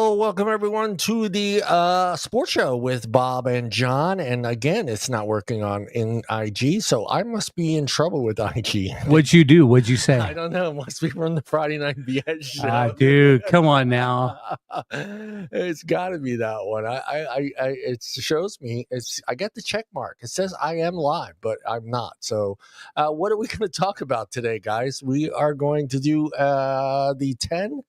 Well, welcome everyone to the sports show with Bob and John. And again, it's not working in IG, so I must be in trouble with IG. What'd you do? What'd you say? I don't know. It must be from the Friday Night BS show. Dude, come on now. It's got to be that one. It shows me. I get the check mark. It says I am live, but I'm not. So, what are we going to talk about today, guys? We are going to do the 10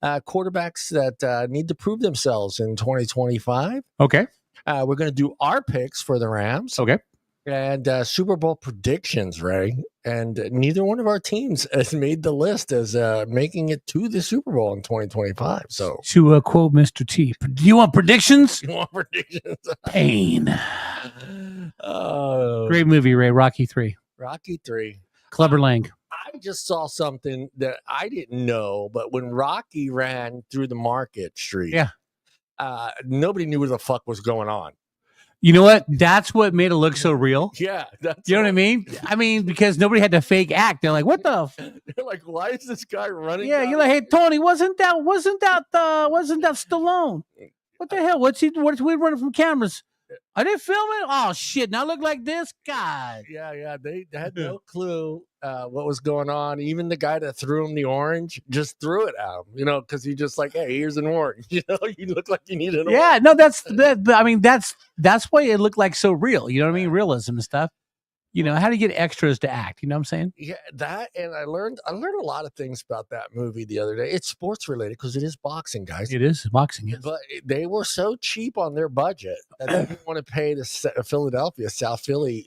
quarterbacks that need to prove themselves in 2025. Okay. We're going to do our picks for the Rams. Okay. And Super Bowl predictions, Ray. And neither one of our teams has made the list as making it to the Super Bowl in 2025. So, to quote Mr. T, do you want predictions? you want predictions? Pain. Great movie, Ray. Rocky 3. Rocky 3. Clubber Lang. I just saw something that I didn't know, but when Rocky ran through the Market Street, nobody knew what the fuck was going on. You know what? That's what made it look so real. Yeah. You know what I mean? I mean, because nobody had to fake act. They're like, what the? They're like, why is this guy running? Yeah, you're like, hey, Tony, wasn't that Stallone? What the hell? What's we running from cameras? Are they filming? Oh shit! Now look like this, God. Yeah. They had no clue what was going on. Even the guy that threw him the orange just threw it at him, because he just like, hey, here's an orange. You look like you need an orange. Yeah, no, that's. I mean, that's why it looked like so real. You know what I mean? Realism and stuff. How to get extras to act. You know what I'm saying? Yeah, that, and I learned a lot of things about that movie the other day. It's sports related because it is boxing, guys. It is boxing, yes. But they were so cheap on their budget that they didn't want to pay the South Philly,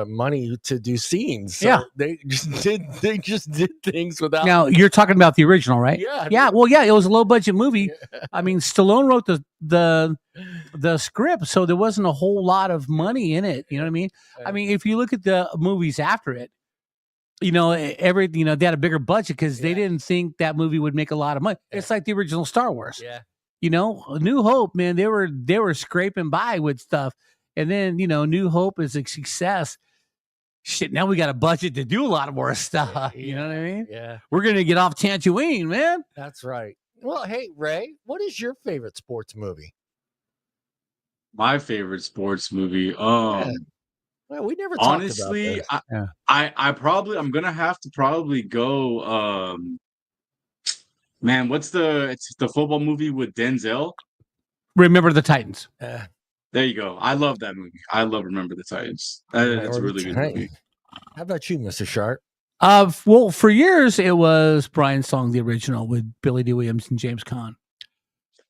money to do scenes. So they just did things without. Now you're talking about the original, right? Yeah. Yeah. Well, yeah, it was a low budget movie. Yeah. I mean, Stallone wrote the script, so there wasn't a whole lot of money in it. You know what I mean? I mean, if you look at the movies after it, they had a bigger budget because they didn't think that movie would make a lot of money. It's like the original Star Wars. Yeah. New Hope, man, they were scraping by with stuff, and then New Hope is a success. Shit, now we got a budget to do a lot more stuff. Yeah. You know what I mean? Yeah. We're gonna get off Tatooine, man. That's right. Well, hey, Ray, what is your favorite sports movie? My favorite sports movie. Well, we never talked honestly, about this. I'm gonna have to probably go. Man, it's the football movie with Denzel? Remember the Titans. There you go. I love that movie. I love Remember the Titans. It's a really good movie. How about you, Mr. Sharp? Well, for years it was Brian's Song, the original, with Billy Dee Williams and James Caan.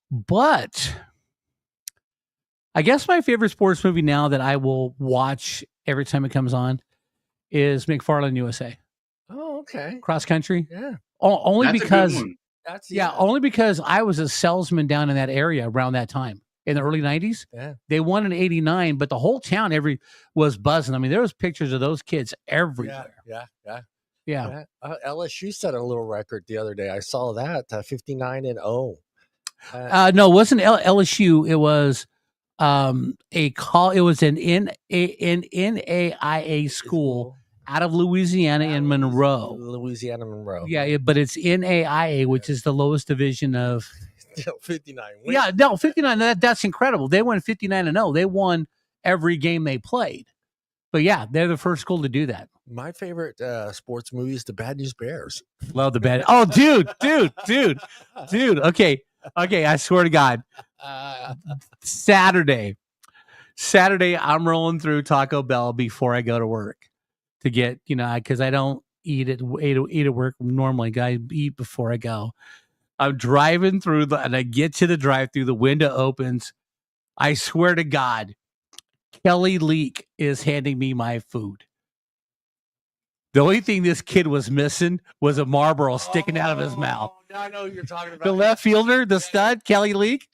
But I guess my favorite sports movie now that I will watch every time it comes on is McFarlane USA. Oh, okay. Cross country. Yeah. Only That's because a good one. only because I was a salesman down in that area around that time in the early 90s. Yeah. They won in 89, but the whole town was buzzing. I mean, there was pictures of those kids everywhere. Yeah. LSU set a little record the other day. I saw that 59-0. No, it wasn't LSU. It was it was an NAIA school out of Louisiana in Monroe. Monroe. Yeah, but it's NAIA, which is the lowest division of 59. Yeah, no, 59. That's incredible. They won 59-0. They won every game they played. But yeah, they're the first school to do that. My favorite sports movie is the Bad News Bears. Love the Bad. Oh, dude. Okay. I swear to God. Saturday, I'm rolling through Taco Bell before I go to work to get, because I don't eat at work normally. I eat before I go. I'm driving through and I get to the drive-thru. The window opens. I swear to God, Kelly Leak is handing me my food. The only thing this kid was missing was a Marlboro sticking out of his mouth. I know who you're talking about. The left fielder, the stud, Kelly Leak.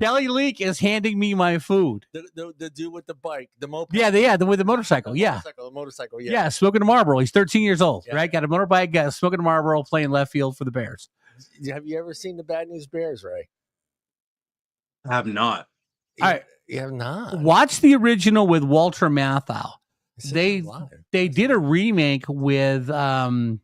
Kelly Leak is handing me my food. The dude with the bike, the moped. Yeah, with the motorcycle. The motorcycle. Yeah, smoking a Marlboro. He's 13 years old, right? Got a motorbike, smoking a Marlboro, playing left field for the Bears. Have you ever seen the Bad News Bears, Ray? I have not. All right. You have not. Watch the original with Walter Matthau. They did a remake with Billy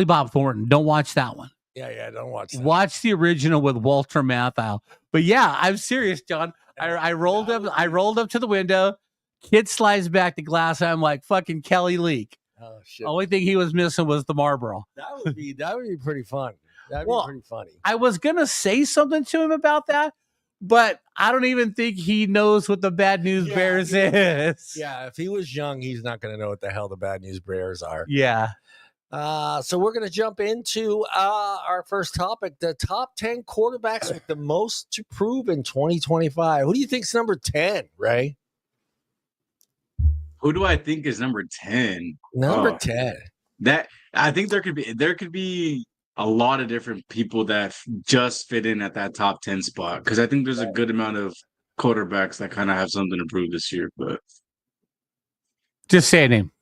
Bob Thornton. Don't watch that one. Yeah. Don't watch that. Watch the original with Walter Matthau. But yeah, I'm serious, John. I rolled up to the window. Kid slides back the glass. I'm like fucking Kelly Leak. Oh shit! Only thing he was missing was the Marlboro. That would be pretty fun. That'd be pretty funny. I was gonna say something to him about that, but I don't even think he knows what the Bad News Bears is. Yeah, if he was young, he's not going to know what the hell the Bad News Bears are. Yeah. So we're going to jump into our first topic: the top 10 quarterbacks with the most to prove in 2025. Who do you think's number 10, Ray? Who do I think is number 10? Number 10. That I think there could be a lot of different people that just fit in at that top 10 spot, because I think there's a good amount of quarterbacks that kind of have something to prove this year. But just say a name.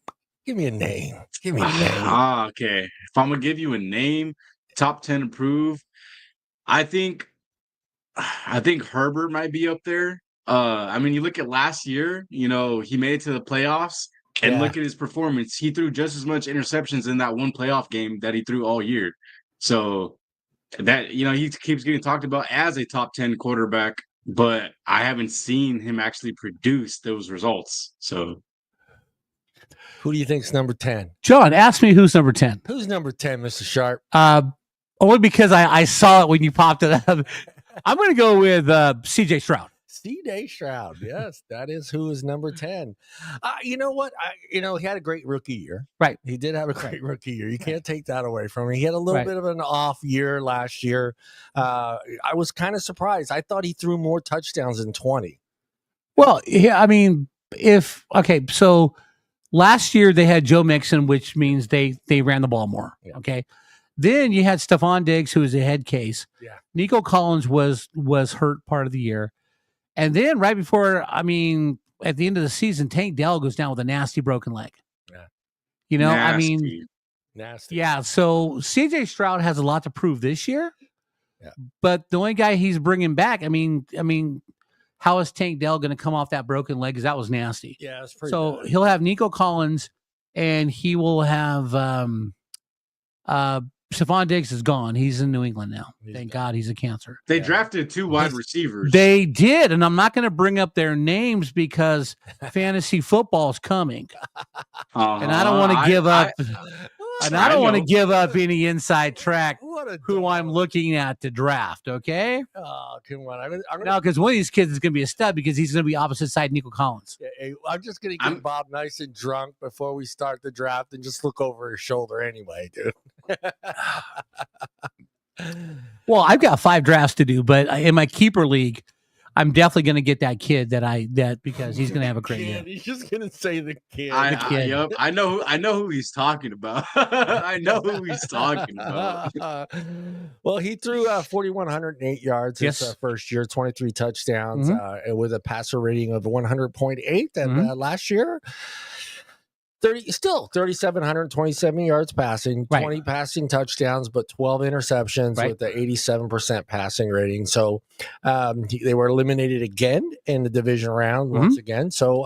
Give me a name. Okay. If I'm gonna give you a name, top 10 to prove, I think Herbert might be up there. I mean, you look at last year, he made it to the playoffs, and look at his performance. He threw just as much interceptions in that one playoff game that he threw all year. So that, he keeps getting talked about as a top 10 quarterback, but I haven't seen him actually produce those results. So who do you think's number 10? John, ask me who's number 10. Who's number 10, Mr. Sharp? Only because I saw it when you popped it up. I'm going to go with CJ Stroud. CJ Stroud, yes, that is who is number 10. You know what? He had a great rookie year. Right. He did have a great rookie year. You can't take that away from him. He had a little bit of an off year last year. I was kind of surprised. I thought he threw more touchdowns than 20. Well, yeah, I mean, so last year they had Joe Mixon, which means they ran the ball more. Yeah. Okay. Then you had Stephon Diggs, who was a head case. Yeah. Nico Collins was hurt part of the year. And then right before, at the end of the season, Tank Dell goes down with a nasty broken leg. Yeah. Nasty. Yeah. So CJ Stroud has a lot to prove this year. Yeah. But the only guy he's bringing back, how is Tank Dell going to come off that broken leg? Because that was nasty. Yeah, it's pretty So bad. He'll have Nico Collins, and he will have Stephon Diggs is gone. He's in New England now. Thank God he's a cancer. They drafted 2 wide receivers. They did, and I'm not going to bring up their names because fantasy football is coming, and I don't want to give up. And I don't want to give up any inside track who I'm looking at to draft. Okay. Oh, come on! No, because one of these kids is going to be a stud because he's going to be opposite side Nico Collins. Yeah, I'm just going to get Bob nice and drunk before we start the draft and just look over his shoulder anyway, dude. Well, I've got 5 drafts to do, but in my keeper league, I'm definitely going to get that kid because he's going to have a great year. He's just going to say the kid. Yep. I know who he's talking about. I know who he's talking about. Well, he threw 4,108 yards his first year, 23 touchdowns, with a passer rating of 100.8. And last year, 3,727 yards passing, 20 passing touchdowns, but 12 interceptions with the 87% passing rating. So they were eliminated again in the division round once again. So,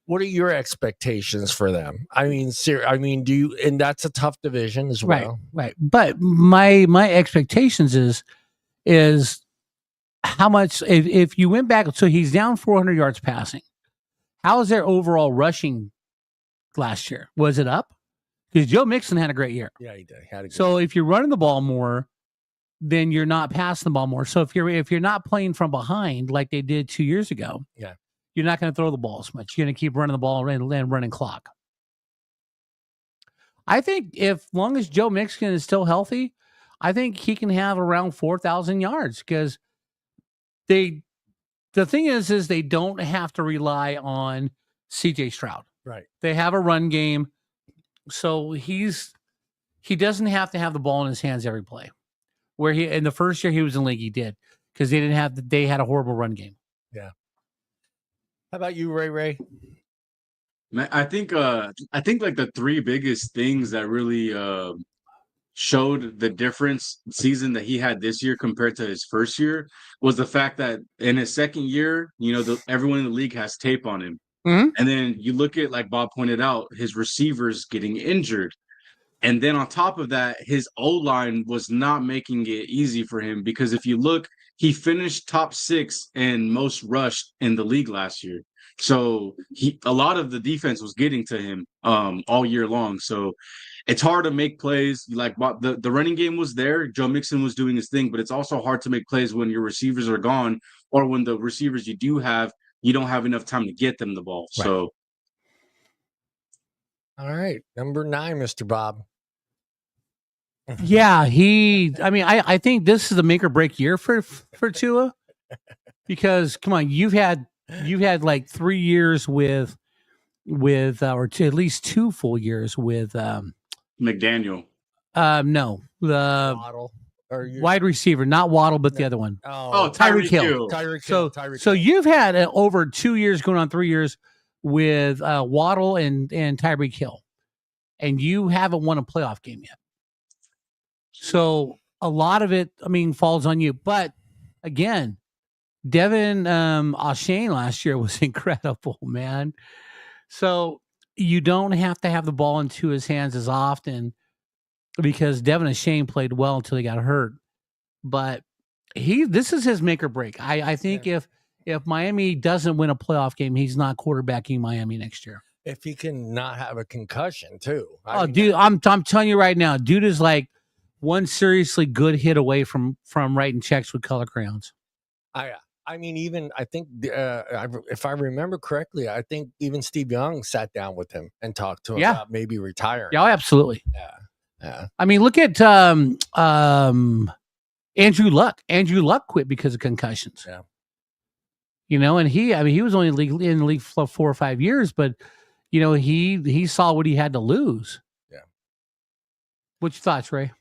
what are your expectations for them? Do you, and that's a tough division as well. Right. But my expectations is how much, if you went back, so he's down 400 yards passing. How is their overall rushing last year? Was it up? Because Joe Mixon had a great year. Yeah, he did. So if you're running the ball more, then you're not passing the ball more. So if you're not playing from behind like they did 2 years ago, you're not going to throw the ball as much. You're going to keep running the ball and running clock. I think if long as Joe Mixon is still healthy, I think he can have around 4,000 yards because the thing is they don't have to rely on CJ Stroud. Right. They have a run game. So he doesn't have to have the ball in his hands every play. Where in the first year he was in the league, he did because they had a horrible run game. Yeah. How about you, Ray? Man, I think like the 3 biggest things that really showed the difference season that he had this year compared to his first year was the fact that in his second year, everyone in the league has tape on him. And then you look at, like Bob pointed out, his receivers getting injured. And then on top of that, his O-line was not making it easy for him because if you look, he finished top 6 in most rushed in the league last year. So a lot of the defense was getting to him all year long. So it's hard to make plays. Like the running game was there. Joe Mixon was doing his thing, but it's also hard to make plays when your receivers are gone or when the receivers you do have, you don't have enough time to get them the ball. Right. So. All right. Number 9, Mr. Bob. Yeah, I think this is a make or break year for Tua, because come on, you've had like 3 years with at least 2 full years with McDaniel. No, the Waddle. wide receiver, not Waddle, but the other one. Tyreek Hill. Tyreek Hill. So you've had over 2 years, going on 3 years with Waddle and Tyreek Hill, and you haven't won a playoff game yet. So a lot of it, falls on you. But again, Devin O'Shane last year was incredible, man. So you don't have to have the ball into his hands as often, because Devin O'Shane played well until he got hurt. But this is his make or break. I think if Miami doesn't win a playoff game, he's not quarterbacking Miami next year. If he can not have a concussion too. Dude, I'm telling you right now, dude is like one seriously good hit away from writing checks with color crayons. I think if I remember correctly, I think even Steve Young sat down with him and talked to him about maybe retiring. Yeah, absolutely. Yeah. Look at Andrew Luck. Andrew Luck quit because of concussions. Yeah. And he was only in the league for 4 or 5 years, but he saw what he had to lose. Yeah. What's your thoughts, Ray?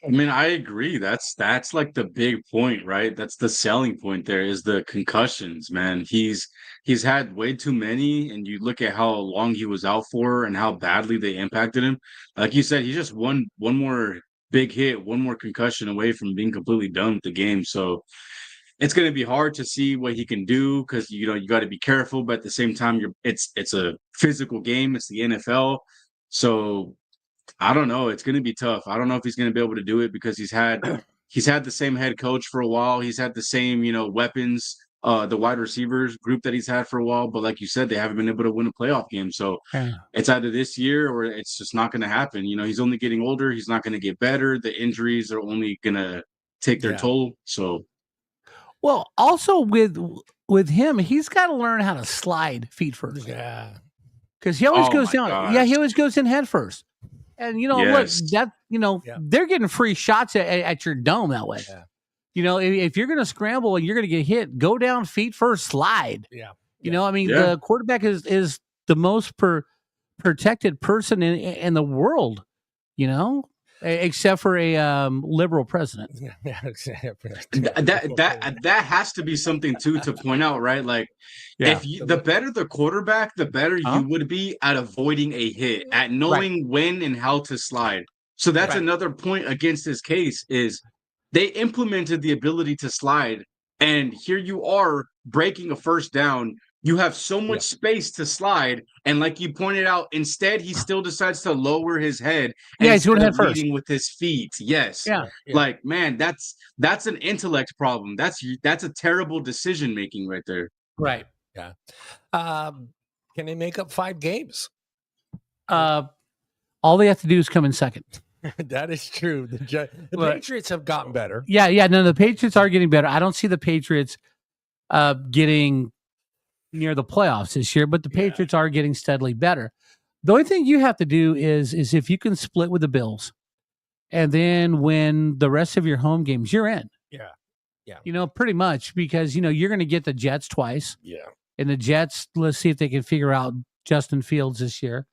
I agree. That's like the big point, right? That's the selling point there, is the concussions, man. He's had way too many, and you look at how long he was out for and how badly they impacted him. Like you said, he's just one more big hit, one more concussion away from being completely done with the game. So it's going to be hard to see what he can do, because you got to be careful, but at the same time, it's a physical game. It's the NFL, so I don't know. It's going to be tough. I don't know if he's going to be able to do it, because he's had the same head coach for a while. He's had the same, weapons, the wide receivers group that he's had for a while. But like you said, they haven't been able to win a playoff game. So it's either this year or it's just not going to happen. He's only getting older. He's not going to get better. The injuries are only going to take their toll. So, well, also with him, he's got to learn how to slide feet first. Yeah, because he always goes down. Gosh. Yeah, he always goes in head first. And Yes. look, that they're getting free shots at your dome that way. Yeah. If you're going to scramble and you're going to get hit, go down feet first, slide. Yeah. The quarterback is the most protected person in the world. Except for a liberal president. That has to be something too to point out, right? Like, the better the quarterback, the better you would be at avoiding a hit, at knowing when and how to slide. So that's another point against his case, is they implemented the ability to slide, and here you are breaking a first down. You have so much space to slide, and like you pointed out, instead he still decides to lower his head. And he's going head first with his feet. Yes. Yeah. Like, man, that's an intellect problem. That's a terrible decision making right there. Right. Yeah. Can they make up 5 games? All they have to do is come in second. That is true. The Patriots have gotten better. Yeah. No, the Patriots are getting better. I don't see the Patriots getting near the playoffs this year, but the Patriots are getting steadily better. The only thing you have to do is if you can split with the Bills and then win the rest of your home games, you're in. Yeah. Pretty much, because you're going to get the Jets twice. Yeah. And the Jets, let's see if they can figure out Justin Fields this year.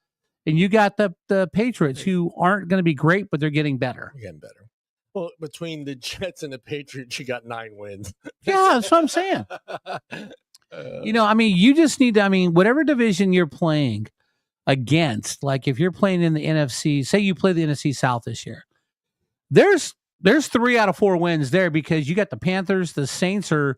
And you got the Patriots, who aren't going to be great, but they're getting better. Getting better. Well, between the Jets and the Patriots, you got 9 wins. Yeah, that's what I'm saying. You just need to, whatever division you're playing against, like if you're playing in the NFC, say you play the NFC South this year, there's 3 out of 4 wins there, because you got the Panthers, the Saints who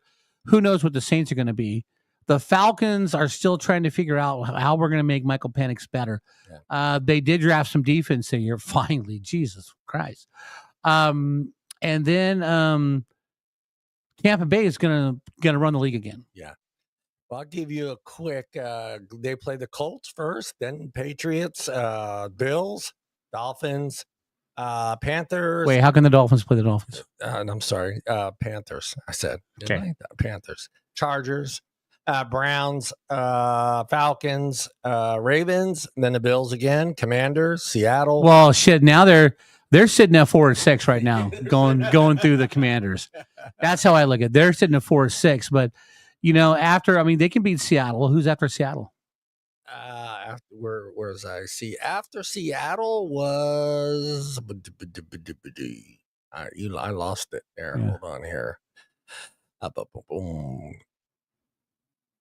knows what the Saints are going to be, The Falcons are still trying to figure out how we're going to make Michael Penix better. Yeah. They did draft some defense here. Finally, Jesus Christ. And then Tampa Bay is gonna run the league again. Yeah. Well, I'll give you a quick. They play the Colts first, then Patriots, Bills, Dolphins, Panthers. Wait, how can the Dolphins play the Dolphins? I'm sorry, Panthers. I said, didn't Okay. I? Panthers, Chargers, Browns, Falcons, Ravens, and then the Bills again. Commanders, Seattle. Well, shit. Now they're sitting at 4-6 right now, going through the Commanders. That's how I look at it. They're sitting at 4-6, but they can beat Seattle. Who's after Seattle? Where was I? See, after Seattle was I lost it there. Yeah. Hold on here.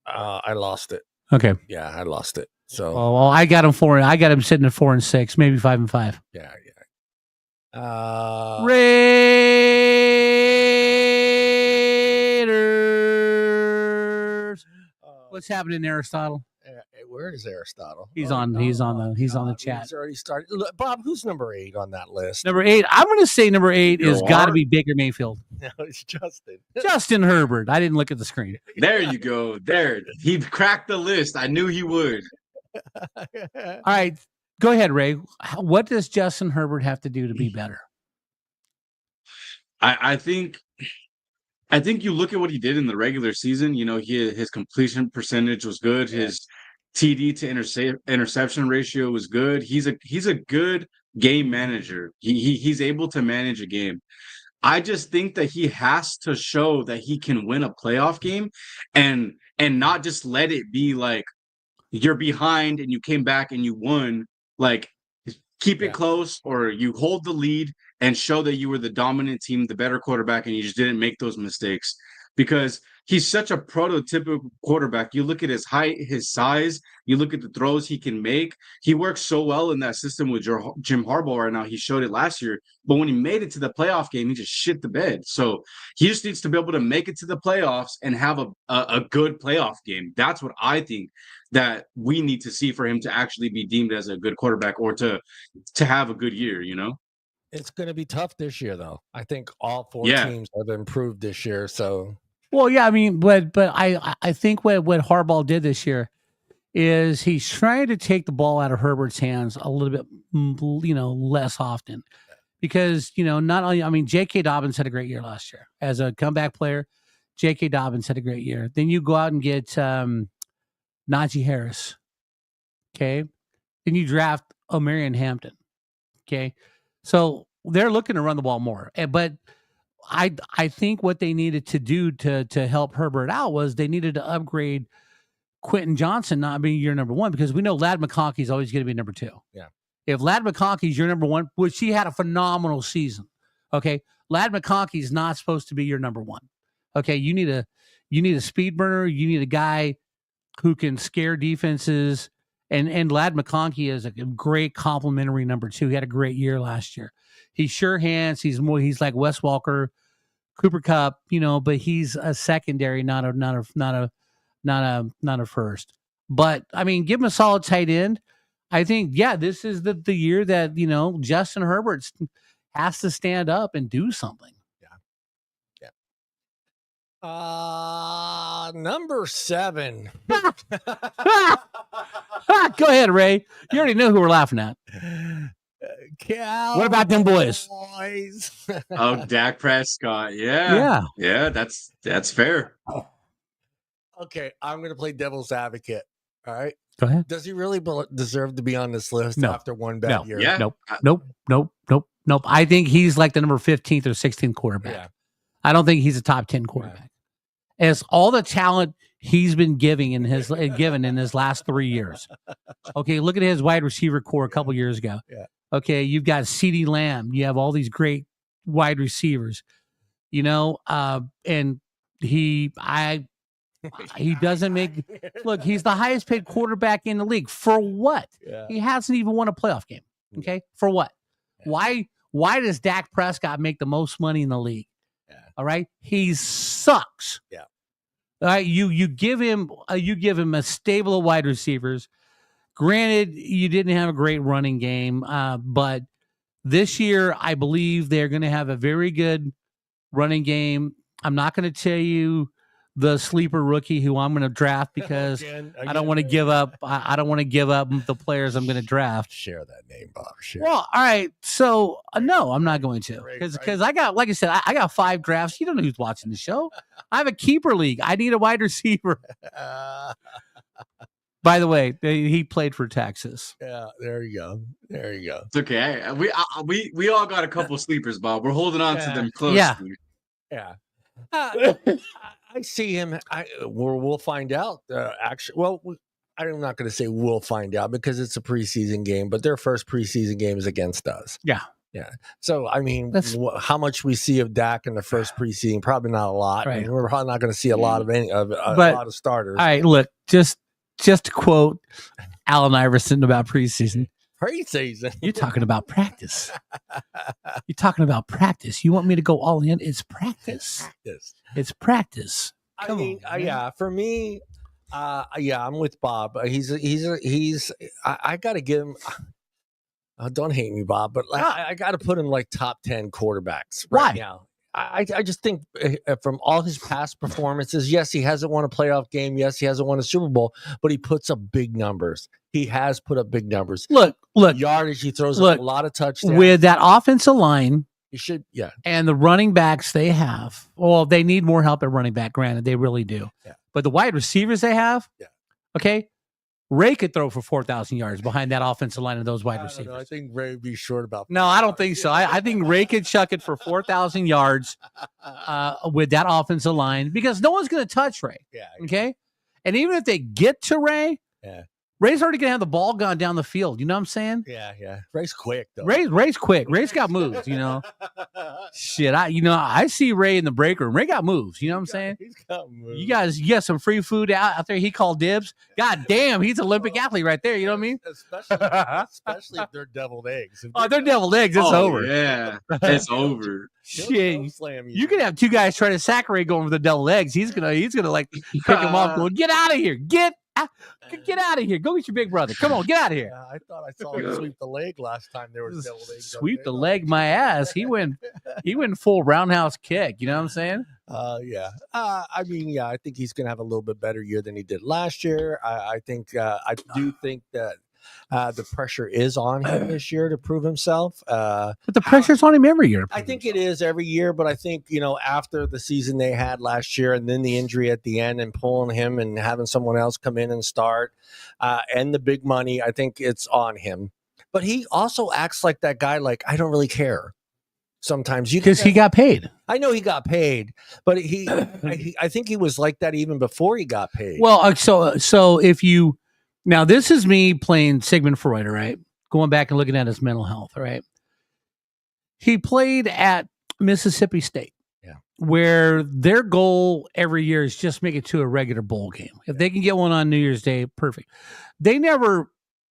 I lost it. Okay. Yeah, I lost it. So well, I got him sitting at 4-6, maybe 5-5. yeah. Raiders. What's happening, Aristotle? Where is Aristotle? He's on the chat. He's already started. Look, Bob, who's number 8 on that list? Number 8. I'm going to say number 8 is got to be Baker Mayfield. No, it's Justin. Justin Herbert. I didn't look at the screen. There you go. There, he cracked the list. I knew he would. All right, go ahead, Ray. What does Justin Herbert have to do to be better? I think you look at what he did in the regular season. His completion percentage was good. His TD to interception ratio was good. He's a good game manager. He's able to manage a game. I just think that he has to show that he can win a playoff game and not just let it be like you're behind and you came back and you won. Like, keep it close, or you hold the lead and show that you were the dominant team, the better quarterback, and you just didn't make those mistakes. Because he's such a prototypical quarterback. You look at his height, his size, you look at the throws he can make. He works so well in that system with Jim Harbaugh right now. He showed it last year. But when he made it to the playoff game, he just shit the bed. So he just needs to be able to make it to the playoffs and have a good playoff game. That's what I think that we need to see for him to actually be deemed as a good quarterback, or to have a good year, It's going to be tough this year, though. I think all 4 teams have improved this year. So, well, yeah, I mean, but I think what Harbaugh did this year is he's trying to take the ball out of Herbert's hands a little bit, less often, because not only, I mean, J.K. Dobbins had a great year last year as a comeback player. J.K. Dobbins had a great year. Then you go out and get Najee Harris. Okay, then you draft Omarion Hampton. Okay. So they're looking to run the ball more. But I think what they needed to do to help Herbert out was they needed to upgrade Quentin Johnson not being your number 1, because we know Ladd McConkey is always going to be number 2. Yeah. If Ladd McConkey is your number 1, which he had a phenomenal season, okay, Ladd McConkey is not supposed to be your number 1. Okay, you need a speed burner. You need a guy who can scare defenses. And Ladd McConkey is a great complimentary number 2. He had a great year last year. He's sure hands. He's like Wes Walker, Cooper Kupp, but he's a secondary, not a first. But I mean, give him a solid tight end. I think, this is the year that Justin Herbert has to stand up and do something. Number 7. Go ahead, Ray. You already know who we're laughing at. What about them boys? Oh, Dak Prescott. Yeah. That's fair. Okay, I'm going to play devil's advocate. All right. Go ahead. Does he really deserve to be on this list after one bad year? Yeah. Nope. I think he's like the number 15th or 16th quarterback. Yeah. I don't think he's a top 10 quarterback. As all the talent he's been given in his last 3 years. Okay, look at his wide receiver core a couple years ago. Yeah. Okay, you've got CeeDee Lamb. You have all these great wide receivers. And he doesn't make. Look, he's the highest paid quarterback in the league. For what? Yeah. He hasn't even won a playoff game. Okay, for what? Yeah. Why does Dak Prescott make the most money in the league? Yeah. All right, he sucks. Yeah. All right, you give him a stable of wide receivers. Granted, you didn't have a great running game, but this year I believe they're going to have a very good running game. I'm not going to tell you the sleeper rookie who I'm going to draft because I don't want to give up. I don't want to give up the players I'm going to draft. Share that name, Bob. Share. Well, all right. So no, I'm not going to because I got, like I said, I got 5 drafts. You don't know who's watching the show. I have a keeper league. I need a wide receiver. By the way, he played for Texas. Yeah, there you go. There you go. It's okay. We all got a couple sleepers, Bob. We're holding on to them closely. Yeah. I see him. We'll find out. Actually, well, I'm not going to say we'll find out because it's a preseason game, but their first preseason game is against us. Yeah. Yeah. So, I mean, how much we see of Dak in the first preseason? Probably not a lot. Right. I mean, we're probably not going to see a lot of a lot of starters. All right, look, just to quote Allen Iverson about preseason. Preseason. You're talking about practice. You're talking about practice. You want me to go all in? It's practice. It's practice. Come on, yeah. For me, I'm with Bob. He's. I got to give him. Don't hate me, Bob, but I got to put him like top 10 quarterbacks right now. I just think from all his past performances, yes, he hasn't won a playoff game. Yes, he hasn't won a Super Bowl, but he puts up big numbers. He has put up big numbers. Look, yardage. He throws up a lot of touchdowns with that offensive line. You should, yeah. And the running backs they have, well, they need more help at running back. Granted, they really do. Yeah. But the wide receivers they have, okay. Ray could throw for 4,000 yards behind that offensive line of those wide receivers. I think Ray would be short about that. No, I don't think so. I think Ray could chuck it for 4,000 yards with that offensive line because no one's going to touch Ray. Yeah. Okay? And even if they get to Ray, Ray's already going to have the ball gone down the field. You know what I'm saying? Yeah. Ray's quick, though. Ray's quick. Ray's got moves, you know. Shit, I see Ray in the break room. Ray got moves. You know what I'm saying? He's got moves. You got some free food out there. He called dibs. God damn, he's an Olympic athlete right there. You know what I mean? Especially if they're deviled eggs. Oh, they're deviled eggs. It's over. Yeah, it's over. Shit, you could have 2 guys try to sack Ray going for the deviled eggs. He's gonna like pick him off, going, "Get out of here! Get out of here! Go get your big brother! Come on, get out of here!" I thought I saw him sweep the leg last time there was deviled eggs. Sweep the leg, my ass. He went full roundhouse kick. You know what I'm saying? Yeah. I mean, I think he's gonna have a little bit better year than he did last year. I do think that the pressure is on him this year to prove himself. But the pressure's on him every year. I think it is every year, but I think, after the season they had last year and then the injury at the end and pulling him and having someone else come in and start and the big money, I think it's on him. But he also acts like that guy, like, I don't really care. Sometimes because he got paid. I know he got paid, but I think he was like that even before he got paid. Well, so if you now this is me playing Sigmund Freud, right? Going back and looking at his mental health, right? He played at Mississippi State, where their goal every year is just make it to a regular bowl game. If they can get one on New Year's Day, perfect. They never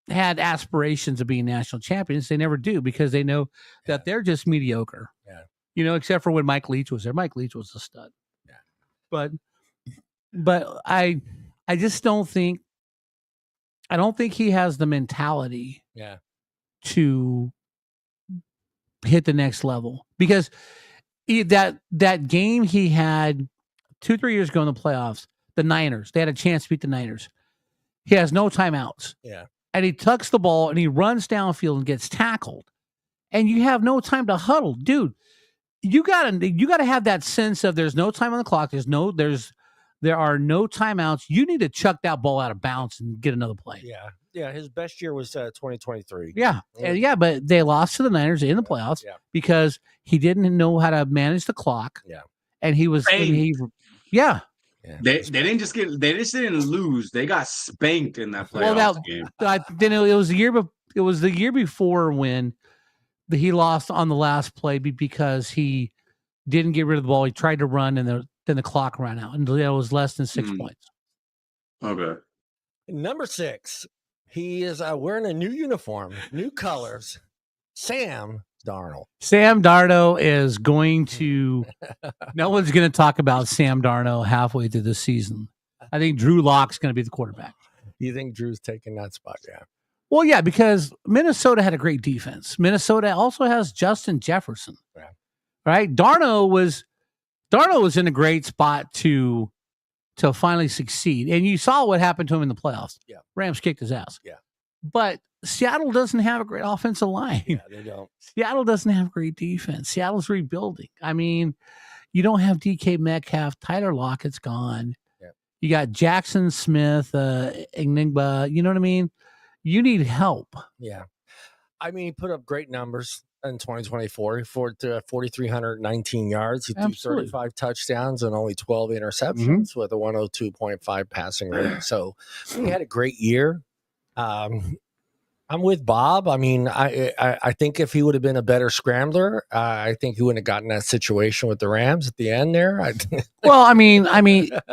had aspirations of being national champions. They never do because they know that they're just mediocre. Yeah. Except for when Mike Leach was there. Mike Leach was a stud. Yeah. But I just don't think he has the mentality to hit the next level because that game he had 2-3 years ago in the playoffs, the Niners, they had a chance to beat the Niners. He has no timeouts. Yeah. And he tucks the ball and he runs downfield and gets tackled. And you have no time to huddle. Dude, you gotta have that sense of there's no time on the clock. There are no timeouts. You need to chuck that ball out of bounds and get another play. Yeah. Yeah. His best year was 2023. Yeah. But they lost to the Niners in the playoffs because he didn't know how to manage the clock. Yeah. And he was Yeah. They just didn't lose. They got spanked in that playoff game. Then it was the year before when he lost on the last play because he didn't get rid of the ball. He tried to run and then the clock ran out and it was less than 6 points. Okay. Number 6, he is wearing a new uniform, new colors. Sam Sam Darnold is going to. No one's going to talk about Sam Darnold halfway through the season. I think Drew Lock's going to be the quarterback. You think Drew's taking that spot? Yeah. Well, yeah, because Minnesota had a great defense. Minnesota also has Justin Jefferson. Yeah. Right? Darnold was in a great spot to finally succeed. And you saw what happened to him in the playoffs. Yeah. Rams kicked his ass. Yeah. But Seattle doesn't have a great offensive line. Yeah, they don't. Seattle doesn't have great defense. Seattle's rebuilding. I mean, you don't have DK Metcalf. Tyler Lockett's gone. Yeah. You got Jackson Smith, Enigma. You know what I mean? You need help. Yeah. I mean, he put up great numbers in 2024 for 4,319 yards. He threw 35 touchdowns and only 12 interceptions with a 102.5 passing rate. So he had a great year. I'm with Bob. I mean, I think if he would have been a better scrambler, I think he wouldn't have gotten that situation with the Rams at the end there. Well, I mean,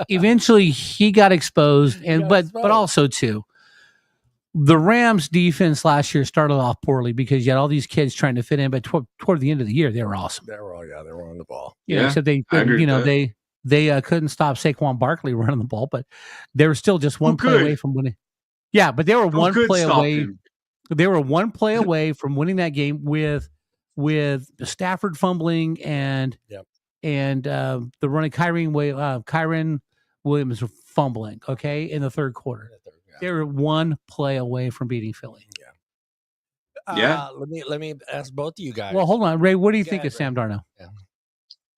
eventually he got exposed, but also too, the Rams defense last year started off poorly because you had all these kids trying to fit in, but toward the end of the year they were awesome. They were on the ball. So they couldn't stop Saquon Barkley running the ball, but they were still just one play away from winning. Yeah, but they were one play away. They were one play away from winning that game with Stafford fumbling and the running Kyren Williams fumbling. Okay, in the third quarter, they were one play away from beating Philly. Yeah. Let me ask both of you guys. Well, hold on, Ray. What do you think of Sam Darnold? Yeah.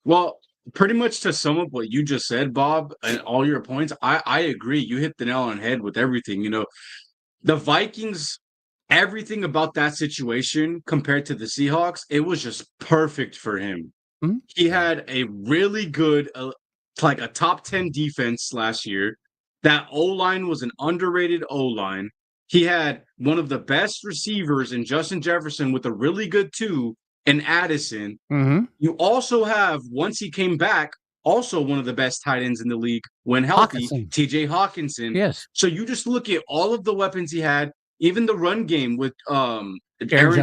Well, pretty much to sum up what you just said, Bob, and all your points, I agree. You hit the nail on the head with everything. You know, the Vikings. Everything about that situation compared to the Seahawks, it was just perfect for him. Mm-hmm. He had a really good, like a top 10 defense last year. That O-line was an underrated O-line. He had one of the best receivers in Justin Jefferson with a really good 2 in Addison. Mm-hmm. You also have, once he came back, also one of the best tight ends in the league when healthy, TJ Hawkinson. Yes. So you just look at all of the weapons he had. Even the run game with Aaron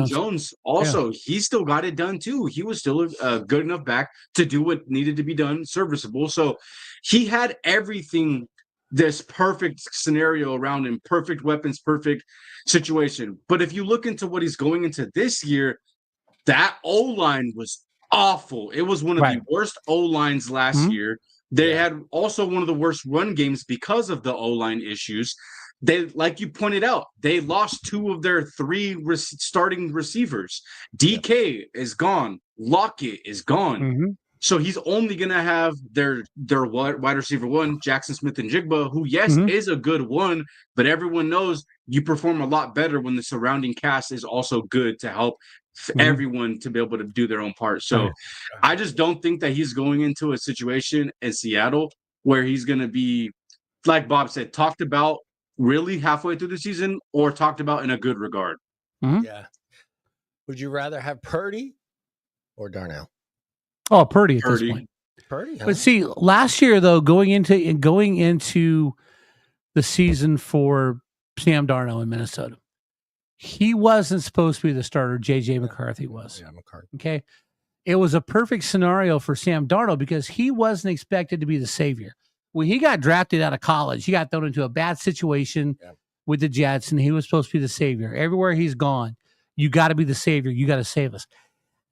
Jones, also, he still got it done too. He was still a good enough back to do what needed to be done, serviceable. So he had everything, this perfect scenario around him, perfect weapons, perfect situation. But if you look into what he's going into this year, that O-line was awful. It was one of the worst O-lines last year. They had also one of the worst run games because of the O-line issues. They, like you pointed out, they lost 2 of their 3 starting receivers. DK is gone. Lockett is gone. Mm-hmm. So he's only going to have their wide receiver 1, Jackson Smith and Jigba, who, yes, is a good one, but everyone knows you perform a lot better when the surrounding cast is also good to help everyone to be able to do their own part. So I just don't think that he's going into a situation in Seattle where he's going to be, like Bob said, talked about really halfway through the season or talked about in a good regard. Mm-hmm. Yeah. Would you rather have Purdy or Darnell? Oh, Purdy at this point. Purdy, huh? But see, last year though, going into the season for Sam Darnold in Minnesota, he wasn't supposed to be the starter. JJ McCarthy was. Yeah, McCarthy. Okay. It was a perfect scenario for Sam Darnold because he wasn't expected to be the savior. When he got drafted out of college, he got thrown into a bad situation with the Jets, and he was supposed to be the savior. Everywhere he's gone, you got to be the savior. You got to save us.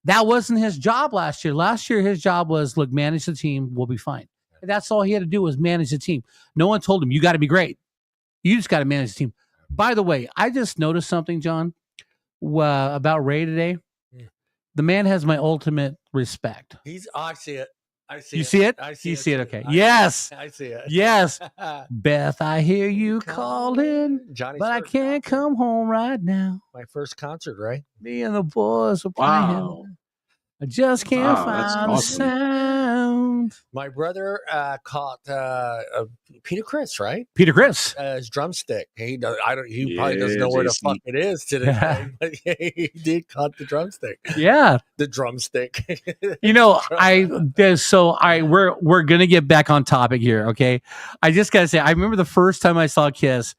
That wasn't his job last year. Last year, his job was, look, manage the team. We'll be fine. And that's all he had to do was manage the team. No one told him, you got to be great. You just got to manage the team. By the way, I just noticed something, John, about Ray today. The man has my ultimate respect. I see it. You see it? I see you it. See it? Okay. Yes. I see it. Yes. Beth, I hear you calling, Johnny's but I can't come home right now. My first concert, right? Me and the boys are playing. I just can't find the sound. My brother caught Peter Criss, right? Peter Criss, his drumstick. He probably doesn't know where the fuck it is today, but he did caught the drumstick. Yeah, the drumstick. We're gonna get back on topic here. Okay, I just gotta say, I remember the first time I saw Kiss.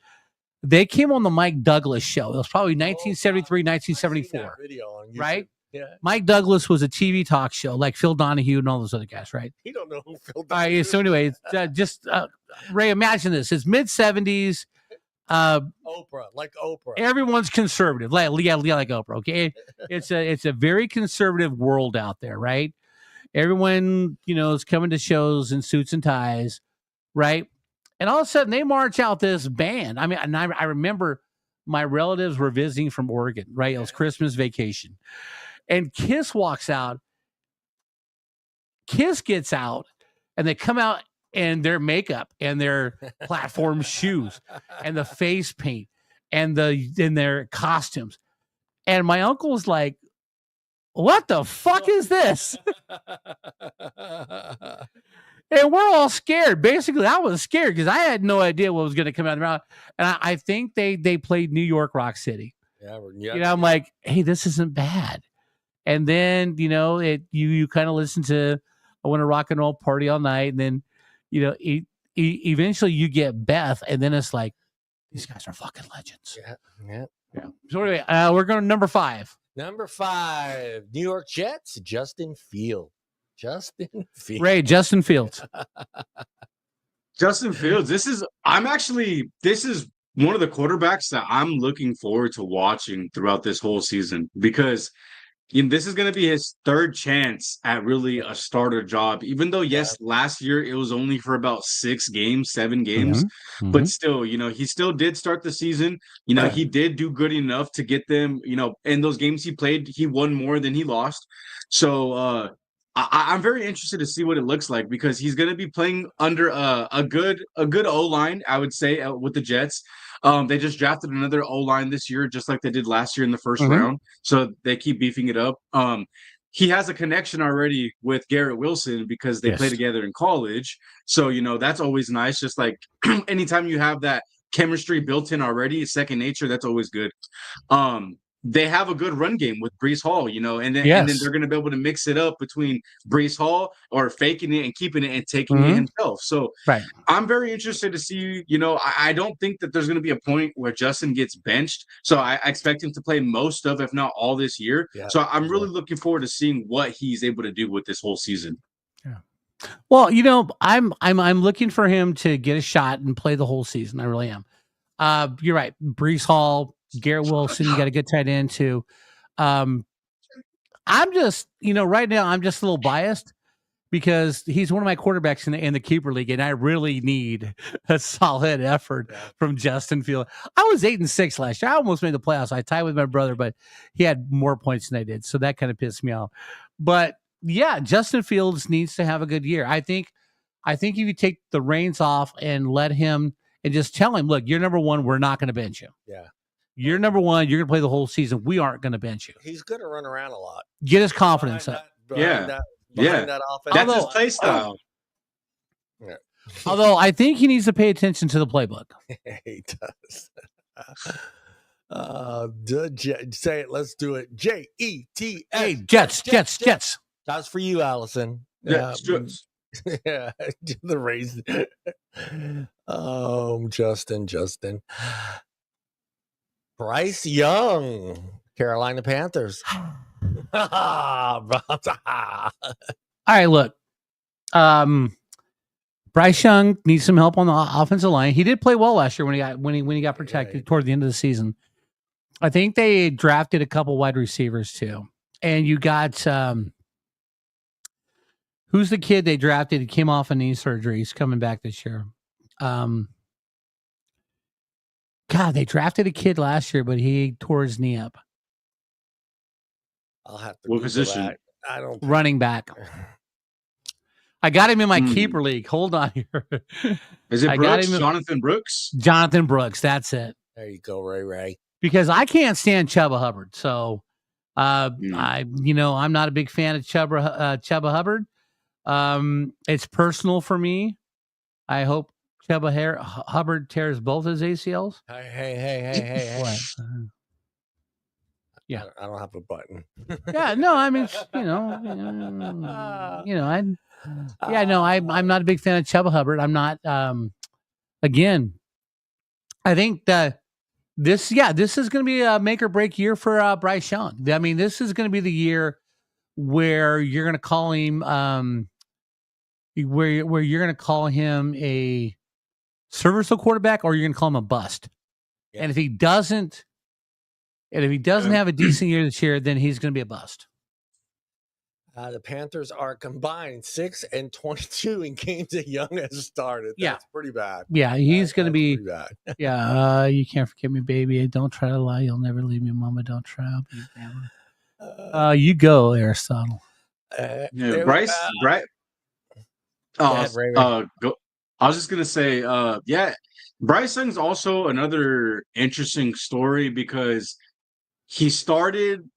They came on the Mike Douglas show. It was probably 1973, 1974. Video on YouTube. Right? Yeah. Mike Douglas was a TV talk show like Phil Donahue and all those other guys, right? You don't know who Phil All Donahue right. is. So anyway, Ray, imagine this. It's mid-70s. Oprah, like Oprah. Everyone's conservative, like Oprah. Okay, it's a very conservative world out there, right? Everyone, is coming to shows in suits and ties, right? And all of a sudden, they march out this band. I mean, and I remember my relatives were visiting from Oregon, right? It was Christmas vacation, and Kiss walks out. Kiss gets out, and they come out in their makeup and their platform shoes and the face paint and their costumes. And my uncle was like, "What the fuck is this?" And we're all scared. Basically, I was scared because I had no idea what was going to come out of their mouth. And I think they played New York Rock City. Yeah. I'm like, hey, this isn't bad. And then, you kind of listen to I Want to Rock and Roll Party All Night. And then, eventually you get Beth. And then it's like, these guys are fucking legends. Yeah. So anyway, we're going to number 5. Number 5, New York Jets, Justin Fields. Ray, Justin Fields. Justin Fields. This is one of the quarterbacks that I'm looking forward to watching throughout this whole season because this is going to be his third chance at really a starter job. Even though, yes, last year it was only for about 7 games, Mm-hmm. but still, he still did start the season. He did do good enough to get them, in those games he played, he won more than he lost. So, I'm very interested to see what it looks like because he's going to be playing under a good O-line, I would say, with the Jets. They just drafted another O-line this year, just like they did last year in the first round. So they keep beefing it up. He has a connection already with Garrett Wilson because they play together in college. So, that's always nice. Just like anytime you have that chemistry built in already, second nature, that's always good. They have a good run game with Breece Hall, and then they're going to be able to mix it up between Breece Hall or faking it and keeping it and taking it himself. So I'm very interested to see, I don't think that there's going to be a point where Justin gets benched. So I expect him to play most of, if not all this year. Yeah, so I'm really looking forward to seeing what he's able to do with this whole season. Yeah. Well, I'm looking for him to get a shot and play the whole season. I really am. You're right. Breece Hall, Garrett Wilson, you got a good tight end too. I'm just, right now I'm just a little biased because he's one of my quarterbacks in the keeper league, and I really need a solid effort from Justin Fields. I was 8-6 last year. I almost made the playoffs. I tied with my brother, but he had more points than I did, so that kind of pissed me off. But yeah, Justin Fields needs to have a good year. I think if you take the reins off and let him and just tell him, look, you're number 1. We're not going to bench you. Yeah. You're number 1. You're going to play the whole season. We aren't going to bench you. He's going to run around a lot. Get his confidence up. That offense. That's his play style. Although I think he needs to pay attention to the playbook. He does. Say it. Let's do it. Jets. Hey, Jets. That's for you, Allison. Yeah. Yeah, the raise. Justin. Bryce Young, Carolina Panthers. All right, look. Bryce Young needs some help on the offensive line. He did play well last year when he got protected toward the end of the season. I think they drafted a couple wide receivers too, and you got who's the kid they drafted? He came off a knee surgery. He's coming back this year. God, they drafted a kid last year, but he tore his knee up. I'll have to. What position? That. I don't. Running back. I got him in my keeper league. Hold on here. Is it Brooks? Jonathan Brooks? Jonathan Brooks. That's it. There you go, Ray. Because I can't stand Chuba Hubbard. So, I'm not a big fan of Chuba Hubbard. It's personal for me. I hope Chuba Hubbard tears both his ACLs. Hey. What? Yeah, I don't have a button. Yeah, no, I mean, I'm not a big fan of Chuba Hubbard. I'm not. Again, I think that This is going to be a make or break year for Bryce Young. I mean, this is going to be the year where you're going to call him where you're going to call him a serviceable quarterback, or you're going to call him a bust. Yeah. And if he doesn't have a decent year this year, then he's going to be a bust. The Panthers are combined 6-22 in games that Young has started. That's pretty bad. Yeah, he's going to be bad. Yeah, you can't forget me, baby. Don't try to lie. You'll never leave me, Mama. Don't try. I'll be never. You go, Aristotle. Bryce. Go. I was just gonna say, Bryce Young's also another interesting story because he started,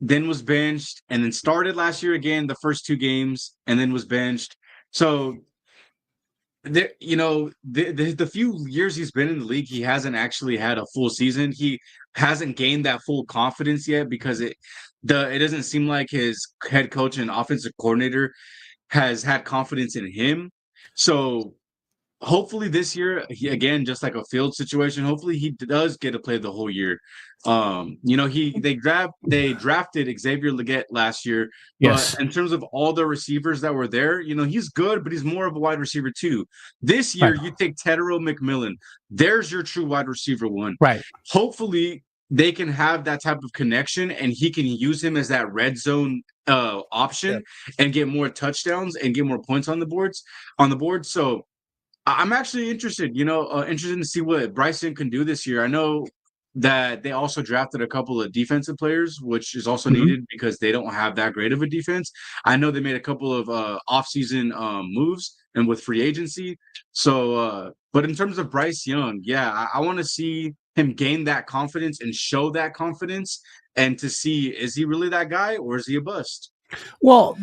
then was benched, and then started last year again the first 2 games, and then was benched. So, the few years he's been in the league, he hasn't actually had a full season. He hasn't gained that full confidence yet because it doesn't seem like his head coach and offensive coordinator has had confidence in him. So hopefully this year, again, just like a field situation, hopefully he does get to play the whole year. They drafted Xavier Legette last year. Yes. But in terms of all the receivers that were there, he's good, but he's more of a wide receiver too. This year, you take Tedero McMillan. There's your true wide receiver one. Right. Hopefully they can have that type of connection, and he can use him as that red zone option and get more touchdowns and get more points on the board. So I'm actually interested to see what Bryson can do this year. I know that they also drafted a couple of defensive players, which is also needed because they don't have that great of a defense. I know they made a couple of offseason moves and with free agency. So, but in terms of Bryce Young, I want to see him gain that confidence and show that confidence, and to see, is he really that guy or is he a bust? Well,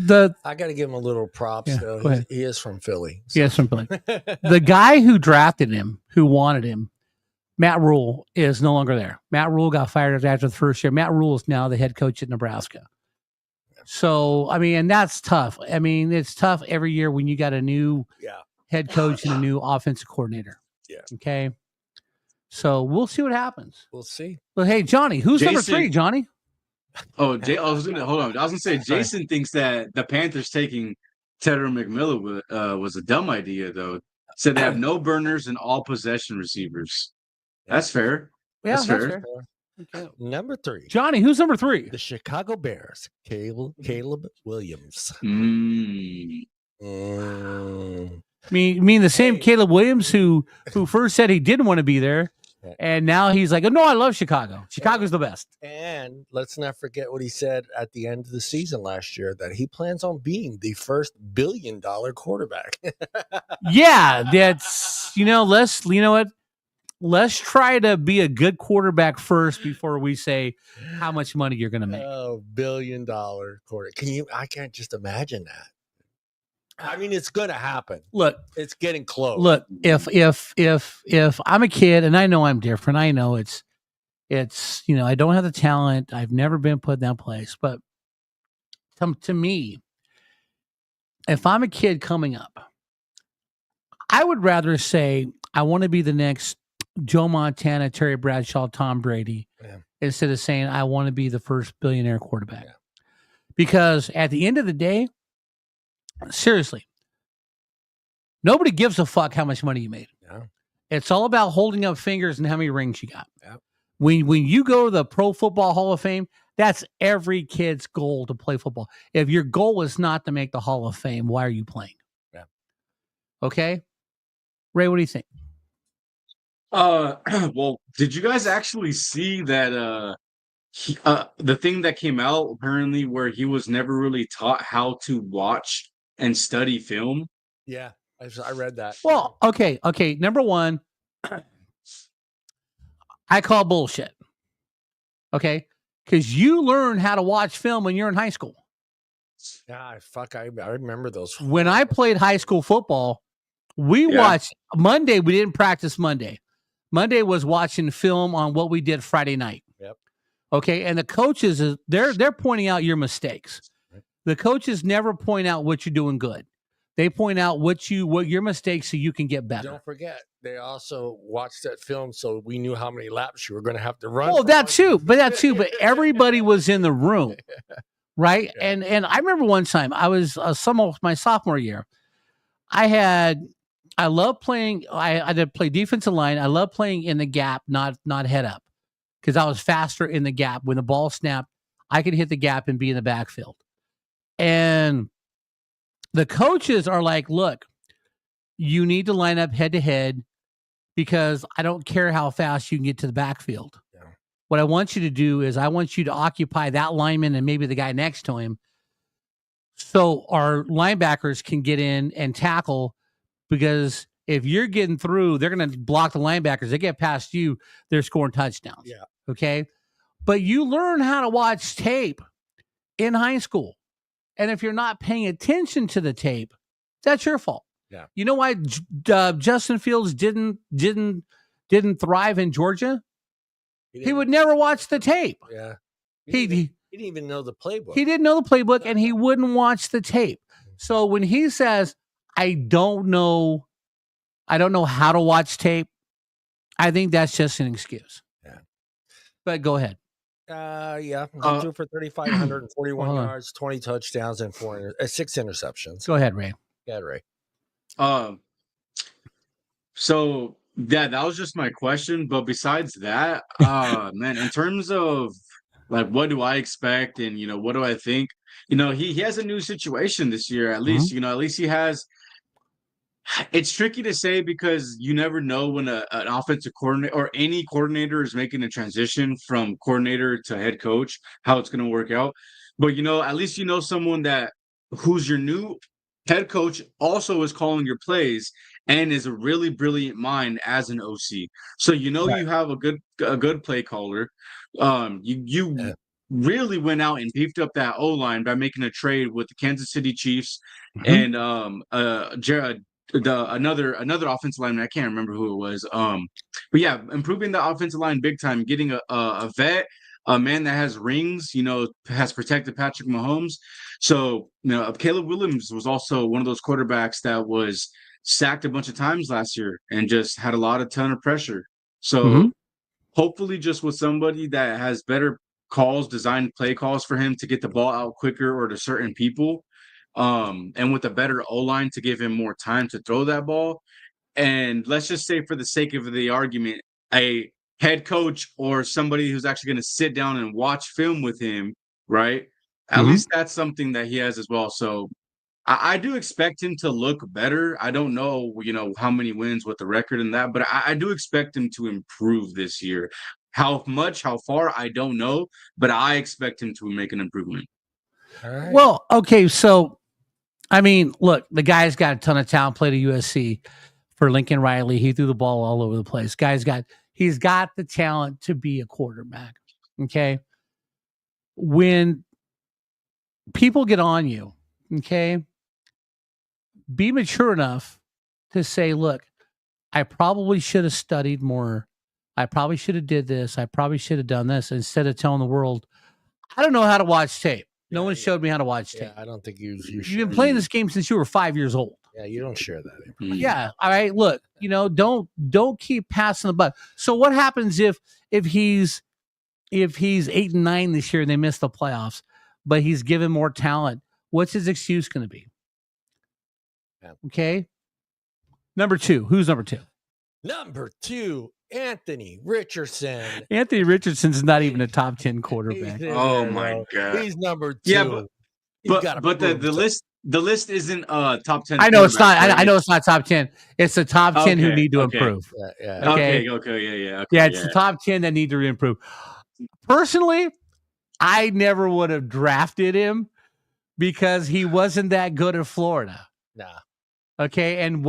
I got to give him a little props though. He is from Philly. So. He is from Philly. The guy who drafted him, who wanted him, Matt Rule, is no longer there. Matt Rule got fired after the first year. Matt Rule is now the head coach at Nebraska. So, I mean, and that's tough. I mean, it's tough every year when you got a new head coach and a new offensive coordinator. Yeah. Okay. So we'll see what happens. We'll see. Well, hey, Johnny, who's number 3, Johnny? Oh, I was gonna say Jason thinks that the Panthers taking Tedder McMillan was a dumb idea, though. Said they have no burners and all possession receivers. That's fair. Yeah, that's fair. Okay. Number 3, Johnny. Who's number 3? The Chicago Bears. Caleb Williams. mean the same Caleb Williams who first said he didn't want to be there, and now he's like, oh, no, I love Chicago. Chicago's the best. And let's not forget what he said at the end of the season last year, that he plans on being the first $1 billion quarterback. Yeah, that's let's try to be a good quarterback first before we say how much money you're going to make. Oh, $1 billion quarterback. I can't just imagine that. I mean, it's going to happen. Look, it's getting close. Look, if I'm a kid, and I know I'm different, I know it's I don't have the talent. I've never been put in that place. But to me, if I'm a kid coming up, I would rather say I want to be the next Joe Montana, Terry Bradshaw, Tom Brady, instead of saying I want to be the first billionaire quarterback. Yeah. Because at the end of the day, seriously, nobody gives a fuck how much money you made. Yeah. It's all about holding up fingers and how many rings you got. Yeah. When you go to the Pro Football Hall of Fame, that's every kid's goal to play football. If your goal is not to make the Hall of Fame, why are you playing? Yeah. Okay? Ray, what do you think? Well, did you guys actually see that the thing that came out apparently where he was never really taught how to watch and study film? Yeah, I read that. Well, okay. Number one, I call bullshit. Okay? Because you learn how to watch film when you're in high school. Yeah, I remember those. When I played high school football, we watched Monday. We didn't practice Monday. Monday was watching film on what we did Friday night. Yep. Okay, and the coaches they're pointing out your mistakes. Right. The coaches never point out what you're doing good. They point out what your mistakes so you can get better. Don't forget, they also watched that film, so we knew how many laps you were going to have to run. Well, that too, but everybody was in the room, right? Yeah. And I remember one time I was my sophomore year. I love playing. I did play defensive line. I love playing in the gap, not head up, because I was faster in the gap. When the ball snapped, I could hit the gap and be in the backfield. And the coaches are like, "Look, you need to line up head to head because I don't care how fast you can get to the backfield. Yeah. What I want you to do is I want you to occupy that lineman and maybe the guy next to him, so our linebackers can get in and tackle, because if you're getting through, they're going to block the linebackers. They get past you, they're scoring touchdowns." Yeah. Okay. But you learn how to watch tape in high school. And if you're not paying attention to the tape, that's your fault. Yeah. You know why Justin Fields didn't thrive in Georgia? He would never watch the tape. Yeah. He didn't even know the playbook. He didn't know the playbook, and he wouldn't watch the tape. So when he says, I don't know how to watch tape, I think that's just an excuse. Yeah. But go ahead. Yeah. He threw for 3,541 yards, 20 touchdowns, and 6 interceptions. Go ahead, Ray. Go ahead, Ray. So yeah, that was just my question. But besides that, man, in terms of like what do I expect and what do I think? He has a new situation this year, at least. At least he has. It's tricky to say because you never know when an offensive coordinator or any coordinator is making a transition from coordinator to head coach, how it's going to work out. But at least someone who's your new head coach also is calling your plays and is a really brilliant mind as an OC. So right. You have a good play caller. You really went out and beefed up that O-line by making a trade with the Kansas City Chiefs and another offensive lineman. I can't remember who it was. But yeah, improving the offensive line big time, getting a vet, a man that has rings, has protected Patrick Mahomes. So, Caleb Williams was also one of those quarterbacks that was sacked a bunch of times last year and just had a ton of pressure. So hopefully just with somebody that has better designed play calls for him to get the ball out quicker or to certain people. And with a better O-line to give him more time to throw that ball. And let's just say, for the sake of the argument, a head coach or somebody who's actually going to sit down and watch film with him, right? At least that's something that he has as well. So I do expect him to look better. I don't know, how many wins with the record and that, but I do expect him to improve this year. How much, how far, I don't know, but I expect him to make an improvement. All right. Well, okay, so I mean, look, the guy's got a ton of talent. Played at USC for Lincoln Riley. He threw the ball all over the place. He's got the talent to be a quarterback. Okay. When people get on you, okay, be mature enough to say, look, I probably should have studied more. I probably should have did this. I probably should have done this, instead of telling the world, I don't know how to watch tape. No one showed me how to watch tape. I don't think you've been playing this game since you were 5 years old. Yeah, you don't share that information. Yeah. All right. Look, don't keep passing the buck. So what happens if he's 8-9 this year and they miss the playoffs, but he's given more talent? What's his excuse going to be? Yeah. Okay. Number 2. Who's number 2? Number 2. Anthony Richardson. Anthony Richardson's not even a top 10 quarterback. Oh my God. He's number 2. Yeah, but the list isn't top 10. I know it's not. Right? I know it's not top 10. It's the top 10 who need to improve. Yeah. Okay. Yeah. Yeah, it's the top 10 that need to improve. Personally, I never would have drafted him because he wasn't that good at Florida. Nah. Okay, and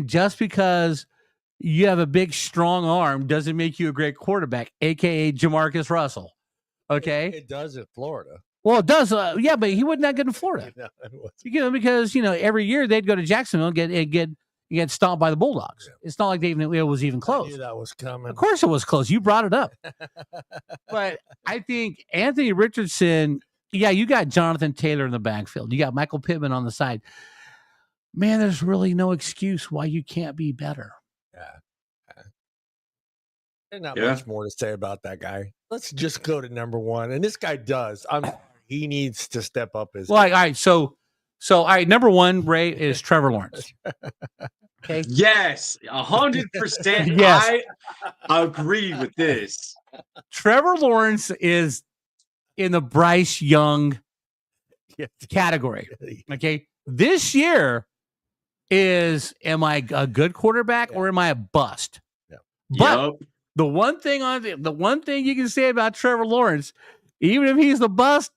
just because you have a big, strong arm doesn't make you a great quarterback, a.k.a. Jamarcus Russell. Okay? It does at Florida. Well, it does. Yeah, but he wasn't that good in Florida. Because, every year they'd go to Jacksonville and get stomped by the Bulldogs. Yeah. It's not like it was even close. I knew that was coming. Of course it was close. You brought it up. But I think Anthony Richardson, you got Jonathan Taylor in the backfield. You got Michael Pittman on the side. man, there's really no excuse why you can't be better. Yeah. There's not Yeah. much more to say about that guy. Let's just go to number one. And this guy does. He needs to step up his. Well, all right. So, all right. Number one, Ray, is Trevor Lawrence. Okay. Yes, 100%. Yes. I agree with this. Trevor Lawrence is in the Bryce Young category. Okay. This year am I a good quarterback or am I a bust? Yeah. But the one thing you can say about Trevor Lawrence, even if he's the bust,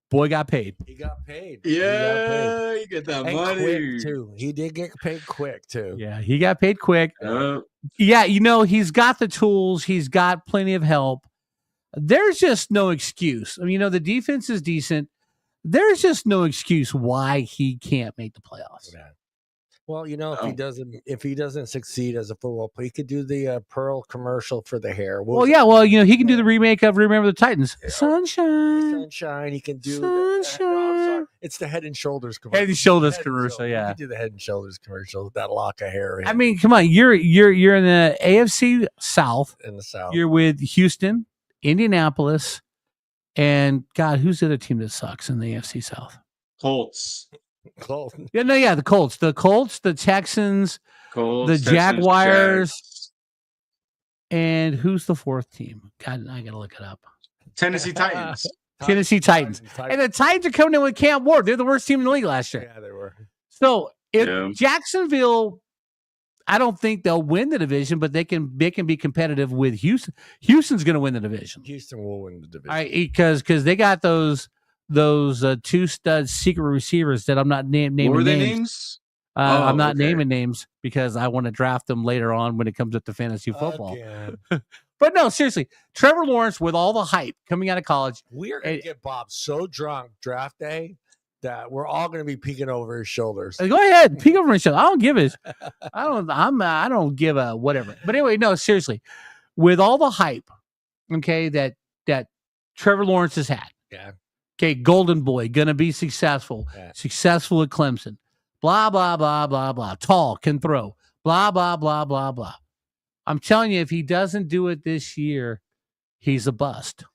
boy got paid. He got paid. Yeah, he got that money quick too. He did get paid quick too. Yeah, he got paid quick. Yeah, he's got the tools. He's got plenty of help. There's just no excuse. I mean, the defense is decent. There's just no excuse why he can't make the playoffs. Yeah. Well, if he doesn't succeed as a football player, he could do the Pearl commercial for the hair. He can do the remake of Remember the Titans. Sunshine. He can do Sunshine. It's the Head and Shoulders commercial. Head and Shoulders commercial. Yeah, he can do the Head and Shoulders commercial. That lock of hair. I mean, come on, you're in the AFC South. In the South, you're with Houston, Indianapolis, and God, who's the other team that sucks in the AFC South? Colts. The Colts. The Colts, the Texans, the Jaguars, and who's the fourth team? God, I gotta look it up. Tennessee Titans. Tennessee Titans. And the Titans are coming in with Cam Ward. They're the worst team in the league last year. Yeah, they were. So if Jacksonville, I don't think they'll win the division, but they can be competitive with Houston. Houston's going to win the division. Houston will win the division. All right, because they got those two stud secret receivers that I'm not naming. What were their names? I'm not naming names because I want to draft them later on when it comes up to fantasy football. But no, seriously, Trevor Lawrence, with all the hype coming out of college, we're going to get Bob so drunk draft day that we're all going to be peeking over his shoulders. Go ahead, peek over his shoulder. I don't give it. I don't give a whatever. But anyway, no, seriously, with all the hype, okay, that Trevor Lawrence has had. Yeah. Okay, golden boy, gonna be successful. Yeah. Successful at Clemson. Blah blah blah blah blah. Tall, can throw. Blah blah blah blah blah. I'm telling you, if he doesn't do it this year, he's a bust.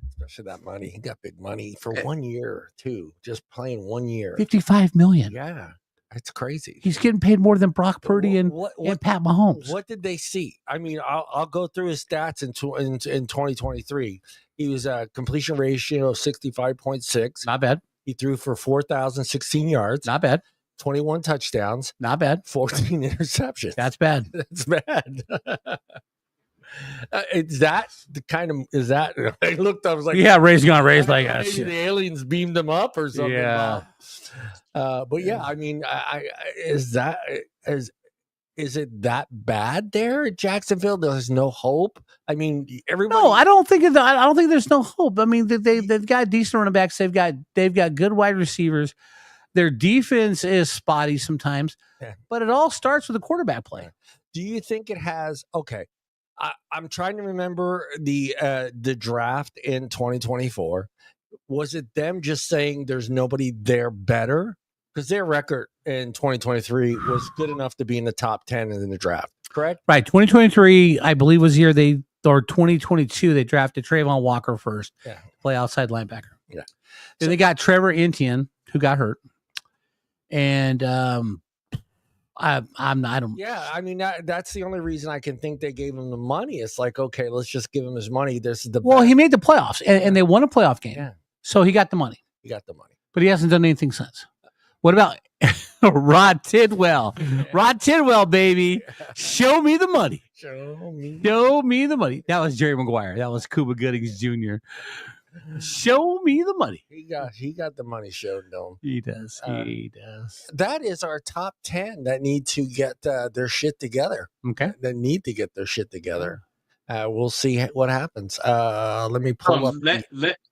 Especially that money. He got big money for 1 year, too. Just playing 1 year. $55 million. Yeah. It's crazy. He's getting paid more than Brock Purdy and Pat Mahomes. What did they see? I mean, I'll go through his stats in 2023. He was a completion ratio of 65.6. Not bad. He threw for 4,016 yards. Not bad. 21 touchdowns. Not bad. 14 interceptions. That's bad. That's bad. Is that the kind of, is that, I looked, I was like, yeah, Ray's gonna raise like that. Maybe the aliens beamed him up or something. Yeah. But yeah, I mean, is it that bad there at Jacksonville? There's no hope. I mean, everybody. No, I don't think there's no hope. I mean, they've got decent running backs. They've got good wide receivers. Their defense is spotty sometimes, but it all starts with a quarterback play. Do you think it has? Okay, I'm trying to remember the draft in 2024. Was it them just saying there's nobody there better? Because their record in 2023 was good enough to be in the top 10 in the draft, correct? Right. 2023, I believe, was the year or 2022, they drafted Trayvon Walker first, play outside linebacker. Yeah. Then they got Trevor Etienne, who got hurt. And I don't. Yeah, I mean that's the only reason I can think they gave him the money. It's like, okay, let's just give him his money. This is the well, he made the playoffs and they won a playoff game. Yeah. So he got the money. He got the money, but he hasn't done anything since. What about Rod Tidwell? Yeah. Rod Tidwell, baby, show me the money. Show me the money. That was Jerry Maguire. That was Cuba Goodings Jr. Show me the money. He got the money shown to him. He does. He does. That is our top 10 that need to get their shit together. Okay. That need to get their shit together. We'll see what happens. Let me pull up.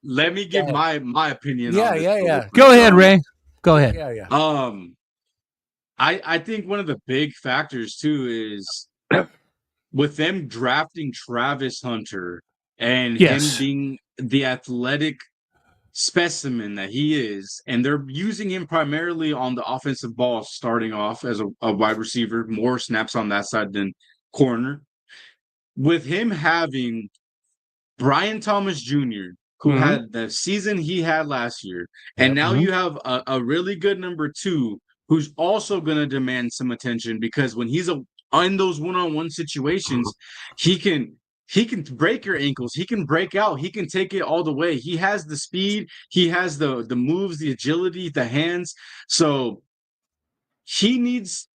Let me give my opinion. Yeah. Go ahead, Ray. Go ahead. Yeah. I think one of the big factors too is with them drafting Travis Hunter and him being the athletic specimen that he is, and they're using him primarily on the offensive ball, starting off as a wide receiver, more snaps on that side than corner. With him having Brian Thomas Jr., who Mhm. had the season he had last year, and Yep. now Mhm. you have a really good number two who's also going to demand some attention because when he's in those one-on-one situations, he can break your ankles, he can break out, he can take it all the way. He has the speed, he has the moves, the agility, the hands. So he needs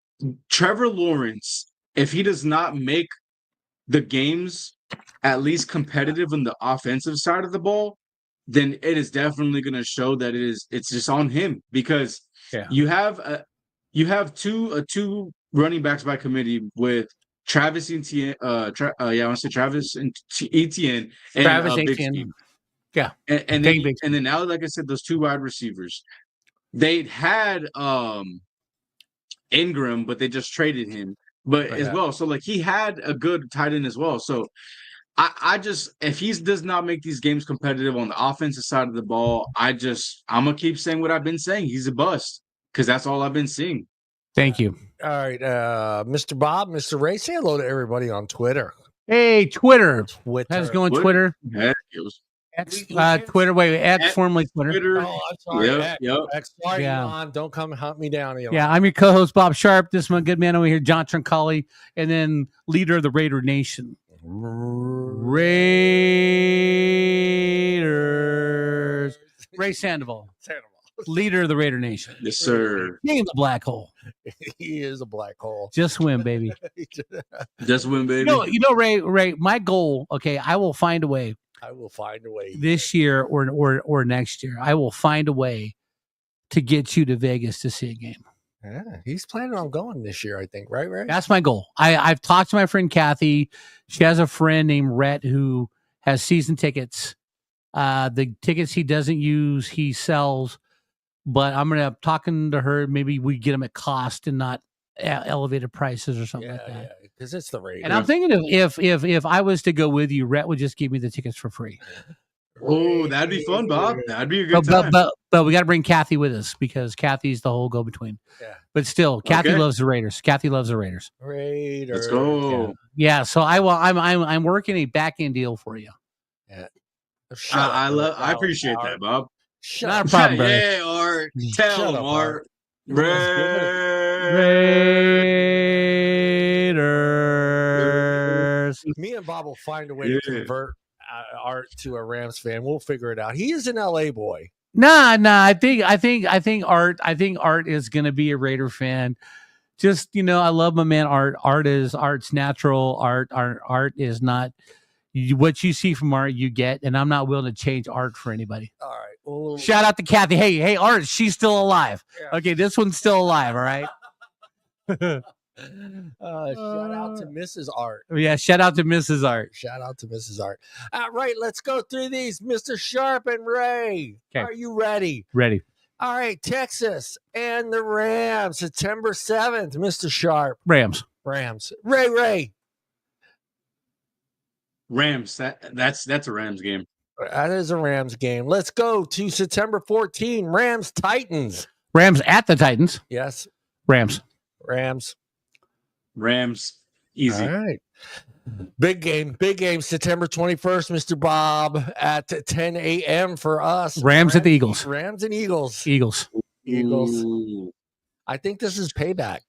Trevor Lawrence. If he does not make the games at least competitive on the offensive side of the ball, then it is definitely going to show that it's just on him because Yeah. you have two running backs by committee with Travis Etienne, I want to say Travis and Etienne and Travis Bigsby, Etienne. Yeah. and then Dang Bixby. and then now, like I said, those two wide receivers, they had Ingram, but they just traded him. But as Yeah. well, so like he had a good tight end as well. So I just if he does not make these games competitive on the offensive side of the ball, I'm gonna keep saying what I've been saying. He's a bust because that's all I've been seeing. Thank you. All right, Mr. Bob, Mr. Ray, say hello to everybody on Twitter. Hey, Twitter. Twitter. How's it going, What? Twitter? Heck, it was X, We can't- Twitter. Wait, X, X, formerly Twitter. Twitter. Oh, I'm sorry. Yep, X, yep. X, sorry, Yeah. Elon. Don't come hunt me down, Elon. Yeah, I'm your co-host, Bob Sharp. This is my good man over here, John Truncali, and then leader of the Raider Nation. Raiders. Ray Sandoval, leader of the Raider Nation. Yes, sir. Name the black hole. He is a black hole. Just win, baby. Just win, baby. You know, Ray, my goal, okay, I will find a way I will find a way. this year or next year. I will find a way to get you to Vegas to see a game. Yeah, he's planning on going this year, I think. Right, Ray? That's my goal. I've talked to my friend Kathy. She has a friend named Rhett who has season tickets. The tickets he doesn't use, he sells. But I'm gonna talking to her. Maybe we get them at cost and not elevated prices or something like that. Yeah, because it's the Raiders. And I'm thinking of if I was to go with you, Rhett would just give me the tickets for free. Oh, that'd be fun, Bob. That'd be a good time. But we got to bring Kathy with us because Kathy's the whole go between. Yeah. But still, Kathy Okay. loves the Raiders. Kathy loves the Raiders. Raiders. Let's go. Yeah. So I'm working a back end deal for you. Shut up, I appreciate Art. that, Bob. Shut Not up. a problem, brother. Yeah, Art. Tell Shut him, up, Art. Raiders. Me and Bob will find a way to Yeah. convert Art to a Rams fan. We'll figure it out. He is an LA boy. Nah. I think Art is gonna be a Raider fan. Just I love my man Art. Art's natural. Art is not what you see from Art. You get, and I'm not willing to change Art for anybody. All right. Well, Shout out to Kathy. Hey, Art, she's still alive. yeah. Okay, this one's still alive. All right. Shout out to Mrs. Art. Yeah, shout out to Mrs. Art. Shout out to Mrs. Art. All right, let's go through these. Mr. Sharp and Ray. Okay. Are you ready? Ready. All right, Texas and the Rams, September 7th. Mr. Sharp. Rams. Ray. Rams. That's a Rams game. That is a Rams game. Let's go to September 14. Rams Titans. Rams at the Titans. Yes. Rams. Easy. All right. Big game. September 21st, Mr. Bob at 10 a.m. for us. Rams at the Eagles. Rams and Eagles. Eagles. Ooh. I think this is payback.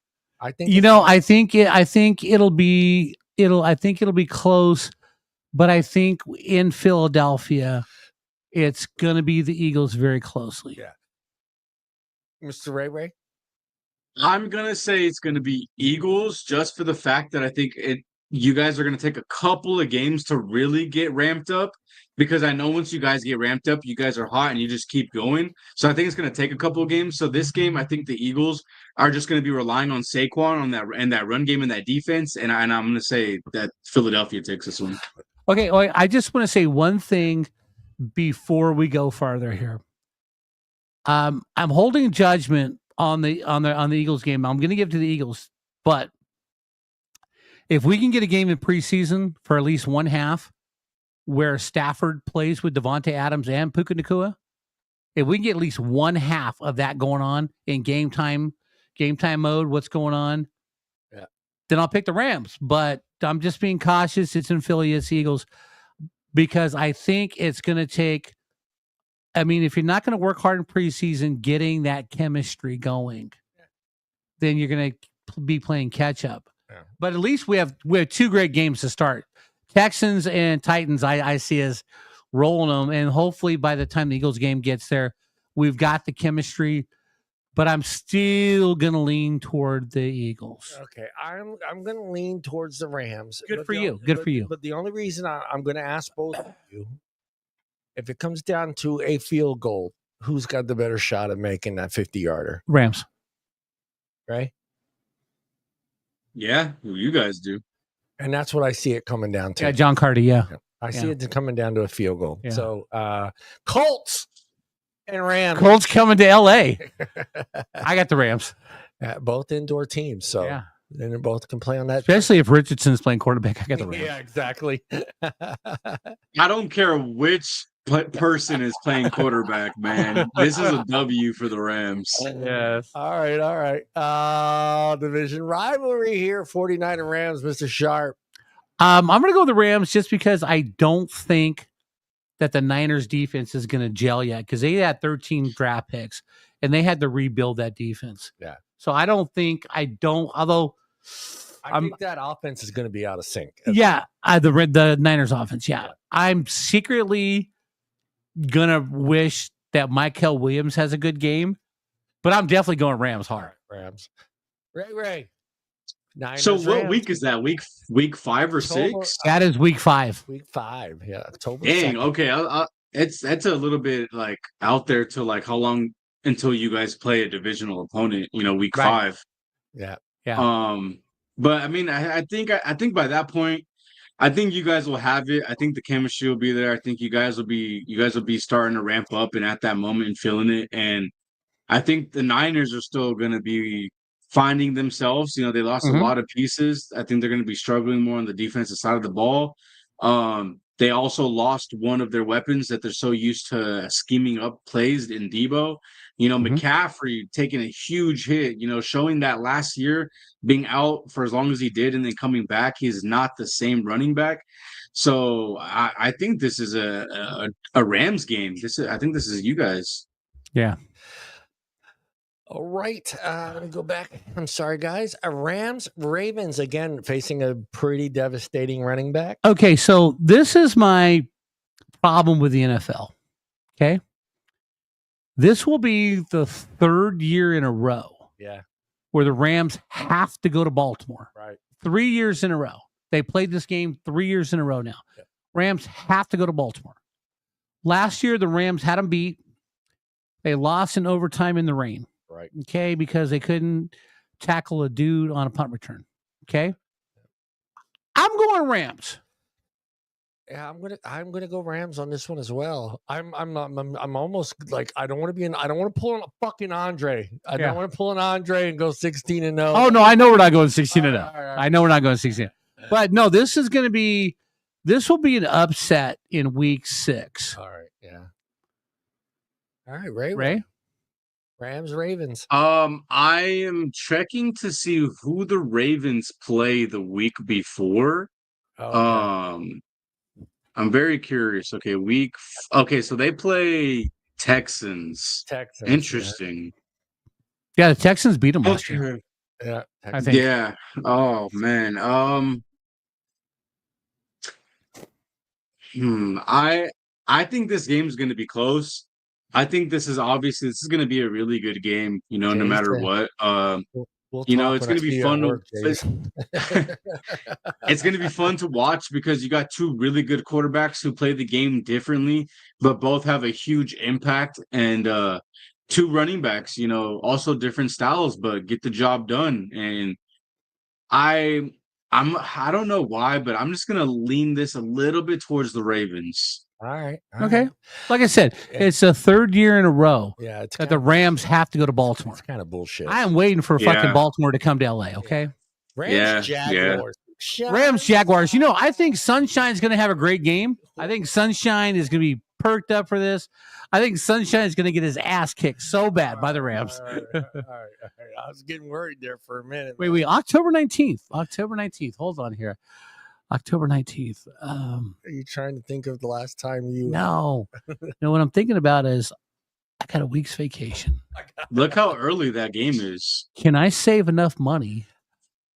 I think I think it'll be close, but I think in Philadelphia, it's gonna be the Eagles very closely. Yeah. Mr. Ray. I'm gonna say it's gonna be Eagles just for the fact that I think you guys are gonna take a couple of games to really get ramped up because I know once you guys get ramped up, you guys are hot and you just keep going. So I think it's gonna take a couple of games. So this game, I think the Eagles are just gonna be relying on Saquon on that run game and that defense, and I'm gonna say that Philadelphia takes this one. Okay, I just want to say one thing before we go farther here. I'm holding judgment on the Eagles game. I'm going to give it to the Eagles, but if we can get a game in preseason for at least one half where Stafford plays with Devontae Adams and Puka Nacua, if we can get at least one half of that going on in game time mode, what's going on, then I'll pick the Rams. But I'm just being cautious. It's in Philly, it's Eagles, because I think it's going to take. I mean, if you're not going to work hard in preseason, getting that chemistry going, then you're going to be playing catch up. Yeah. But at least we have 2 great games to start. Texans and Titans, I see as rolling them, and hopefully by the time the Eagles game gets there, we've got the chemistry. But I'm still going to lean toward the Eagles. Okay, I'm going to lean towards the Rams. Good for you. Good for you. But the only reason I'm going to ask both of you, if it comes down to a field goal, who's got the better shot at making that 50-yarder? Rams. Right? Yeah, you guys do. And that's what I see it coming down to. Yeah, John Carter, yeah. I see it coming down to a field goal. Yeah. So, Colts and Rams. Colts coming to L.A. I got the Rams. Both indoor teams, so then they both can play on that. Especially if Richardson's playing quarterback, I got the Rams. Yeah, exactly. I don't care which person is playing quarterback, man. This is a W for the Rams. Yes. All right. Division rivalry here, 49 and Rams, Mr. Sharp. I'm going to go with the Rams just because I don't think that the Niners defense is going to gel yet, because they had 13 draft picks and they had to rebuild that defense. Yeah. So I think that offense is going to be out of sync. Yeah. The Niners offense. Yeah. I'm secretly going to wish that Michael Williams has a good game, but I'm definitely going Rams hard. Rams. Ray. Niners, so what Rams. Week is that? Week 5 or 6? That is week 5. Week 5. Yeah. October. Dang. 2nd. Okay. That's a little bit like out there to like how long until you guys play a divisional opponent, week 5. Yeah. But I mean, I think by that point, I think you guys will have it. I think the chemistry will be there. I think you guys will be starting to ramp up and at that moment and feeling it. And I think the Niners are still going to be finding themselves. They lost a lot of pieces. I think they're going to be struggling more on the defensive side of the ball. They also lost one of their weapons that they're so used to scheming up plays in Debo. McCaffrey taking a huge hit, showing that last year being out for as long as he did and then coming back, he's not the same running back. So I think this is a Rams game. I think this is you guys. Yeah. All right. Let me go back. I'm sorry, guys. Rams, Ravens, again, facing a pretty devastating running back. Okay, so this is my problem with the NFL. Okay. This will be the 3rd year in a row where the Rams have to go to Baltimore. Right. 3 years in a row. They played this game 3 years in a row now. Yeah. Rams have to go to Baltimore. Last year, the Rams had them beat. They lost in overtime in the rain. Right. Okay, because they couldn't tackle a dude on a punt return. Okay. I'm going Rams. Yeah, I'm gonna go Rams on this one as well. I'm almost like I don't want to pull in a fucking Andre. I don't want to pull an Andre and go 16-0. Oh no, I know we're not going 16-0. Right. I know we're not going 16. But no, this will be an upset in week 6. All right, yeah. All right, Ray. Rams, Ravens. I am checking to see who the Ravens play the week before. I'm very curious. Okay, so they play Texans. Interesting. Yeah, the Texans beat them last year. Yeah, I think. Yeah. Oh man. I think this game is going to be close. I think this is going to be a really good game. No matter what. It's going to be fun. It's going to be fun to watch because you got 2 really good quarterbacks who play the game differently, but both have a huge impact, and 2 running backs, also different styles, but get the job done. And I don't know why, but I'm just going to lean this a little bit towards the Ravens. All right. Okay. Like I said, it's the 3rd year in a row that the Rams have to go to Baltimore. It's kind of bullshit. I am waiting for fucking Baltimore to come to LA, okay? Rams, Jaguars. Rams, Jaguars. I think Sunshine's going to have a great game. I think Sunshine is going to be perked up for this. I think Sunshine is going to get his ass kicked so bad by the Rams. All right. I was getting worried there for a minute. Wait. October 19th. October 19th. Hold on here. October 19th. Are you trying to think of the last time you? No. No, what I'm thinking about is I got a week's vacation. Look how early that game is. Can I save enough money?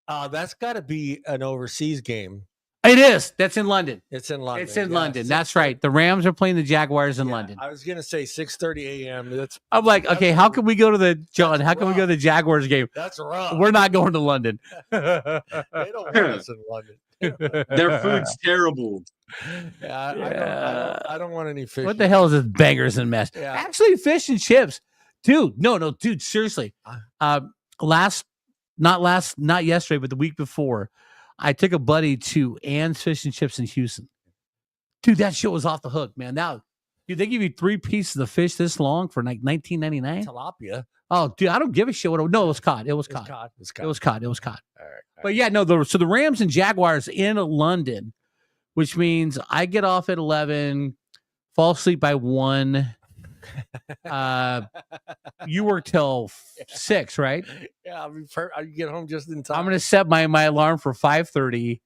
That's got to be an overseas game. It is. That's in London. It's in London. It's in London. That's right. The Rams are playing the Jaguars in London. I was gonna say 6:30 a.m. I'm like, okay, how can we go to the John? How can we go to the Jaguars game? That's rough. We're not going to London. They don't want us in London. Their food's terrible. I don't want any fish. What the hell is this bangers and mess? Yeah. Actually, fish and chips, dude. No, dude. Seriously, not yesterday, but the week before, I took a buddy to Ann's Fish and Chips in Houston. Dude, that shit was off the hook, man. Now, dude, they give you 3 pieces of fish this long for like $19.99. Tilapia. Oh, dude, I don't give a shit. No, it was caught. It was caught. All right. But yeah, no. So the Rams and Jaguars in London, which means I get off at 11, fall asleep by 1. You work till 6, right? Yeah, I get home just in time. I'm gonna set my alarm for 5:30.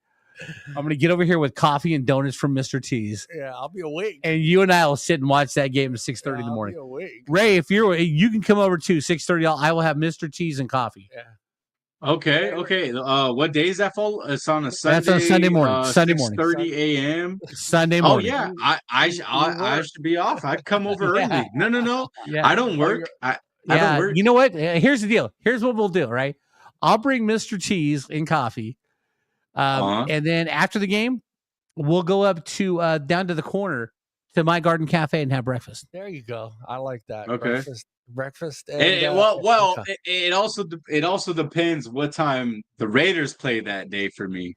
I'm gonna get over here with coffee and donuts from Mr. T's. Yeah, I'll be awake. And you and I will sit and watch that game at 6:30 in the morning. I'll be awake. Ray, if you can come over too, 6:30. I will have Mr. T's and coffee. Yeah. Okay. What day is that fall? It's on a Sunday. That's on Sunday morning. Sunday morning. 6:30 a.m. Sunday morning. Oh yeah, I should be off. I'd come over Yeah. early. No. Yeah. I don't work. I don't work. You know what? Here's the deal. Here's what we'll do, right? I'll bring Mr. T's and coffee. And then after the game, we'll go up to down to the corner to My Garden Cafe and have breakfast. There you go. I like that. Okay. Breakfast. It also depends what time the Raiders play that day for me.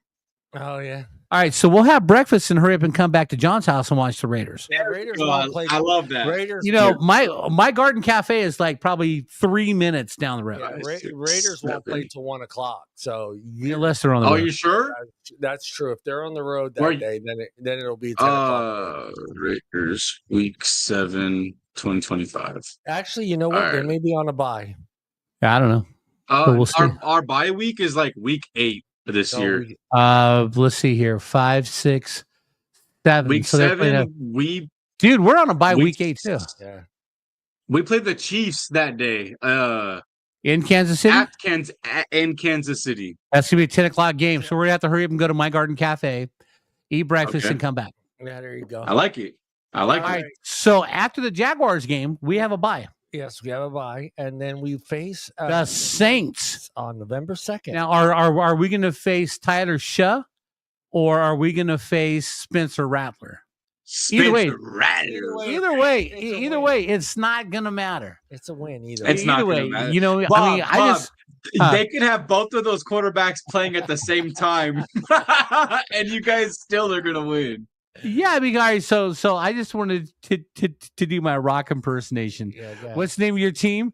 Oh yeah. All right, so we'll have breakfast and hurry up and come back to John's house and watch the Raiders. Yeah, Raiders won't play. I love that. Raiders. You know, my Garden Cafe is like probably 3 minutes down the road. Yeah, Raiders won't play till 1 o'clock. So unless they're on the road. Are you sure? That's true. If they're on the road that day, then it'll be 10 o'clock. Raiders week 7, 2025. Actually, you know what? They may be on a bye. Yeah, I don't know. But we'll see. Our bye week is like week 8 this year. Let's see here. 5, 6, 7. Week so 7, dude, we're on a bye week 8 too. Yeah. We played the Chiefs that day. In Kansas City? In Kansas City. That's gonna be a 10 o'clock game. So we're gonna have to hurry up and go to My Garden Cafe, eat breakfast, and come back. Yeah, there you go. I like it. All right. So after the Jaguars game, we have a bye. Yes, we have a bye, and then we face the Saints on November 2nd. Now, are we going to face Tyler Shah, or are we going to face Spencer Rattler? Either way, it's not going to matter. It's a win either. It's not going to matter. You know, Bob, they could have both of those quarterbacks playing at the same time, and you guys still are going to win. Yeah, I mean, guys. So I just wanted to do my rock impersonation. Yeah. What's the name of your team?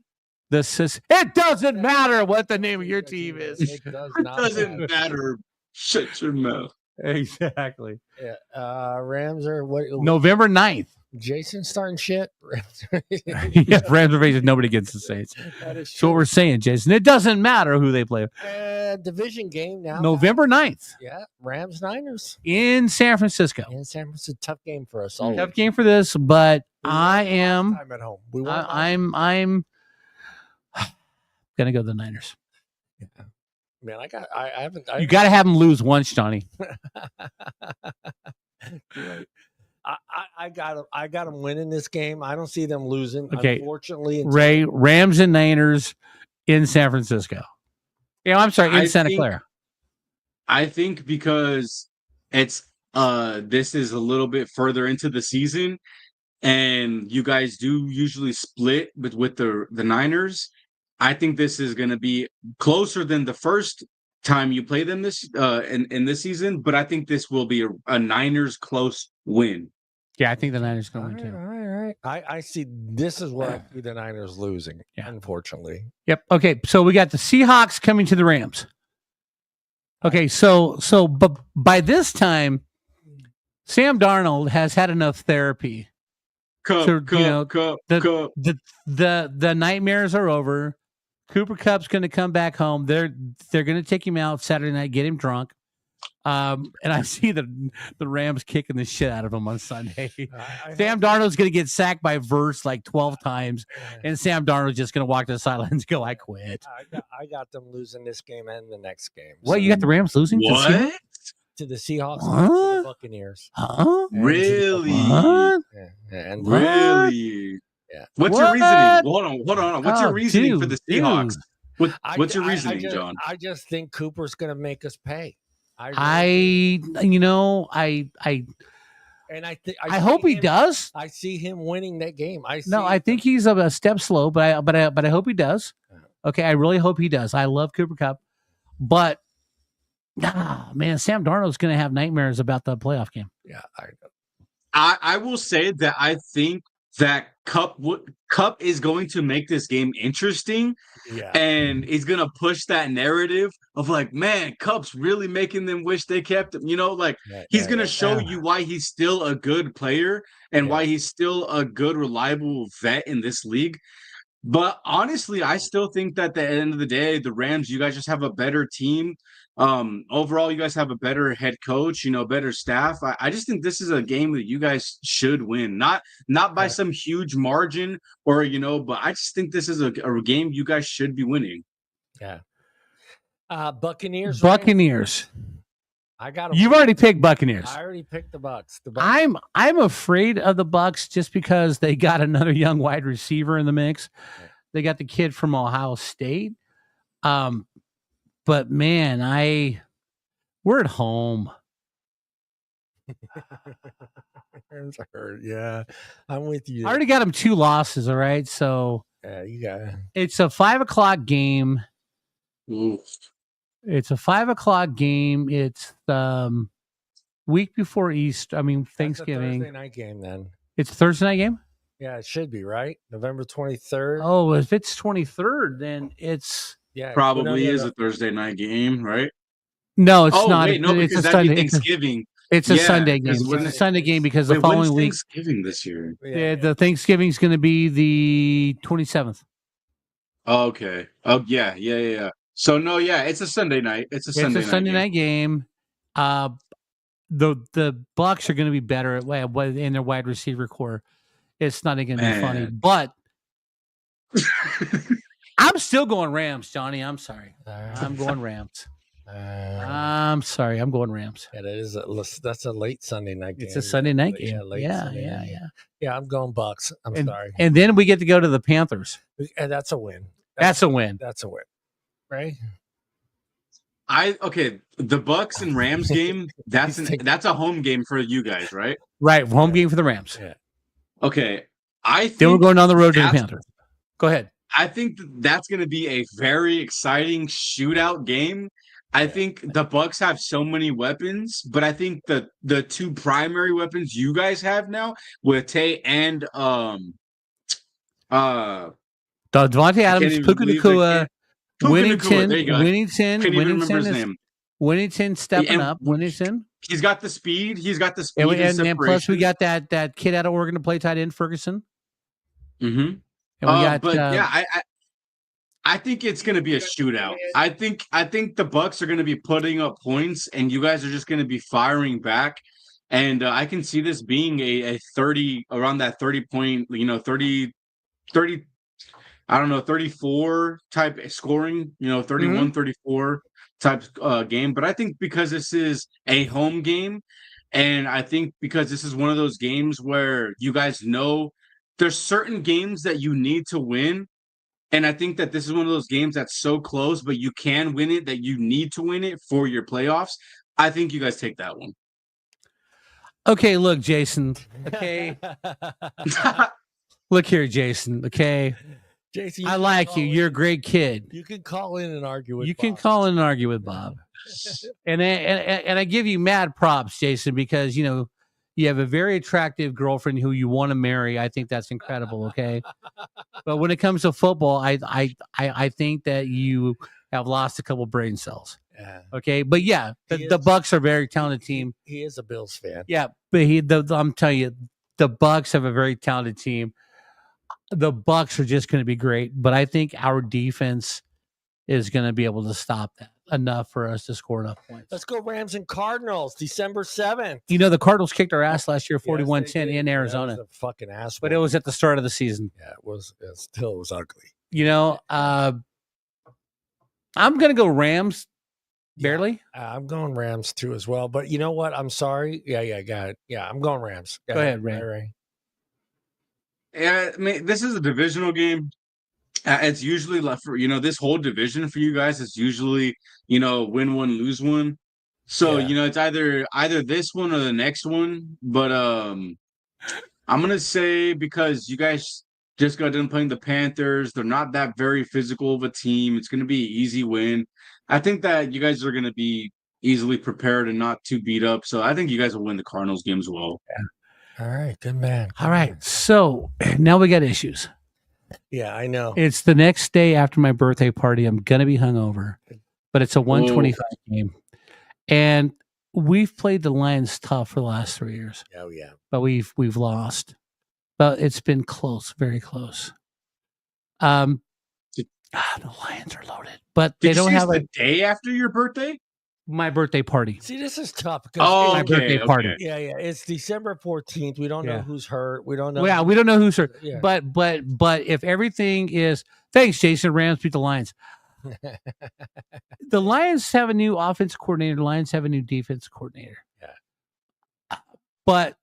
It doesn't matter what the name of your team is. It doesn't matter. Shut your mouth. Exactly. Yeah. Rams are what? November 9th. Jason starting shit. Yeah, Rams are facing nobody against the Saints. That's what we're saying, Jason. It doesn't matter who they play. Division game now. November 9th. Yeah, Rams Niners in San Francisco. Tough game for us. Tough game for this, but I am. I'm at home. I'm gonna go to the Niners. Yeah. Man, I haven't. You got to have them lose once, Johnny. I got them winning this game. I don't see them losing. Okay. Unfortunately, Rams and Niners in San Francisco. Yeah, I'm sorry, in Santa Clara. I think because it's this is a little bit further into the season, and you guys do usually split with the Niners. I think this is going to be closer than the first time you play them this in this season, but I think this will be a Niners close win. Yeah, I think the Niners going to win too. All right. I see. This is where I see the Niners losing. Yeah. Unfortunately. Yep. Okay. So we got the Seahawks coming to the Rams. Okay. But by this time, Sam Darnold has had enough therapy So, the nightmares are over. Cooper Kupp's going to come back home. They're going to take him out Saturday night, get him drunk. And I see the Rams kicking the shit out of him on Sunday. Sam Darnold's going to get sacked by Verse like 12 times, and Sam Darnold's just going to walk to the sidelines and go, I quit. I got them losing this game and the next game. What? You got the Rams losing? What? To the Seahawks and to the Buccaneers. Really? And really? Yeah. What's your reasoning? Hold on. What's your reasoning for the Seahawks? What's your reasoning, John? I just think Cooper's going to make us pay. I hope he does. I see him winning that game. I think he's a step slow, but I hope he does. Okay, I really hope he does. I love Cooper Kupp, but man, Sam Darnold's going to have nightmares about the playoff game. Yeah, I will say that I think that Kupp is going to make this game interesting, and he's going to push that narrative of like, man, Kupp's really making them wish they kept him. He's going to show you why he's still a good player and why he's still a good, reliable vet in this league. But honestly, I still think that at the end of the day, the Rams, you guys just have a better team. Overall, you guys have a better head coach, better staff. I just think this is a game that you guys should win, not by some huge margin but I just think this is a game you guys should be winning. Yeah. Buccaneers. I got them. You've already picked Buccaneers. I already picked the Bucs. I'm afraid of the Bucs just because they got another young wide receiver in the mix. They got the kid from Ohio State. But man, we're at home. Yeah, I'm with you. I already got them 2 losses. All right, so you got it. It's a 5:00 game. Oof. It's a 5:00 game. It's the week before Easter. I mean, Thanksgiving. Thursday night game then. It's a Thursday night game? Yeah, it should be, right? November 23rd. Oh, if it's 23rd, then it's probably is a Thursday night game, right? No, it's not. Wait, no, it's because a that'd Sunday. be Thanksgiving. It's a Sunday game. It's a Sunday game because the following week. Thanksgiving this year. The Thanksgiving is going to be the 27th. Okay. Oh yeah. So no, it's a Sunday night. It's a Sunday night game. The Bucs are going to be better in their wide receiver core. It's not going to be funny, but I'm still going Rams, Johnny. I'm sorry. I'm going Rams. I'm sorry. I'm going Rams. Yeah, that's a late Sunday night game. It's a Sunday night game. Yeah. I'm going Bucs. I'm sorry. And then we get to go to the Panthers. And that's a win. That's a win. That's a win. Right? The Bucs and Rams game, that's a home game for you guys, right? Right, home game for the Rams. Yeah. Okay. Then we're going on the road to the Panthers. Go ahead. I think that's going to be a very exciting shootout game. I think the Bucs have so many weapons, but I think the 2 primary weapons you guys have now with Tay and Devontae Adams, Puka Nacua, Winnington stepping up. Winnington. He's got the speed. And plus we got that kid out of Oregon to play tight end, Ferguson. Mm-hmm. And we got, I think it's going to be a shootout. I think the Bucs are going to be putting up points, and you guys are just going to be firing back. And I can see this being a 30 around that 30 point, 30, I don't know, 34 type scoring, 31, 34 type game. But I think because this is a home game, and I think because this is one of those games where you guys know there's certain games that you need to win. And I think that this is one of those games that's so close, but you can win it, that you need to win it for your playoffs. I think you guys take that one. Okay, look, Jason. Okay. Look here, Jason. Okay. Jason, I like you. You're a great kid. You can call in and argue with You Bob. can call in and argue with Bob. and I give you mad props, Jason, because, you have a very attractive girlfriend who you want to marry. I think that's incredible. Okay. But when it comes to football, I think that you have lost a couple brain cells. Yeah. Okay. But yeah, the Bucs are a very talented team. He is a Bills fan. Yeah. But I'm telling you, the Bucks have a very talented team. The Bucks are just going to be great, but I think our defense is going to be able to stop that enough for us to score enough points. Let's go Rams and Cardinals, December 7th. You know, the Cardinals kicked our ass last year, 41-10 in Arizona. That was a fucking ass. But it was at the start of the season. Yeah, it was. It still was ugly. You know, I'm going to go Rams, barely. I'm going Rams too as well. But you know what? I'm sorry. Yeah, got it. Yeah, I'm going Rams. Go ahead, Ray. Ray. Yeah, I mean, this is a divisional game. It's usually like for this whole division for you guys is usually win one lose one. So it's either this one or the next one. But I'm gonna say because you guys just got done playing the Panthers, they're not that very physical of a team. It's gonna be an easy win. I think that you guys are gonna be easily prepared and not too beat up. So I think you guys will win the Cardinals game as well. Yeah. All right, good man. All right, so now we got issues. Yeah, I know. It's the next day after my birthday party. I'm going to be hungover, but it's a 125 game. And we've played the Lions tough for the last 3 years. Oh, yeah. But we've lost. But it's been close, very close. The Lions are loaded. But they don't have the day after your birthday? My birthday party. See, this is tough because my birthday party. Yeah. It's December 14th. We don't know who's hurt. We don't know. Yeah, we don't know who's hurt. Yeah. But if everything is thanks, Jason, Rams beat the Lions. The Lions have a new offense coordinator. The Lions have a new defense coordinator. Yeah. But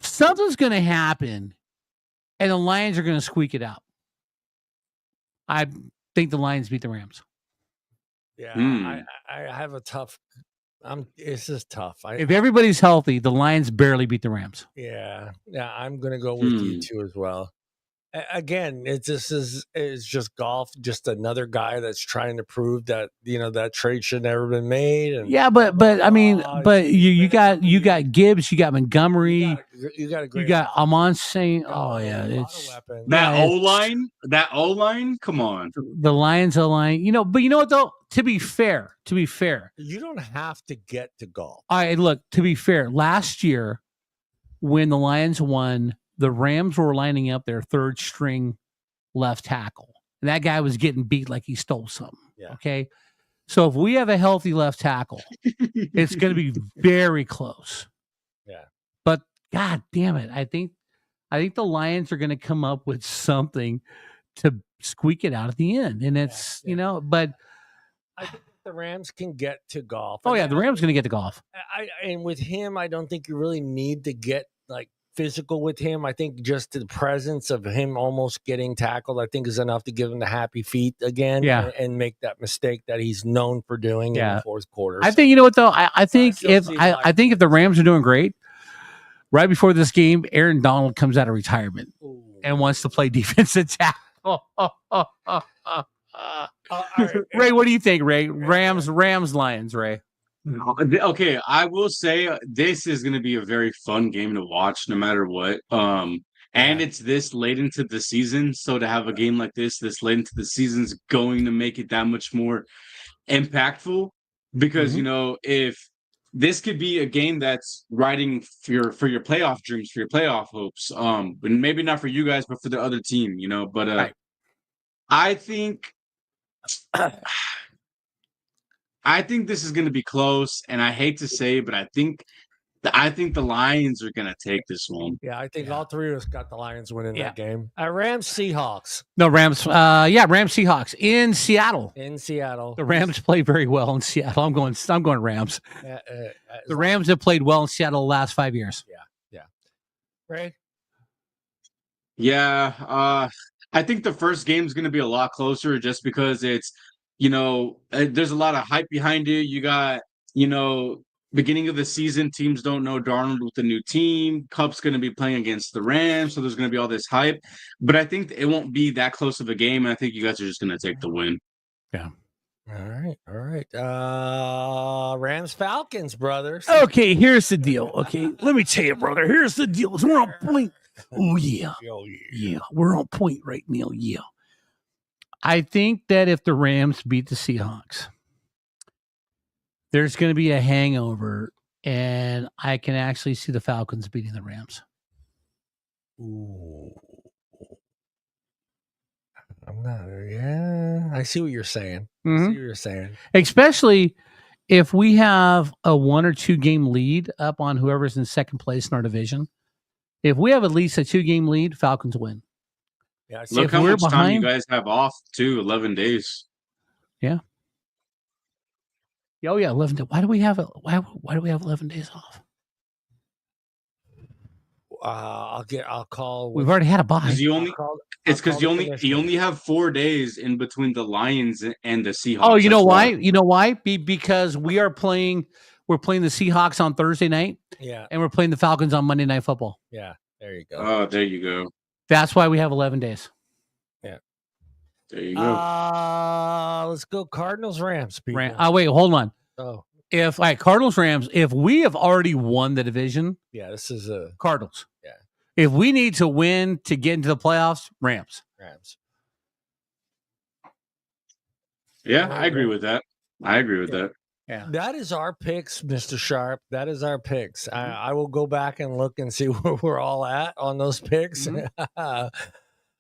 something's going to happen, and the Lions are going to squeak it out. I think the Lions beat the Rams. Yeah, I have a tough. It's just tough. If everybody's healthy, the Lions barely beat the Rams. Yeah, I'm gonna go with you too as well. Again, it's just golf. Just another guy that's trying to prove that that trade should never been made. And but I mean, but you got Gibbs, you got Montgomery, you got Amon Saint. Oh yeah, it's that O line. Come on, the Lions O line. But you know what though? To be fair, you don't have to get to golf. All right, look. To be fair, last year when the Lions won, the Rams were lining up their third string left tackle. And that guy was getting beat like he stole something. Yeah. Okay. So if we have a healthy left tackle, it's going to be very close. Yeah. But God damn it. I think the Lions are going to come up with something to squeak it out at the end. And it's, but I think the Rams can get to golf. Oh, yeah. The Rams going to get to golf. And with him, I don't think you really need to get like physical with him. I think just the presence of him almost getting tackled, I think is enough to give him the happy feet again and make that mistake that he's known for doing in the fourth quarter. I think, you know what though? I think if the Rams are doing great, right before this game, Aaron Donald comes out of retirement and wants to play defensive tackle. Ray, what do you think, Ray? Rams, Lions, Ray. Okay, I will say this is going to be a very fun game to watch no matter what. And it's this late into the season, so to have a game like this late into the season is going to make it that much more impactful because if this could be a game that's riding for your playoff dreams, for your playoff hopes, but maybe not for you guys, but for the other team, but right. I think this is going to be close, and I hate to say it, but I think the Lions are going to take this one. Yeah, I think all three of us got the Lions winning that game. Rams, Seahawks. No, Rams. Rams, Seahawks in Seattle. The Rams play very well in Seattle. I'm going Rams. The Rams have played well in Seattle the last 5 years. Yeah. Ray? Yeah, I think the first game is going to be a lot closer just because it's, there's a lot of hype behind it. You got, beginning of the season, teams don't know Darnold with the new team. Cup's going to be playing against the Rams, so there's going to be all this hype. But I think it won't be that close of a game, and I think you guys are just going to take the win. Yeah. All right. Rams, Falcons, brothers. Okay, here's the deal. Okay, let me tell you, brother. Here's the deal. We're on point. Oh, yeah. Yeah, we're on point right now. Yeah. I think that if the Rams beat the Seahawks, there's going to be a hangover, and I can actually see the Falcons beating the Rams. Ooh. I'm not. Yeah, I see what you're saying. I see what you're saying. Especially if we have a 1 or 2 game lead up on whoever's in second place in our division. If we have at least a 2 game lead, Falcons win. Yeah, Look how much time you guys have off too. 11 days. Yeah. Oh yeah, 11 days. Why do we have 11 days off? I'll call. We've already had a bye. It's because you only have 4 days in between the Lions and the Seahawks. Oh, you know why? You know why? Because we're playing the Seahawks on Thursday night. Yeah. And we're playing the Falcons on Monday Night Football. Yeah. There you go. Oh, there you go. That's why we have 11 days. Yeah. There you go. Let's go Cardinals Rams. Wait, hold on. Oh. If Cardinals Rams, if we have already won the division, this is a Cardinals. Yeah. If we need to win to get into the playoffs, Rams. Yeah, I agree with that. Yeah. That is our picks, Mr. Sharp. That is our picks. I will go back and look and see where we're all at on those picks.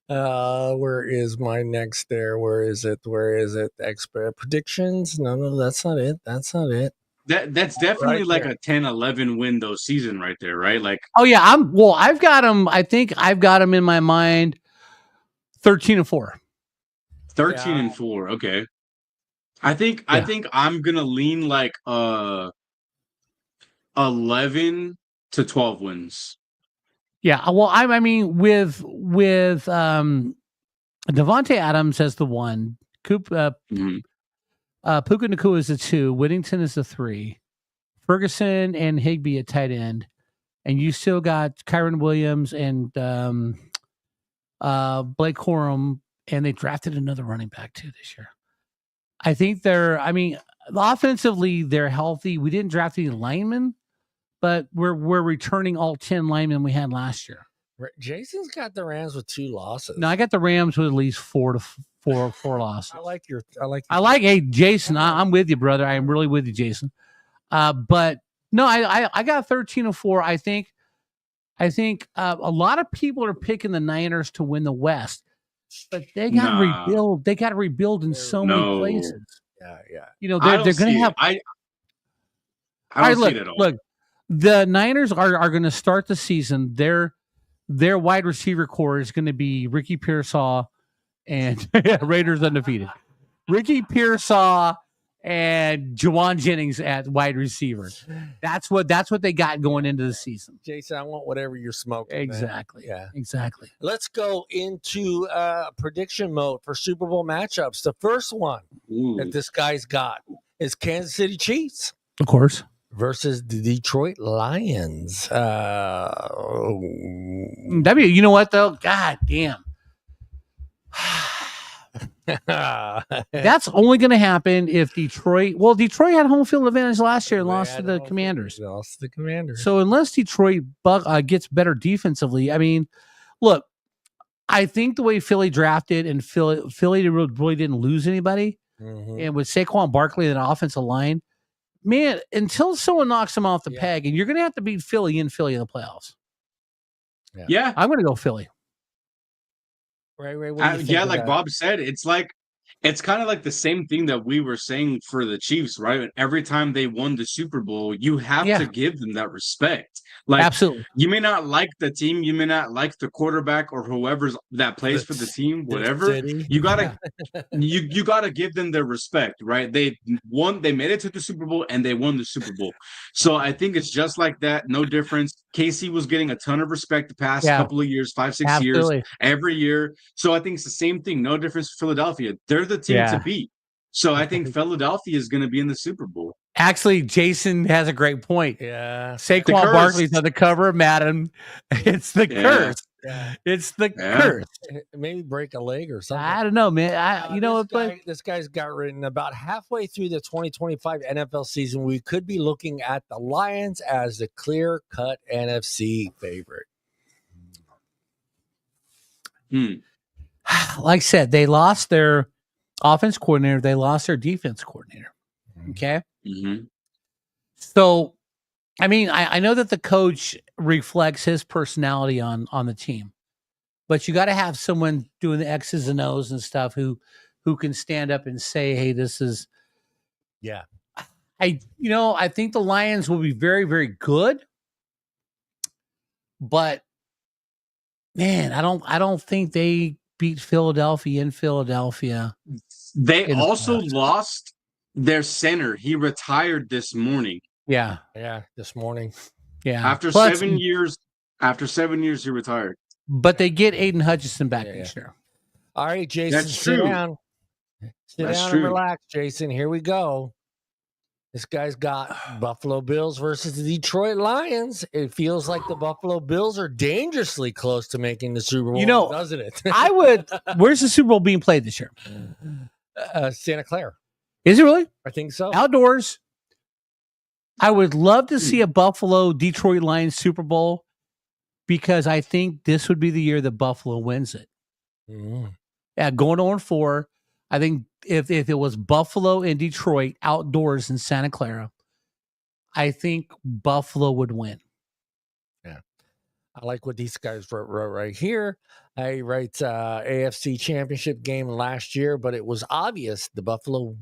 Where is my next there? Where is it? Expert predictions? No, that's not it. That's definitely like a 10-11 win though season right there, right? Like, oh yeah, I've got them. I think I've got them in my mind 13-4. 13-4. Okay. I think I'm gonna lean like 11 to 12 wins. Yeah, well, I mean with Devontae Adams as the 1, Puka Nacua is the 2, Whittington is the 3, Ferguson and Higbee at tight end, and you still got Kyron Williams and Blake Corum, and they drafted another running back too this year. I think offensively they're healthy. We didn't draft any linemen, but we're returning all 10 linemen we had last year. Jason's got the Rams with 2 losses. No, I got the Rams with at least 4 losses. I like hey, Jason, I'm with you, brother. I am really with you, Jason. But no, I got 13-4. I think a lot of people are picking the Niners to win the West, but they got to rebuild. They got to rebuild in so many places. Yeah. You know, they're going to have. I don't see it at all. Look, the Niners are going to start the season. Their wide receiver core is going to be Ricky Pearsall and Raiders undefeated. Ricky Pearsall and Juwan Jennings at wide receiver. That's what they got going into the season. Jason, I want whatever you're smoking. Exactly. Man. Yeah. Exactly. Let's go into prediction mode for Super Bowl matchups. The first one that this guy's got is Kansas City Chiefs. Of course. Versus the Detroit Lions. You know what though? God damn. That's only going to happen if Detroit had home field advantage last year and lost to the Commanders. So unless Detroit gets better defensively, I mean, look, I think the way Philly drafted and Philly really didn't lose anybody, and with Saquon Barkley and an offensive line, man, until someone knocks them off the peg, and you're going to have to beat Philly in the playoffs. Yeah. I'm going to go Philly. Right. Like Bob said, it's kind of like the same thing that we were saying for the Chiefs, right? Every time they won the Super Bowl, you have to give them that respect. Like, absolutely. You may not like the team, you may not like the quarterback or whoever's that plays for the team, whatever. You gotta you gotta give them their respect, right? They made it to the Super Bowl and they won the Super Bowl. So I think it's just like that, no difference. KC was getting a ton of respect the past couple of years, 5-6 years, every year. So I think it's the same thing, no difference for Philadelphia. They're the team to beat. So I think Philadelphia is going to be in the Super Bowl. Actually, Jason has a great point. Yeah. Saquon Barkley's on the cover of Madden. It's the curse. Yeah. It's the curse. Maybe break a leg or something. I don't know, man. This guy's got written about halfway through the 2025 NFL season. We could be looking at the Lions as the clear-cut NFC favorite. Like I said, they lost their offense coordinator. They lost their defense coordinator. Okay. Mm-hmm. So I mean, I know that the coach reflects his personality on the team, but you got to have someone doing the X's and O's and stuff who can stand up and say, "Hey, this is." Yeah. I think the Lions will be very, very good, but man, I don't think they beat Philadelphia in Philadelphia. They in the also playoffs. lost their center. He retired this morning. Yeah, This morning. yeah. After Plus, 7 years, he retired. but they get Aiden Hutchinson back Yeah, next year. All right, Jason, That's sit true. down. Sit That's down true. and relax, Jason. Here we go. This guy's got Buffalo Bills versus the Detroit Lions. It feels like the Buffalo Bills are dangerously close to making the Super Bowl, doesn't it? I would. Where's the Super Bowl being played this year? Santa Clara. Is it really I think so. outdoors? I would love to see a Buffalo Detroit Lions Super Bowl because I think this would be the year that Buffalo wins it. Mm. Yeah, going 0-4. I think if it was Buffalo and Detroit outdoors in Santa Clara, I think Buffalo would win. Yeah. I like what these guys wrote right here. He writes AFC Championship game last year, but it was obvious the Buffalo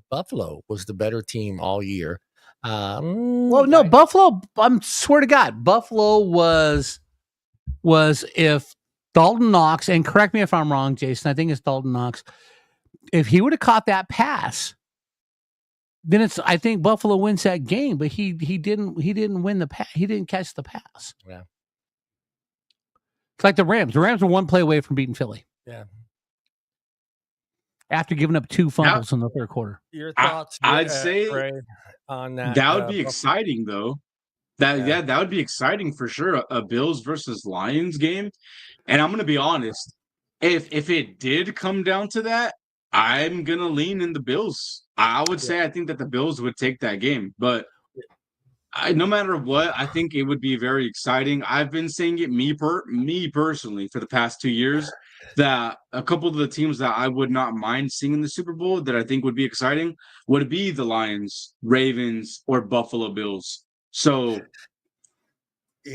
was the better team all year. Well, no, Buffalo. I'm swear to God, Buffalo was if Dalton Knox, and correct me if I'm wrong, Jason. I think it's Dalton Knox. If he would have caught that pass, then I think Buffalo wins that game. But he didn't win the pass. He didn't catch the pass. Yeah, it's like the Rams. The Rams were one play away from beating Philly. Yeah. After giving up 2 fumbles in the third quarter. Your thoughts? I'd say Ray, on that. That would be exciting, though. That would be exciting for sure. A Bills versus Lions game, and I'm gonna be honest. If it did come down to that, I'm gonna lean in the Bills. I would say I think that the Bills would take that game, but no matter what, I think it would be very exciting. I've been saying it me personally for the past 2 years that a couple of the teams that I would not mind seeing in the Super Bowl that I think would be exciting would be the Lions, Ravens, or Buffalo Bills. So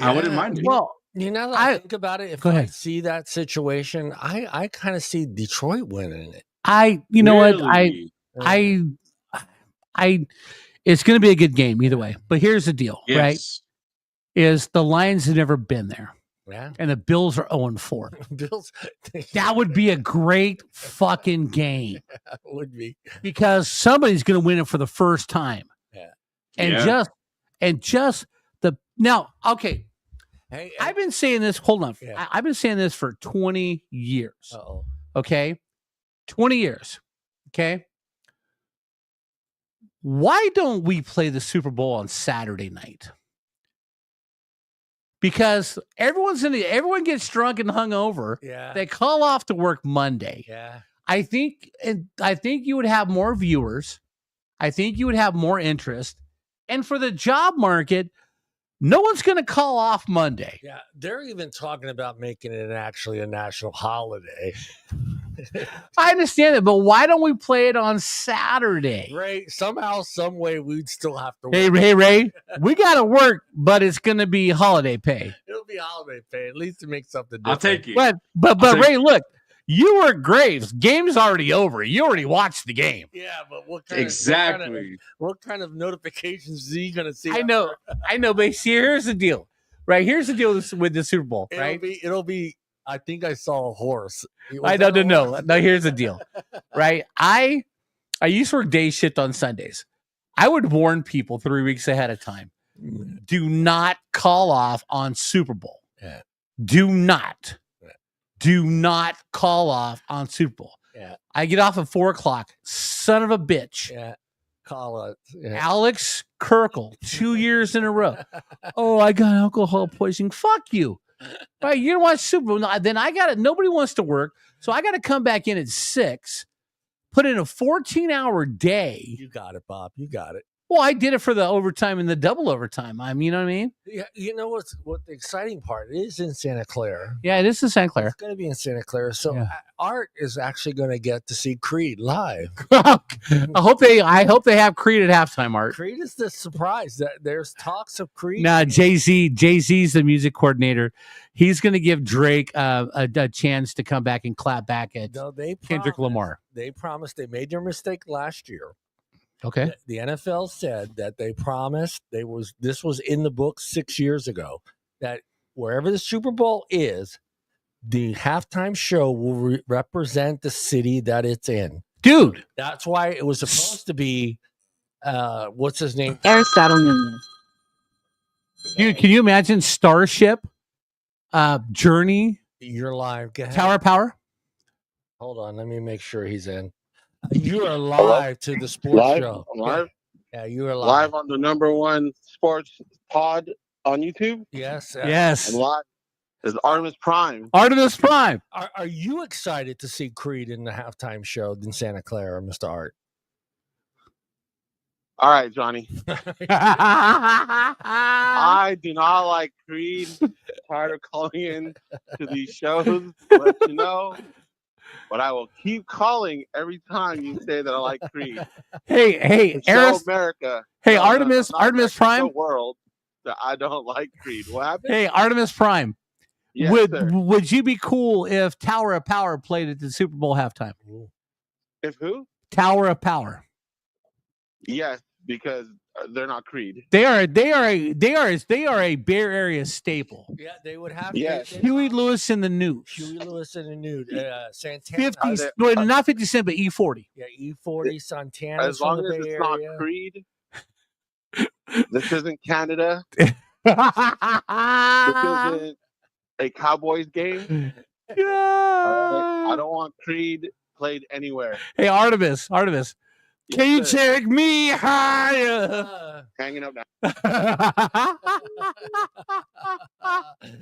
I wouldn't mind it. Well, that I think about it, if go I ahead. see that situation, I kind of see Detroit winning it. You know Really? what? It's going to be a good game either way. But here's the deal, right? Is the Lions have never been there. Yeah. And the Bills are 0-4. Bills. That would be a great fucking game. Yeah, it would be. Because somebody's going to win it for the first time. Yeah. And just the now, okay. Hey, I've been saying this. Hold on. Yeah. I've been saying this for 20 years. Uh-oh. Okay. 20 years. Okay. Why don't we play the Super Bowl on Saturday night? Because everyone gets drunk and hungover. Yeah. They call off to work Monday. Yeah. I think you would have more viewers. I think you would have more interest. And for the job market, no one's going to call off Monday. Yeah. They're even talking about making it actually a national holiday. I understand it, but why don't we play it on Saturday? Ray, somehow, some way, we'd still have to work. Hey, Ray, we got to work, but it's going to be holiday pay. It'll be holiday pay. At least it makes something different. I'll take it. But Ray, look, you work Graves. Game's already over. You already watched the game. Yeah, but what kind what kind of notifications is he going to see? I know, but see, here's the deal. Right, here's the deal with the Super Bowl, right? It'll be I think I saw a horse. No. Here's the deal, right? I used to work day shift on Sundays. I would warn people 3 weeks ahead of time. Do not call off on Super Bowl. Yeah. Do not call off on Super Bowl. Yeah. I get off at 4:00. Son of a bitch. Yeah. Call it. Yeah. Alex Kirkle, 2 years in a row. Oh, I got alcohol poisoning. Fuck you. Right, you don't watch Super Bowl. Then I got it. Nobody wants to work, so I got to come back in at 6, put in a 14-hour day. You got it, Bob. You got it. Well, I did it for the overtime and the double overtime. You know what I mean? Yeah, you know what the exciting part is in Santa Clara. Yeah, it is in Santa Clara. It's going to be in Santa Clara, so Yeah. Art is actually going to get to see Creed live. I hope they have Creed at halftime, Art. Creed is the surprise that there's talks of Creed. Nah, Jay-Z's the music coordinator. He's going to give Drake a chance to come back and clap back at Kendrick Lamar. They promised. They made their mistake last year. Okay. The NFL said that they promised this was in the book 6 years ago, that wherever the Super Bowl is, the halftime show will represent the city that it's in. Dude, that's why it was supposed to be what's his name? Aristotle Nunez. Dude, can you imagine Starship, Journey, You're live. Tower of Power? Hold on, let me make sure he's in. You are live to the sports show. I'm live. Yeah, you are live. Live on the #1 sports pod on YouTube. Yes. Yes. And live is Artemis Prime. Artemis Prime. Are you excited to see Creed in the halftime show in Santa Clara, Mr. Art? All right, Johnny. I do not like Creed. Tired of calling in to these shows to let you know. But I will keep calling every time you say that I like Creed. Hey, show America. Hey, Artemis Prime. The world that I don't like Creed. What happened? Hey, Artemis Prime. Yes, would you be cool if Tower of Power played at the Super Bowl halftime? If who? Tower of Power. Yes, because they're not Creed. They are a Bay Area staple. Yeah, they would have. Yes. Huey Lewis and the News. Huey Lewis and the News. Santana. 50, not 50 Cent, but E40. Yeah, E40, Santana. As long as it's not Creed. This isn't Canada. This isn't a Cowboys game. Yeah. I don't want Creed played anywhere. Hey, Artemis. Can you take me higher? Hanging up now.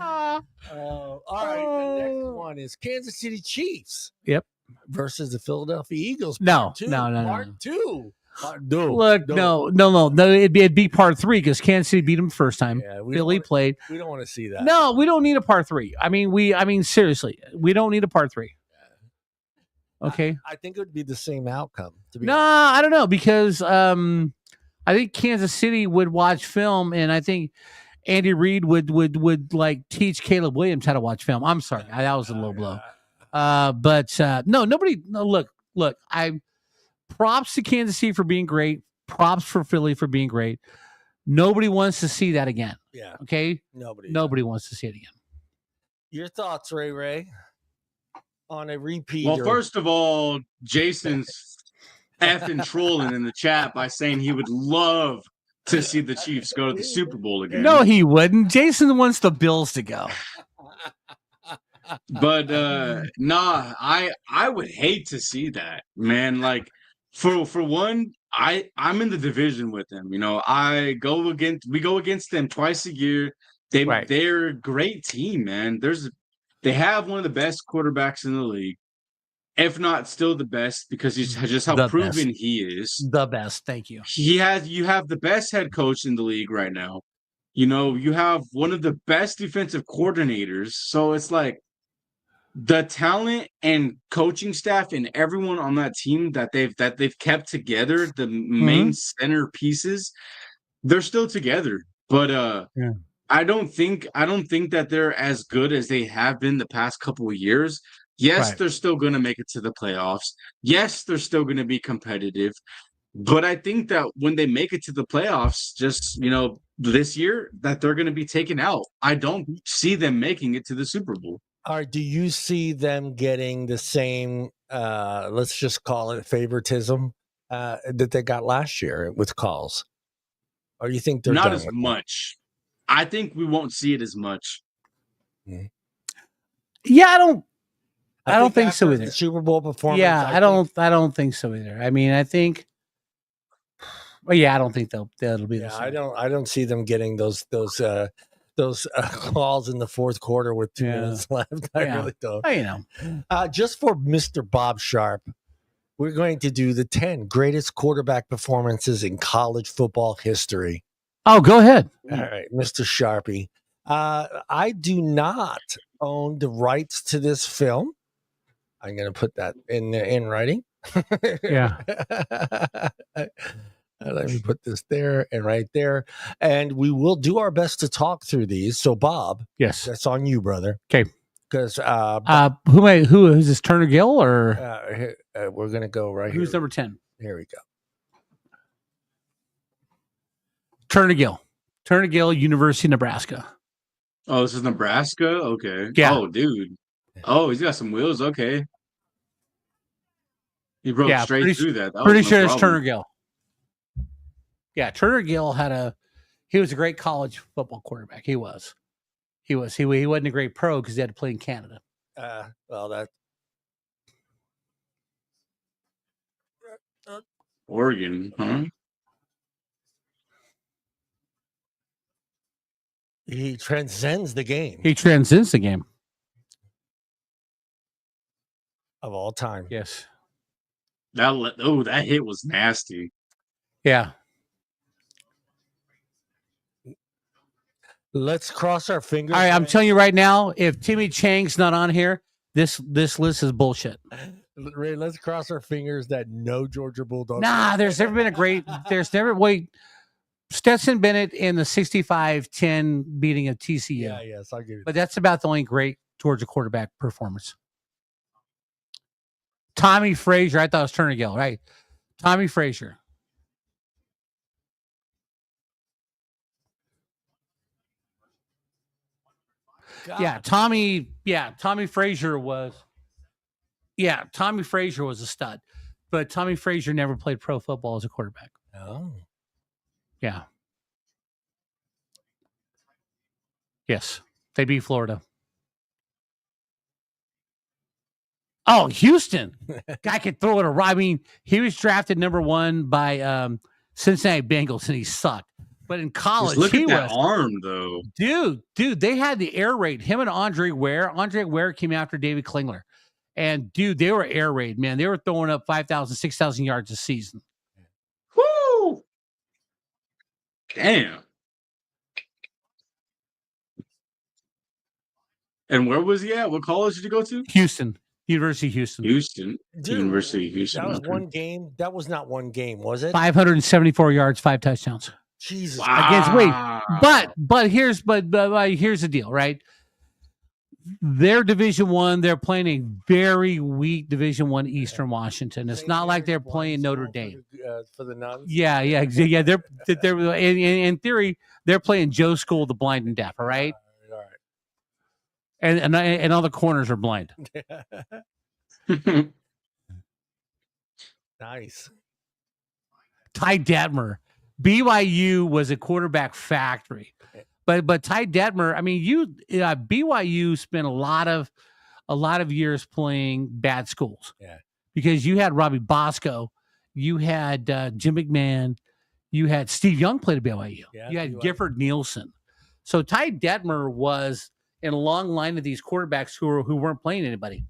All right. The next one is Kansas City Chiefs. Yep. Versus the Philadelphia Eagles. No. Part two. Look, no. It'd be part 3 because Kansas City beat them first time. Yeah, Philly played. We don't want to see that. No, we don't need a part 3. I mean, seriously, we don't need a part 3. Okay. I think it would be the same outcome. I don't know, because I think Kansas City would watch film, and I think Andy Reid would like teach Caleb Williams how to watch film. I'm sorry, that was a low blow. But nobody. Look. I props to Kansas City for being great. Props for Philly for being great. Nobody wants to see that again. Yeah. Okay. Nobody wants to see it again. Your thoughts, Ray? On a repeat. Well, first of all, Jason's effing trolling in the chat by saying he would love to see the Chiefs go to the Super Bowl again. No, he wouldn't. Jason wants the Bills to go. But I would hate to see that, man. Like for one, I'm in the division with them. You know, we go against them twice a year. They're a great team, man. They have one of the best quarterbacks in the league, if not still the best, because he's just how proven he is. The best, thank you. You have the best head coach in the league right now. You know, you have one of the best defensive coordinators. So it's like the talent and coaching staff and everyone on that team that they've kept together, the main center pieces, they're still together. But I don't think that they're as good as they have been the past couple of years. Yes, they're still going to make it to the playoffs. Yes, they're still going to be competitive. But I think that when they make it to the playoffs, just, you know, this year, that they're going to be taken out. I don't see them making it to the Super Bowl. All right, do you see them getting the same, let's just call it favoritism, that they got last year with calls? Or do you think they're not done as with much? I think we won't see it as much. Yeah, I don't think so either. The Super Bowl performance. Yeah, I don't think so either. I mean, I think. Well, yeah, I don't think that'll be the same. I don't see them getting those calls in the fourth quarter with 2 minutes left. I really don't. You know, just for Mr. Bob Sharp, we're going to do the 10 greatest quarterback performances in college football history. Oh, go ahead. All right, Mr. Sharpie. I do not own the rights to this film. I'm going to put that in writing. Yeah. Let me put this there and right there. And we will do our best to talk through these. So, Bob, Yes. that's on you, brother. Okay. Because who is this, Turner Gill or we're going to go right here. who's number 10? Here we go. Turner Gill, University of Nebraska. Oh, this is Nebraska? Okay. Yeah. Oh, dude. Oh, he's got some wheels. Okay. He broke straight through that. Pretty sure it's Turner Gill. Yeah, Turner Gill he was a great college football quarterback. He wasn't a great pro because he had to play in Canada. Well, that Oregon, huh? he transcends the game of all time. Yes. That hit was nasty. Yeah. Let's cross our fingers. All right, I'm telling you right now, if Timmy Chang's not on here, this list is bullshit. Ray, let's cross our fingers that no Georgia Bulldogs. Nah, there's never been Stetson Bennett in the 65-10 beating of TCU. Yeah, yes, I'll give you that. But that's about the only great Georgia quarterback performance. Tommy Frazier, I thought it was Turner Gill, right? Tommy Frazier. God. Tommy Frazier was a stud. But Tommy Frazier never played pro football as a quarterback. Oh. Yeah. Yes. They beat Florida. Oh, Houston. Guy could throw it around. I mean, he was drafted number 1 by Cincinnati Bengals, and he sucked. But in college, look at that arm, though. Dude, they had the air raid. Him and Andre Ware. Andre Ware came after David Klingler. And, dude, they were air raid, man. They were throwing up 5,000, 6,000 yards a season. Woo! Damn. And where was he at? What college did you go to? Houston. University of Houston. Dude, University of Houston. That was one game. That was not one game, was it? 574 yards, 5 touchdowns. Jesus. Wow. But here's the deal, right? They're Division I. They're playing a very weak Division I Eastern Washington. It's not like they're playing Notre Dame for the Nuns. Yeah. They're in theory they're playing Joe School, the blind and deaf. All right. All right. And all the corners are blind. Nice. Ty Detmer. BYU was a quarterback factory. But Ty Detmer, I mean, BYU spent a lot of years playing bad schools. Yeah. Because you had Robbie Bosco, you had Jim McMahon, you had Steve Young played at BYU. Yeah, you had Gifford Nielsen. So Ty Detmer was in a long line of these quarterbacks who weren't playing anybody.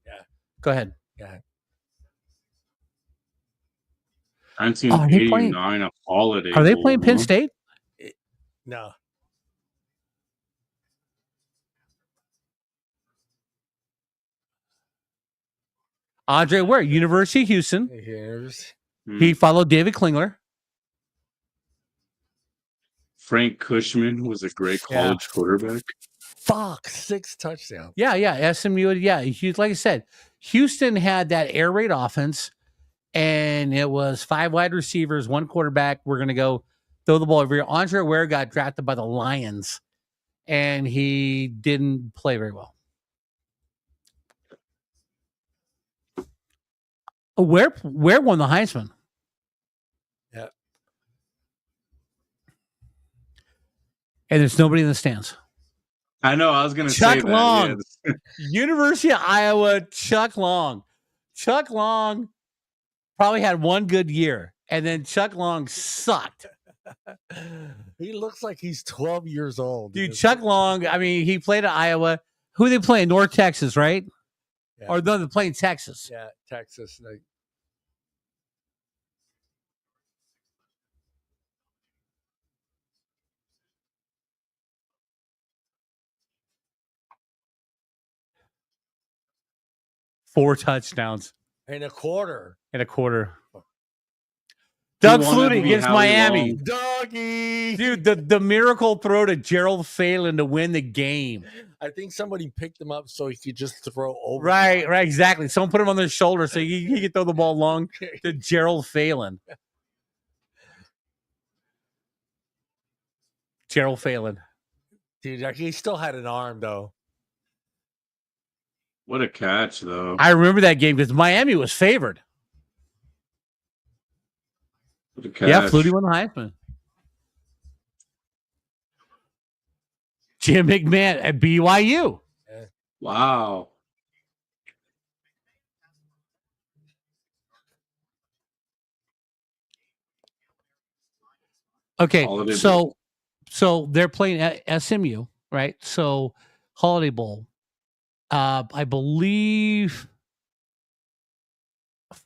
Yeah. Go ahead. Yeah. 1989, a holiday. Are they playing Penn State? No. Andre Ware, University of Houston. He followed David Klingler. Frank Cushman was a great college quarterback. 6 touchdowns. Yeah. SMU. Yeah. Like I said, Houston had that air raid offense, and it was 5 wide receivers, 1 quarterback. We're going to go throw the ball over here. Andre Ware got drafted by the Lions, and he didn't play very well. Ware won the Heisman. Yeah. And there's nobody in the stands. I know. I was going to say Chuck that. Long. Yeah. University of Iowa, Chuck Long. Chuck Long probably had 1 good year, and then Chuck Long sucked. He looks like he's 12 years old. Dude, Chuck Long, I mean, he played at Iowa. Who are they playing? North Texas, right? Yeah. Or no, they're playing Texas. Yeah, Texas. 4 touchdowns in a quarter. in a quarter. Doug wanted to Flutie be against Howie Miami. Long. Doggy. Dude, the miracle throw to Gerald Phelan to win the game. I think somebody picked him up so he could just throw over. Right, exactly. Someone put him on their shoulder so he could throw the ball long to Gerald Phelan. Gerald Phelan. Dude, he still had an arm, though. What a catch, though. I remember that game because Miami was favored. What a catch. Yeah, Flutie won the Heisman. Jim McMahon at BYU. Wow. Okay, Holiday so they're playing at SMU, right? So Holiday Bowl. I believe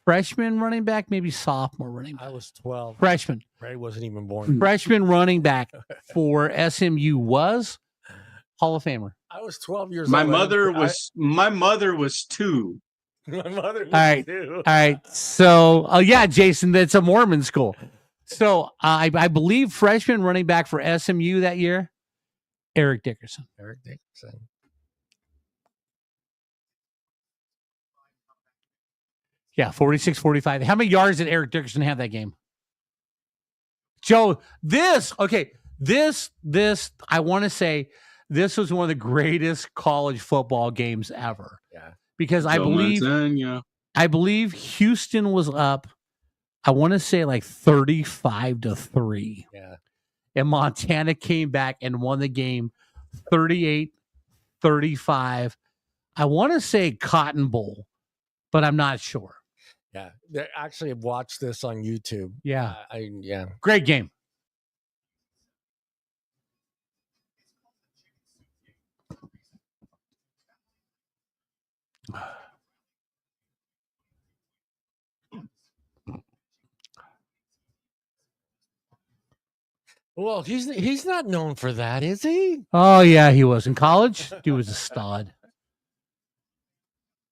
freshman running back, maybe sophomore running back. I was 12. Freshman. Ray wasn't even born. Freshman running back for SMU was Hall of Famer. I was 12 years My old. mother was 2. My mother was All right. too. All right. So, yeah, Jason, that's a Mormon school. So I believe freshman running back for SMU that year, Eric Dickerson. Eric Dickerson. Yeah, 46-45. How many yards did Eric Dickerson have that game? Joe, this, I want to say this was one of the greatest college football games ever. Yeah. Because I believe Houston was up, I want to say like 35-3. Yeah. And Montana came back and won the game 38-35. I want to say Cotton Bowl, but I'm not sure. Yeah. They actually have watched this on YouTube. Yeah. Yeah. Great game. Well, he's not known for that, is he? Oh, yeah, he was. In college, he was a stud.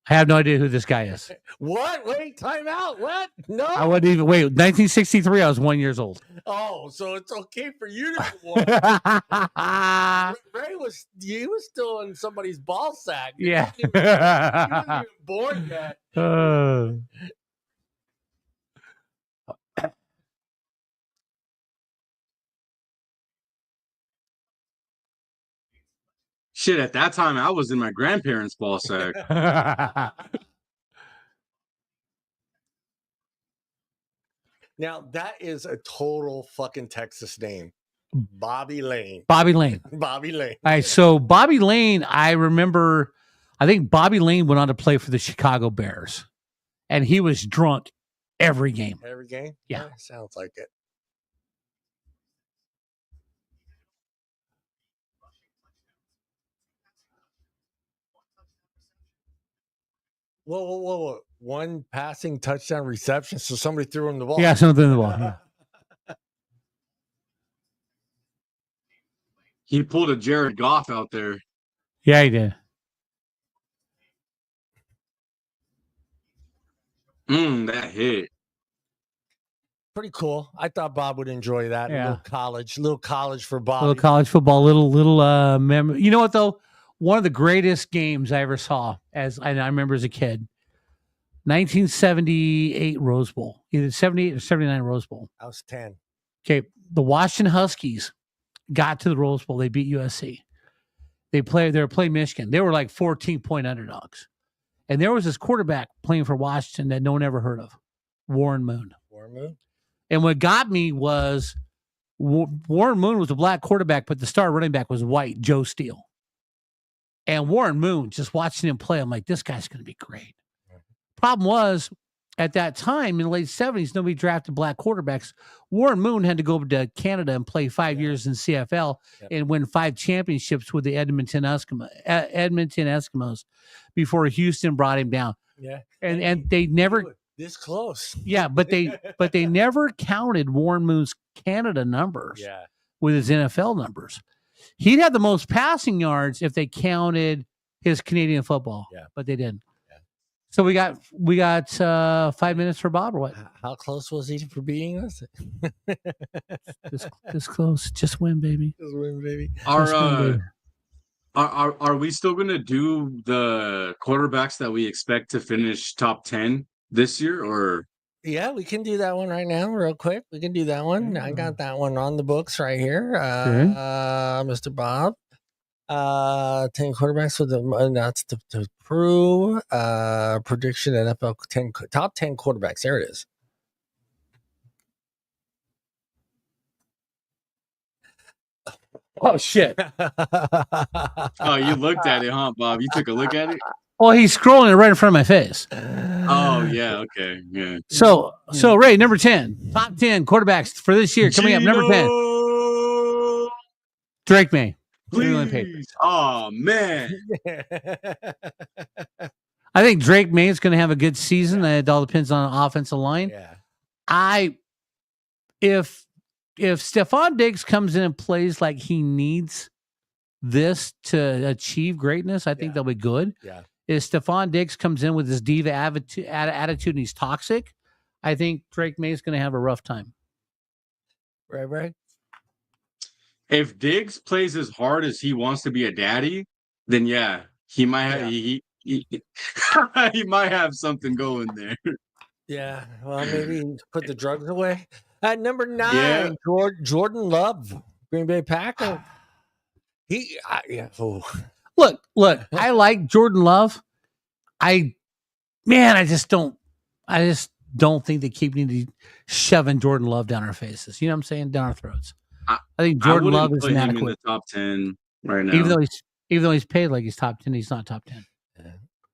I have no idea who this guy is. What? Wait, time out. What? No. I wouldn't even wait. 1963, I was 1 year old. Oh, so it's okay for you to be one. Ray was still in somebody's ball sack. Yeah. He wasn't even born yet. Shit, at that time, I was in my grandparents' ball sack. Now, that is a total fucking Texas name. Bobby Lane. Bobby Lane. Bobby Lane. All right, so Bobby Lane, I remember, I think Bobby Lane went on to play for the Chicago Bears, and he was drunk every game. Every game? Yeah. Sounds like it. Whoa. One passing touchdown reception, so somebody threw him the ball. Yeah, something in the ball. Yeah. He pulled a Jared Goff out there. Yeah, he did. That hit. Pretty cool. I thought Bob would enjoy that. Yeah. Little college for Bob. Little college football, little memory. You know what though? One of the greatest games I ever saw, as I remember as a kid, 1978 Rose Bowl, either 78 or 79 Rose Bowl. I was 10. Okay, the Washington Huskies got to the Rose Bowl. They beat USC. They were playing Michigan. They were like 14-point underdogs. And there was this quarterback playing for Washington that no one ever heard of, Warren Moon. Warren Moon? And what got me was Warren Moon was a black quarterback, but the star running back was white, Joe Steele. And Warren Moon, just watching him play, I'm like, this guy's going to be great. Problem was, at that time in the late 70s, nobody drafted black quarterbacks. Warren Moon had to go to Canada and play 5 years in CFL and win 5 championships with the Edmonton Eskimos before Houston brought him down. Yeah. And they never this close. Yeah, but they never counted Warren Moon's Canada numbers with his NFL numbers. He'd have the most passing yards if they counted his Canadian football, but they didn't. So we got 5 minutes for Bob or what? How close was he for beating us? This close. Just win, baby. Just win, baby. Are we still gonna do the quarterbacks that we expect to finish top 10 this year, or? Yeah, we can do that one right now, real quick. We can do that one. I got that one on the books right here. Mr. Bob. 10 quarterbacks with the that's to prove prediction NFL top 10 quarterbacks. There it is. Oh shit! Oh, you looked at it, huh, Bob? You took a look at it. Oh, he's scrolling it right in front of my face. Oh yeah, okay, yeah. So Ray, number 10, top 10 quarterbacks for this year coming up. Number 10, Drake May. Please. Oh man. I think Drake May is going to have a good season. It all depends on the offensive line. Yeah. If Stephon Diggs comes in and plays like he needs this to achieve greatness, I think they'll be good. Yeah. If Stephon Diggs comes in with this diva attitude and he's toxic, I think Drake May is going to have a rough time. Right. If Diggs plays as hard as he wants to be a daddy, then yeah, he might have he might have something going there. Yeah. Well, maybe put the drugs away. At number 9, Jordan Love, Green Bay Packers. Look, I like Jordan Love. I just don't think they keep needing shoving Jordan Love down our faces. You know what I'm saying? Down our throats. I think Jordan Love is inadequate. Him in the top 10 right now. Even though he's paid like he's top 10, he's not top 10.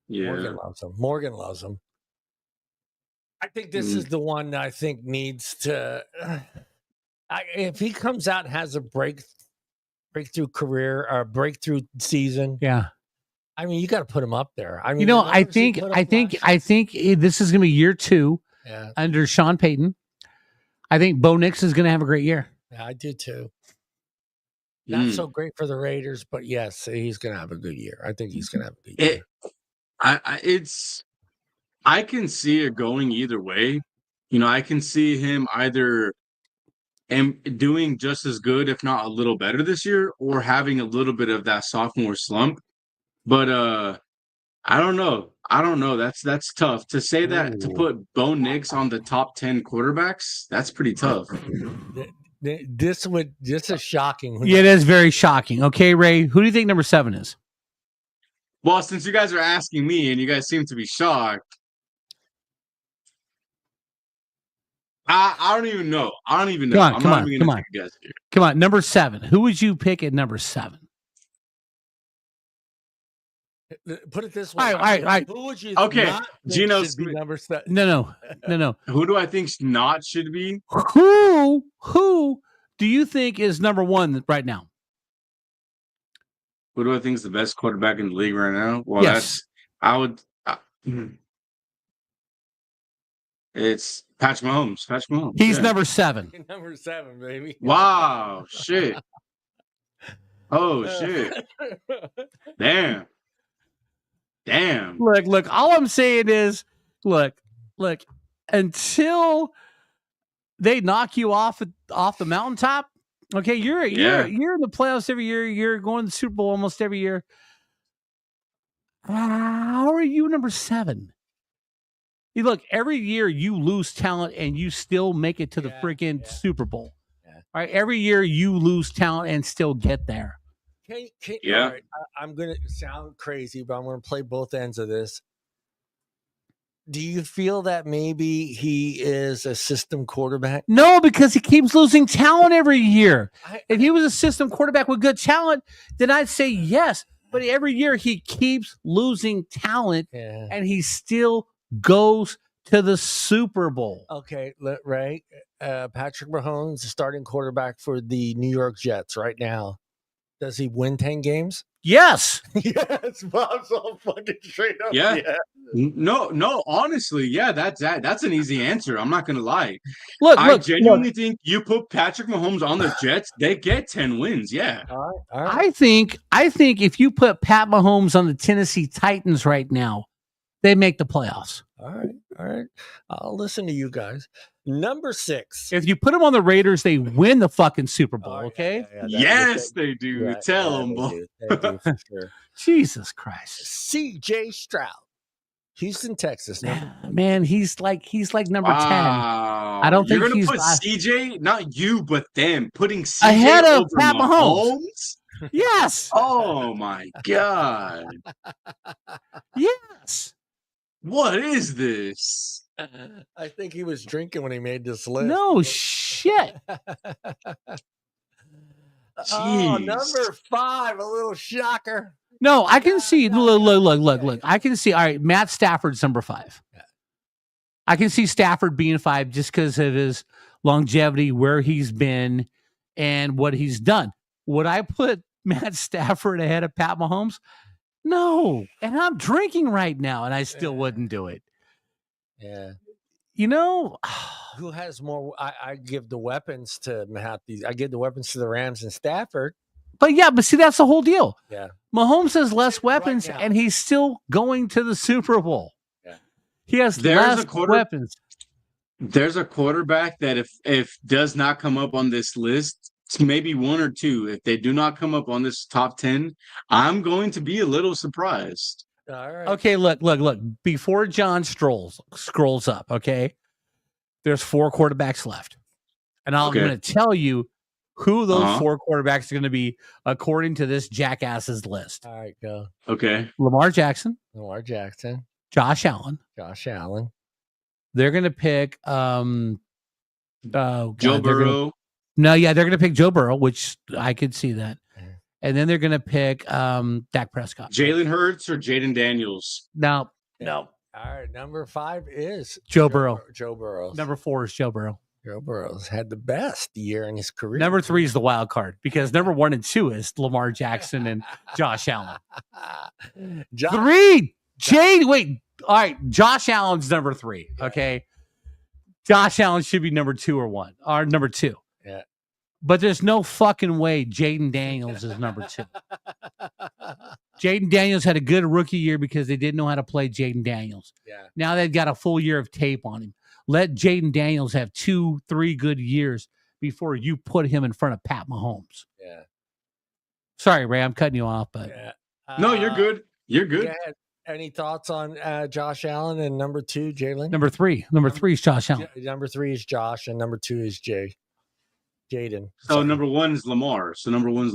Yeah. Morgan loves him. I think this is the one that I think needs to. If he comes out and has a breakthrough career or breakthrough season, I mean, you got to put him up there. I mean, I think this is going to be year 2 under Sean Payton. I think Bo Nix is going to have a great year. Yeah, I do too. Not so great for the Raiders, but yes, he's going to have a good year. I think he's going to have a good year. I can see it going either way. You know, I can see him either doing just as good, if not a little better this year, or having a little bit of that sophomore slump. But I don't know. That's tough to say that. To put Bo Nix on the top 10 quarterbacks, that's pretty tough. This is shocking. Yeah, it is very shocking. Okay, Ray, who do you think number 7 is? Well, since you guys are asking me and you guys seem to be shocked, I don't even know. Come on. Come on, number 7. Who would you pick at number 7? Put it this way. All right. Who would you? Okay, Geno Smith. Number 7. No. Who do I think not should be? Who do you think is number 1 right now? Who do I think is the best quarterback in the league right now? Well, yes. It's Patrick Mahomes. He's number 7. Number 7, baby. Wow, shit. Oh, shit. Damn. Look, all I'm saying is, look, until they knock you off the mountaintop, okay, you're in the playoffs every year, you're going to the Super Bowl almost every year. How are you number 7? Look, every year you lose talent and you still make it to the freaking Super Bowl. Yeah. All right, every year you lose talent and still get there. All right, I'm going to sound crazy, but I'm going to play both ends of this. Do you feel that maybe he is a system quarterback? No, because he keeps losing talent every year. If he was a system quarterback with good talent, then I'd say yes. But every year he keeps losing talent, and he still goes to the Super Bowl. Okay, right. Patrick Mahomes, the starting quarterback for the New York Jets right now. Does he win 10 games? Yes. Yes, Bob's all fucking straight up. Yeah. No, honestly, that's an easy answer. I'm not gonna lie. I genuinely think you put Patrick Mahomes on the Jets, they get 10 wins. Yeah. All right. I think if you put Pat Mahomes on the Tennessee Titans right now, they make the playoffs. All right. I'll listen to you guys. Number 6. If you put them on the Raiders, they win the fucking Super Bowl. Okay. Yes, they do. Tell them, boy. They do for sure. Jesus Christ. C.J. Stroud, Houston, Texas. Man, he's like number 10. I don't think you're gonna he's put CJ, not you, but them, putting CJ ahead of over Pat Mahomes. Yes. Oh my God. Yes. What is this? I think he was drinking when he made this list. No shit. Oh, number 5, a little shocker. No, I can see. Look. I can see. All right, Matt Stafford's number 5. I can see Stafford being 5 just because of his longevity, where he's been, and what he's done. Would I put Matt Stafford ahead of Pat Mahomes? No. And I'm drinking right now, and I still wouldn't do it. Yeah. You know, who has more? I give the weapons to I give the weapons to the Rams and Stafford. But see, that's the whole deal. Yeah. Mahomes has less weapons, and he's still going to the Super Bowl. Yeah. He has less weapons. There's a quarterback that if does not come up on this list, it's maybe 1 or 2. If they do not come up on this top 10, I'm going to be a little surprised. All right. Okay, look. Before John scrolls up, okay, there's 4 quarterbacks left. And I'm going to tell you who those 4 quarterbacks are going to be according to this jackass's list. All right, go. Okay. Lamar Jackson. Josh Allen. They're going to pick Joe Burrow. They're going to pick Joe Burrow, which I could see that. And then they're going to pick Dak Prescott. Jalen Hurts or Jaden Daniels? No. All right, number 5 is Joe Burrow. Joe Burrow. Number 4 is Joe Burrow. Joe Burrow's had the best year in his career. Number 3 is the wild card because number 1 and 2 is Lamar Jackson and Josh Allen. 3. Wait. All right. Josh Allen's number 3. Okay. Josh Allen should be number 2 or number 2. Yeah. But there's no fucking way Jaden Daniels is number 2. Jaden Daniels had a good rookie year because they didn't know how to play Jaden Daniels. Yeah. Now they've got a full year of tape on him. Let Jaden Daniels have 2-3 good years before you put him in front of Pat Mahomes. Yeah. Sorry, Ray, I'm cutting you off, but no, you're good. You're good. Yeah. Any thoughts on Josh Allen and number 2, Jalen? Number 3 is Josh Allen. Number 3 is Josh, and number 2 is Jaden. So number 1 is Lamar. And number 1's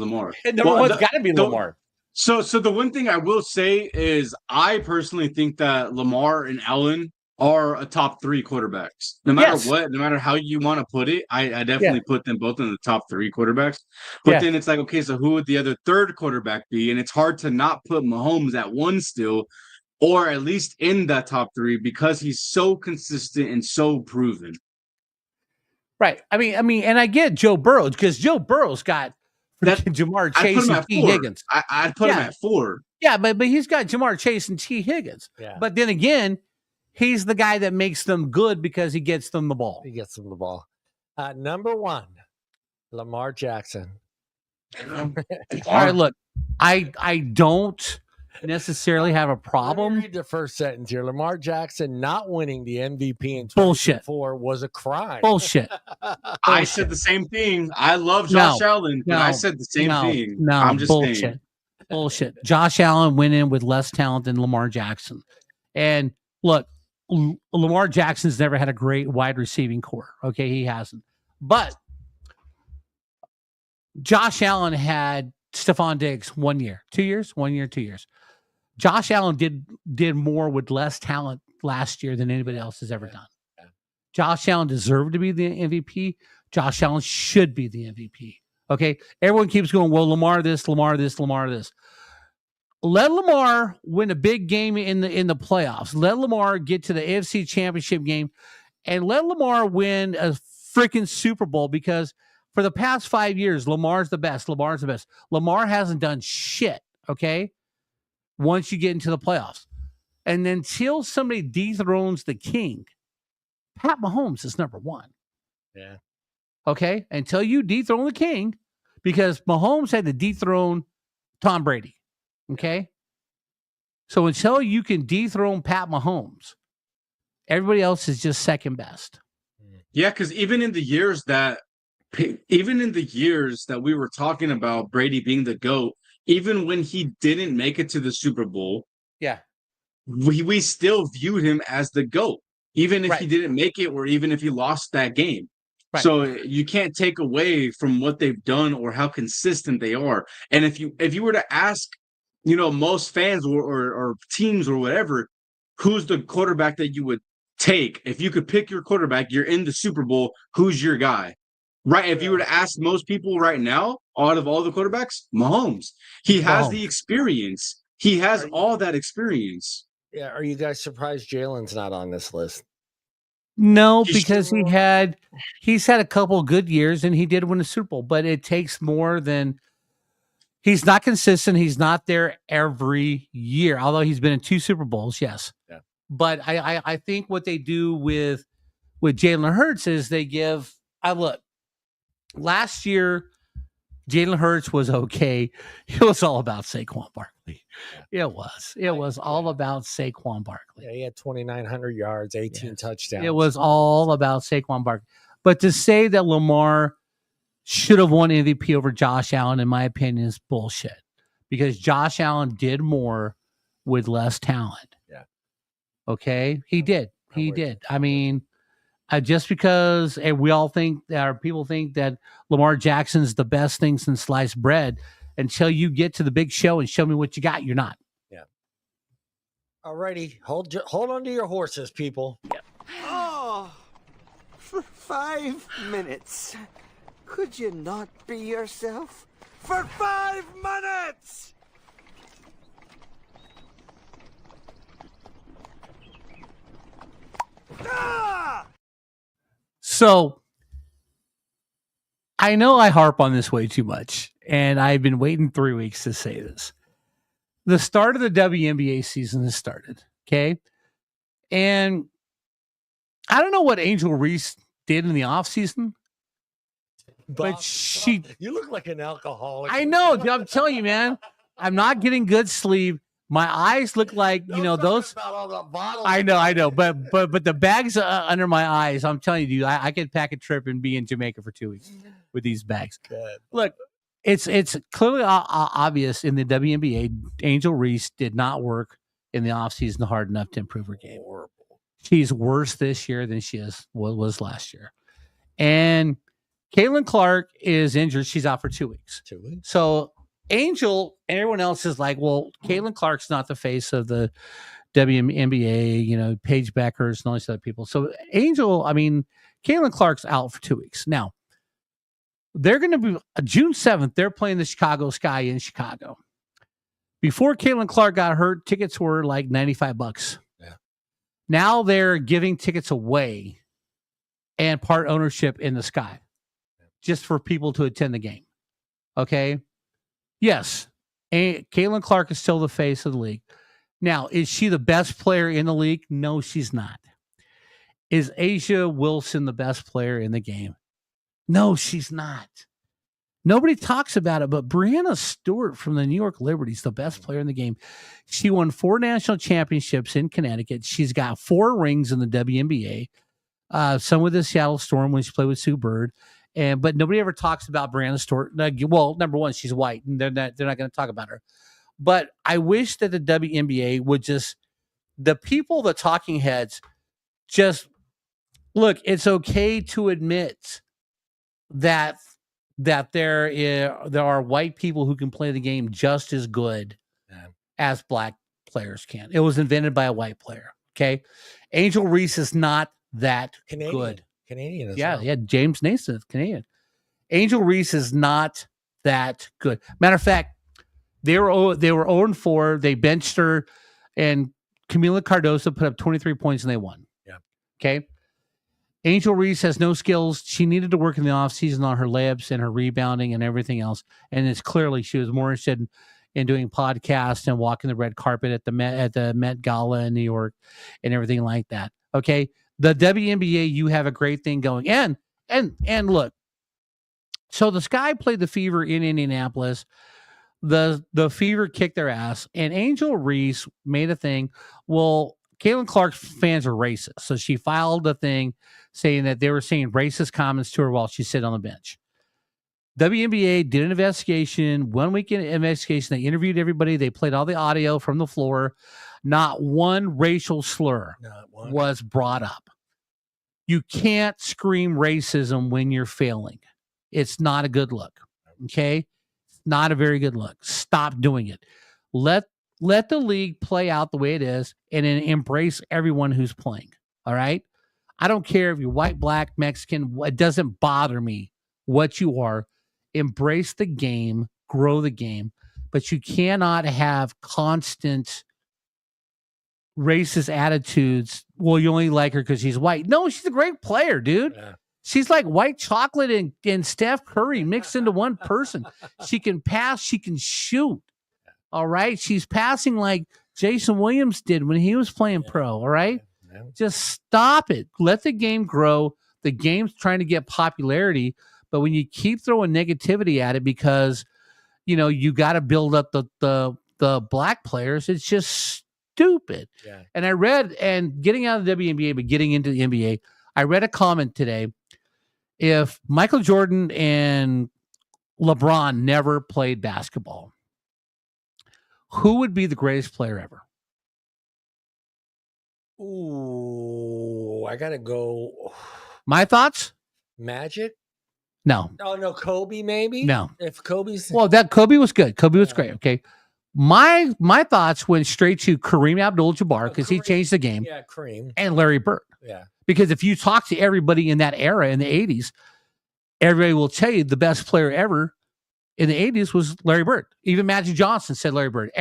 got to be Lamar. So the one thing I will say is I personally think that Lamar and Allen are a top 3 quarterbacks. No matter what, no matter how you want to put it, I definitely put them both in the top 3 quarterbacks. But then it's like, okay, so who would the other 3rd quarterback be? And it's hard to not put Mahomes at 1 still, or at least in that top 3 because he's so consistent and so proven. Right. I mean, and I get Joe Burrow because Joe Burrow's got Jamar Chase and T. Higgins. I'd put him at 4. Yeah, but he's got Jamar Chase and T. Higgins. Yeah. But then again, he's the guy that makes them good because he gets them the ball. Number 1, Lamar Jackson. All right, look, I don't necessarily have a problem. Read the first sentence here. Lamar Jackson not winning the MVP in 2024 was a crime. Bullshit. I said the same thing. I love Josh Allen, but I said the same thing. No, I'm just bullshit. saying. Bullshit. Josh Allen went in with less talent than Lamar Jackson. And look, Lamar Jackson's never had a great wide receiving core. Okay, he hasn't. But Josh Allen had Stephon Diggs 1 year, 2 years, 1 year, 2 years. Josh Allen did more with less talent last year than anybody else has ever done. Josh Allen deserved to be the MVP. Josh Allen should be the MVP. Okay, everyone keeps going, well, Lamar this. Let Lamar win a big game in the playoffs. Let Lamar get to the AFC Championship game, and let Lamar win a freaking Super Bowl because for the past 5 years, Lamar's the best. Lamar hasn't done shit, okay, once you get into the playoffs. And until somebody dethrones the king, Pat Mahomes is number 1. Yeah. Okay? Until you dethrone the king, because Mahomes had to dethrone Tom Brady. Okay? So until you can dethrone Pat Mahomes, everybody else is just second best. Yeah, because even in the years that we were talking about Brady being the GOAT, even when he didn't make it to the Super Bowl, Yeah. we still viewed him as the GOAT, even if he Right. didn't make it or even if he lost that game. Right. So you can't take away from what they've done or how consistent they are. And if you were to ask, most fans or teams or whatever, who's the quarterback that you would take if you could pick your quarterback, you're in the Super Bowl, who's your guy? Right? If you were to ask most people right now, out of all the quarterbacks, Mahomes. He has the experience. He has all that experience. Yeah, are you guys surprised Jalen's not on this list? No, because he's had a couple good years and he did win a Super Bowl, but it takes more than he's not consistent. He's not there every year, although he's been in 2 Super Bowls. Yes. Yeah. But I think what they do with Jalen Hurts is they give, look, last year, Jalen Hurts was okay. It was all about Saquon Barkley. Yeah. It was all about Saquon Barkley. Yeah, he had 2,900 yards, 18 touchdowns. It was all about Saquon Barkley. But to say that Lamar should have won MVP over Josh Allen, in my opinion, is bullshit. Because Josh Allen did more with less talent. Yeah. Okay? He did. He did. I mean, just because we all think that people think that Lamar Jackson's the best thing since sliced bread, until you get to the big show and show me what you got, you're not. Yeah. All righty. Hold on to your horses, people. Yeah. Oh, for 5 minutes. Could you not be yourself? For 5 minutes! Ah! So I know I harp on this way too much, and I've been waiting 3 weeks to say this. The start of the WNBA season has started, okay? And I don't know what Angel Reese did in the offseason, but you look like an alcoholic. I know, I'm telling you, man. I'm not getting good sleep. My eyes look like, those. I know. But the bags under my eyes, I'm telling you, dude, I could pack a trip and be in Jamaica for 2 weeks with these bags. Good. Look, it's clearly obvious in the WNBA, Angel Reese did not work in the offseason hard enough to improve her game. Horrible. She's worse this year than she was last year. And Caitlin Clark is injured. She's out for 2 weeks. 2 weeks. So Angel and everyone else is like, well, Caitlin Clark's not the face of the WNBA, Paige Beckers and all these other people. So Caitlin Clark's out for 2 weeks. Now, they're going to be June 7th. They're playing the Chicago Sky in Chicago. Before Caitlin Clark got hurt, tickets were like $95. Yeah. Now they're giving tickets away and part ownership in the Sky just for people to attend the game. Okay. Yes. Caitlin Clark is still the face of the league. Now, is she the best player in the league? No, she's not. Is Asia Wilson the best player in the game? No, she's not. Nobody talks about it, but Breanna Stewart from the New York Liberty is the best player in the game. She won 4 national championships in Connecticut. She's got 4 rings in the WNBA, some with the Seattle Storm when she played with Sue Bird. But nobody ever talks about Breanna Stewart. Well, number one, she's white, and they're not going to talk about her. But I wish that the WNBA would the people, the talking heads, just look. It's okay to admit that there are white people who can play the game just as good as black players can. It was invented by a white player. Okay, Angel Reese is not that good. Canadian as well. Yeah, James Naismith, Canadian. Angel Reese is not that good. Matter of fact, they were 0-4. They benched her, and Camila Cardoso put up 23 points, and they won. Yeah. Okay. Angel Reese has no skills. She needed to work in the offseason on her layups and her rebounding and everything else. And it's clearly she was more interested in doing podcasts and walking the red carpet at the Met Gala in New York and everything like that. Okay. The WNBA, you have a great thing going. And look, so the Sky played the Fever in Indianapolis. the Fever kicked their ass, and Angel Reese made a thing. Well, Caitlin Clark's fans are racist, so she filed a thing saying that they were saying racist comments to her while she sat on the bench. WNBA did an investigation, 1 weekend investigation. They interviewed everybody. They played all the audio from the floor. Not one racial slur was brought up. You can't scream racism when you're failing. It's not a good look. Okay? Not a very good look. Stop doing it. Let the league play out the way it is and then embrace everyone who's playing. All right? I don't care if you're white, black, Mexican. It doesn't bother me what you are. Embrace the game, grow the game, but you cannot have constant racist attitudes. Well, you only like her because she's white. No, she's a great player, dude. Yeah. She's like white chocolate and Steph Curry mixed into one person. She can pass, she can shoot. All right. She's passing like Jason Williams did when he was playing pro. All right. Yeah. Just stop it. Let the game grow. The game's trying to get popularity. But when you keep throwing negativity at it because, you got to build up the black players, it's just stupid. Yeah. And I read, and getting out of the WNBA, but getting into the NBA, I read a comment today. If Michael Jordan and LeBron never played basketball, who would be the greatest player ever? Ooh, I got to go. My thoughts? Magic? No. Oh, no, Kobe maybe? No. If Kobe's... Well, Kobe was good. Kobe was great, okay? My thoughts went straight to Kareem Abdul-Jabbar because he changed the game. Yeah, Kareem. And Larry Bird. Yeah. Because if you talk to everybody in that era, in the 80s, everybody will tell you the best player ever in the 80s was Larry Bird. Even Magic Johnson said Larry Bird.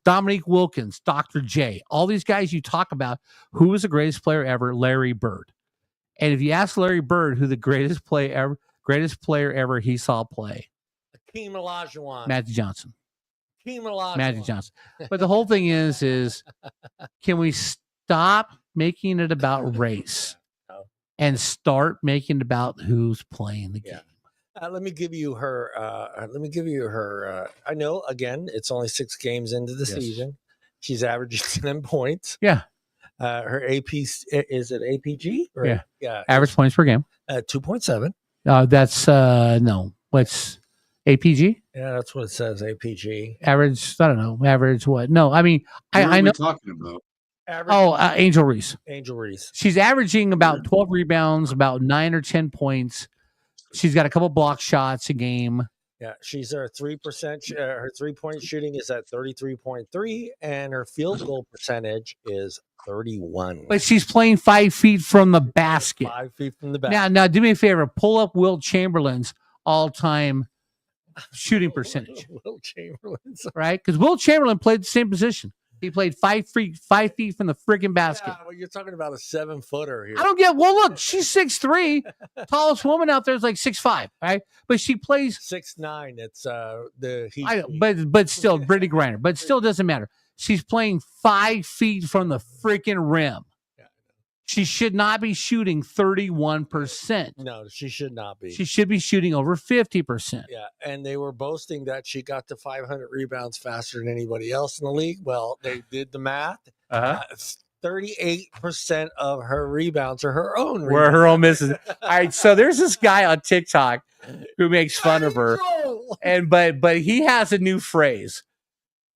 Dominique Wilkins, Dr. J, all these guys you talk about, who was the greatest player ever? Larry Bird. And if you ask Larry Bird who the greatest player ever he saw play, Hakeem Olajuwon. Magic Johnson. Hakeem Olajuwon. Magic Johnson. But the whole thing is can we stop making it about race and start making it about who's playing the game? Let me give you her. I know, again, it's only 6 games into the season. She's averaging 10 points. Yeah. Her AP, is it APG? Right? Yeah. Average points per game. 2.7. That's, no. What's APG? Yeah, that's what it says, APG. Average, I don't know. Average what? No, I mean, I know. What are we talking about? Average, Angel Reese. Angel Reese. She's averaging about 12 rebounds, about 9 or 10 points. She's got a couple block shots a game. Yeah, she's her 3%. Her 3-point shooting is at 33.3, and her field goal percentage is 31. But she's playing 5 feet from the basket. 5 feet from the basket. Now, do me a favor. Pull up Wilt Chamberlain's all-time shooting percentage. Wilt Chamberlain's, right? Because Wilt Chamberlain played the same position. He played 5 feet from the friggin' basket. Yeah, well, you're talking about a 7-footer here. I don't get. Well, look, she's 6'3". Tallest woman out there is like 6'5", right? But she plays 6'9". It's the Heat. But still, Brittany Griner. But still doesn't matter. She's playing 5 feet from the freaking rim. She should not be shooting 31%. No, she should not be. She should be shooting over 50%. Yeah, and they were boasting that she got to 500 rebounds faster than anybody else in the league. Well, they did the math. 38% of her rebounds are her own rebounds. Were her own misses. All right, so there's this guy on TikTok who makes fun of her. But he has a new phrase.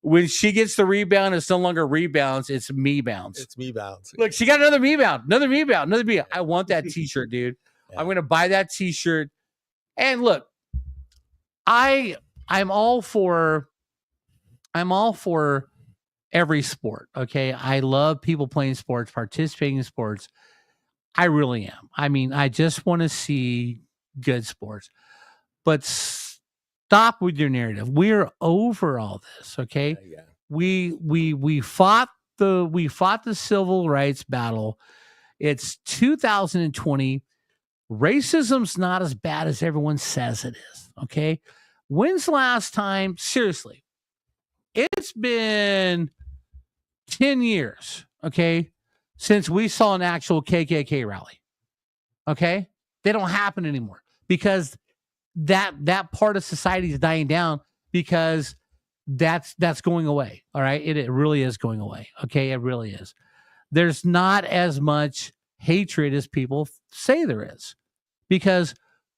When she gets the rebound, it's no longer rebounds, it's me bounds. It's me bounds. Look, she got another me bound. I want that t-shirt, dude. Yeah. I'm gonna buy that t-shirt. And look, I'm all for every sport. Okay. I love people playing sports, participating in sports. I really am. I mean, I just want to see good sports. But stop with your narrative. We're over all this, okay? Yeah. We fought the civil rights battle. It's 2020. Racism's not as bad as everyone says it is, okay? When's the last time? Seriously, it's been 10 years, okay, since we saw an actual KKK rally, okay? They don't happen anymore because that part of society is dying down because that's going away. All right. It really is going away. Okay. It really is. There's not as much hatred as people say there is, because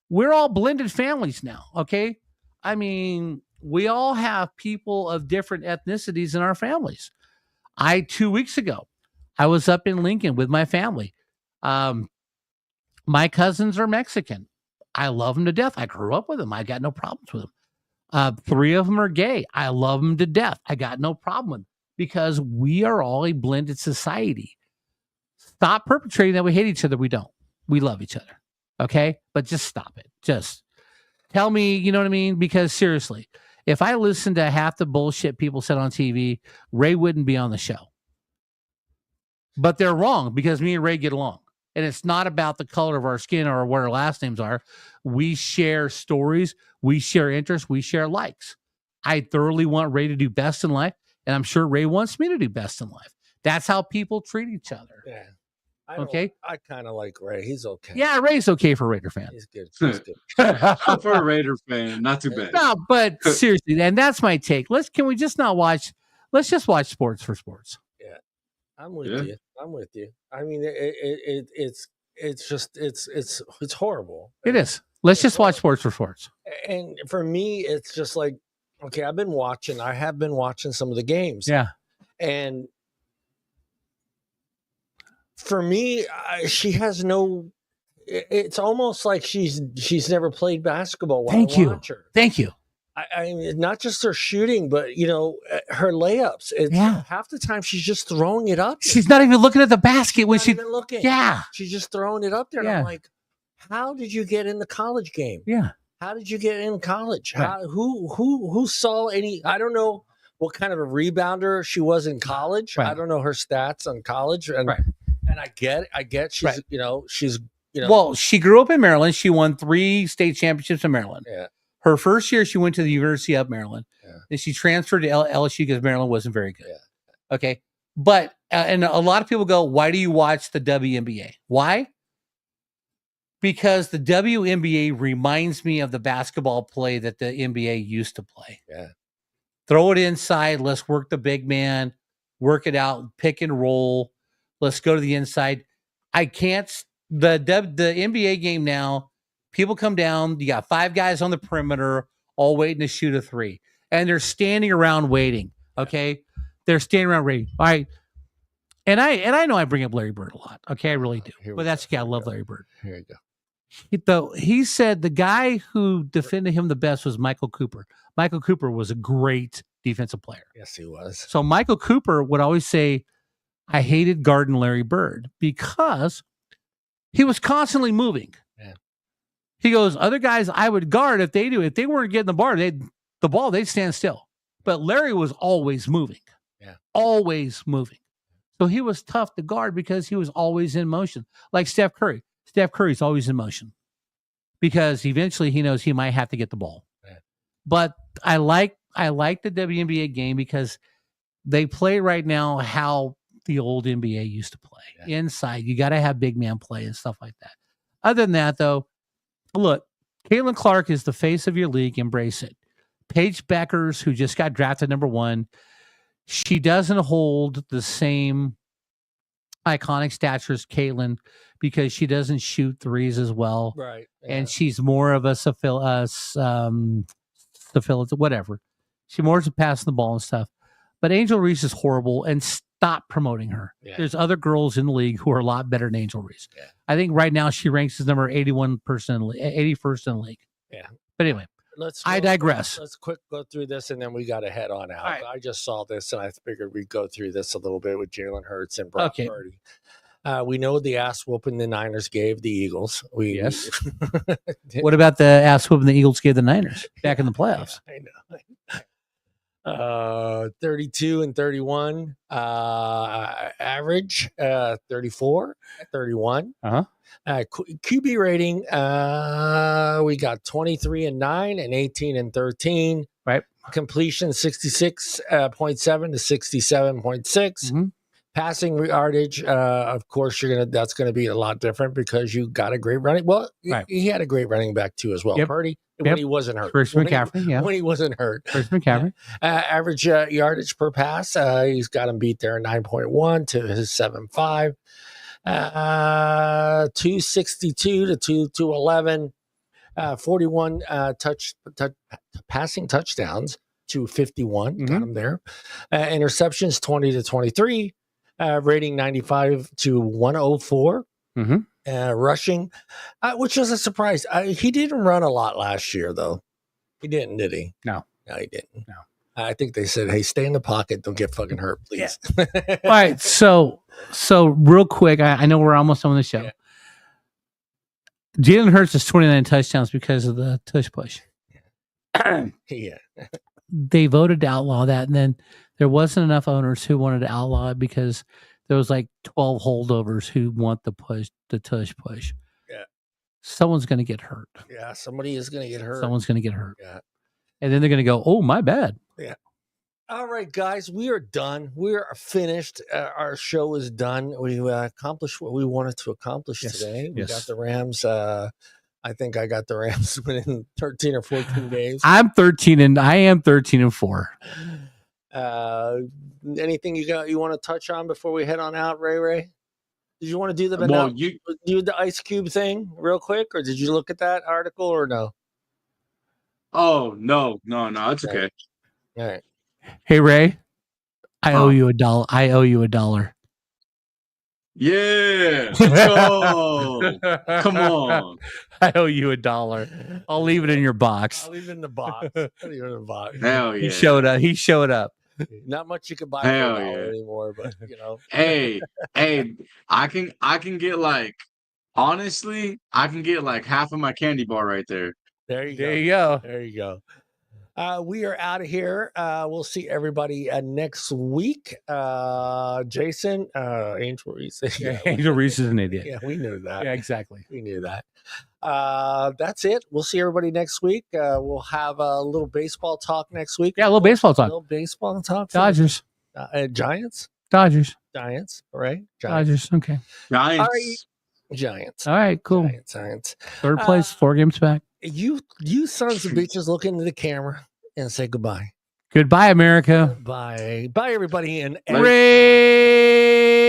we're all blended families now. Okay. I mean, we all have people of different ethnicities in our families. 2 weeks ago, I was up in Lincoln with my family. My cousins are Mexican. I love them to death. I grew up with them. I got no problems with them. 3 of them are gay. I love them to death. I got no problem with them, because we are all a blended society. Stop perpetrating that we hate each other. We don't. We love each other. Okay? But just stop it. Just tell me, you know what I mean? Because seriously, if I listened to half the bullshit people said on TV, Ray wouldn't be on the show. But they're wrong, because me and Ray get along. And it's not about the color of our skin or what our last names are. We share stories. We share interests. We share likes. I thoroughly want Ray to do best in life. And I'm sure Ray wants me to do best in life. That's how people treat each other. Yeah. Okay. I kind of like Ray. He's okay. Yeah, Ray's okay for Raider fans. He's good. He's good. For a Raider fan, not too bad. No, but seriously, and that's my take. Let's just watch sports for sports. Yeah, I'm with you. I'm with you. I mean, it's horrible. It is. Let's just watch sports for sports. And for me, it's just like, okay, I have been watching some of the games. Yeah. And for me, she has no. It's almost like she's never played basketball. While Thank I you. watch her. Thank you. I mean, not just her shooting, but her layups. Half the time she's just throwing it up there. She's not even looking at the basket when Not even looking. Yeah. She's just throwing it up there. And I'm like, how did you get in the college game? Yeah. How did you get in college? Right. Who saw any? I don't know what kind of a rebounder she was in college. Right. I don't know her stats on college, and I get she's she's Well, she grew up in Maryland. She won 3 state championships in Maryland. Yeah. Her first year, she went to the University of Maryland. Yeah. Then she transferred to LSU because Maryland wasn't very good. Yeah. Okay. But, and a lot of people go, why do you watch the WNBA? Why? Because the WNBA reminds me of the basketball play that the NBA used to play. Yeah. Throw it inside. Let's work the big man, work it out, pick and roll. Let's go to the inside. I can't. The NBA game now, people come down. You got 5 guys on the perimeter, all waiting to shoot a 3, and they're standing around waiting. Okay, they're standing around waiting. All right, and I know I bring up Larry Bird a lot. Okay, I really do. But that's I love Larry Bird. Here you go. He said the guy who defended him the best was Michael Cooper. Michael Cooper was a great defensive player. Yes, he was. So Michael Cooper would always say, I hated guarding Larry Bird because he was constantly moving. Yeah. He goes, other guys I would guard if they weren't getting the ball, they'd stand still. But Larry was always moving. Yeah. Always moving. So he was tough to guard because he was always in motion. Like Steph Curry. Steph Curry's always in motion because eventually he knows he might have to get the ball. Yeah. But I like the WNBA game because they play right now how the old NBA used to play. Yeah. Inside, you got to have big man play and stuff like that. Other than that, though, look, Caitlin Clark is the face of your league. Embrace it. Paige Beckers, who just got drafted number 1, she doesn't hold the same iconic stature as Caitlin because she doesn't shoot threes as well. Right. Yeah. And she's more of a whatever. She's more to passing the ball and stuff. But Angel Reese is horrible, and stop promoting her. Yeah. There's other girls in the league who are a lot better than Angel Reese. Yeah. I think right now she ranks as number 81st in the league. Yeah. But anyway, I digress. Let's quick go through this, and then we got to head on out. Right. I just saw this, and I figured we'd go through this a little bit with Jalen Hurts and Brock Purdy. We know the ass whooping the Niners gave the Eagles. Yes. What about the ass whooping the Eagles gave the Niners back in the playoffs? I know. 32 and 31 average, 34, 31. QB rating, we got 23 and 9 and 18 and 13. Right. Completion 66.7 to 67.6. Passing yardage, of course, that's gonna be a lot different because you got a great running. Well, Right. he had a great running back too as well. Yep. Purdy when he wasn't hurt. Christian McCaffrey, When he wasn't hurt. Christian McCaffrey. Average yardage per pass, he's got him beat there 9.1 to his 7.5. 262 to 211. 41 passing touchdowns to 51. Mm-hmm. Got him there. Interceptions 20 to 23. Rating 95 to 104. Mm-hmm. Rushing, which was a surprise. He didn't run a lot last year, though. He didn't, did he? No, he didn't. No. I think they said, "Hey, stay in the pocket. Don't get fucking hurt, please." Yeah. All right. So real quick, I know we're almost on the show. Yeah. Jalen Hurts has 29 touchdowns because of the tush push. Yeah. They voted to outlaw that, and then there wasn't enough owners who wanted to outlaw it because there was like 12 holdovers who want the tush push. Yeah. Someone's going to get hurt. Yeah, somebody is going to get hurt. Someone's going to get hurt. Yeah. And then they're going to go, "Oh, my bad." Yeah. All right, guys, we are done. We are finished. Our show is done. We accomplished what we wanted to accomplish today. We got the Rams. I think I got the Rams winning 13 or 14 games. I am 13 and 4. Anything you want to touch on before we head on out, Ray? Did you want to do the do the Ice Cube thing real quick, or did you look at that article or no? Oh no, it's okay. All right. Hey Ray, I owe you $1. I owe you $1. Yeah, let's go. Come on. I owe you $1. I'll leave it in your box. I'll leave it in the box. I'll leave it in the box. Hell yeah. He showed up. Not much you can buy for $1 anymore, but you know. Hey, I can get like, honestly, I can get like half of my candy bar right there. There you go. We are out of here. We'll see everybody next week. Jason, Angel Reese. Angel Reese is an idiot. Yeah, we knew that. Yeah, exactly. We knew that. That's it. We'll see everybody next week. We'll have a little baseball talk next week. Yeah, a little baseball talk. A little baseball talk. Dodgers. Giants. Dodgers. Right? Dodgers. Okay. Giants. All right. Giants. All right, cool. Giants. Third place, 4 games back. You sons of bitches, look into the camera and say goodbye. Goodbye, America. Bye, everybody. And Ray.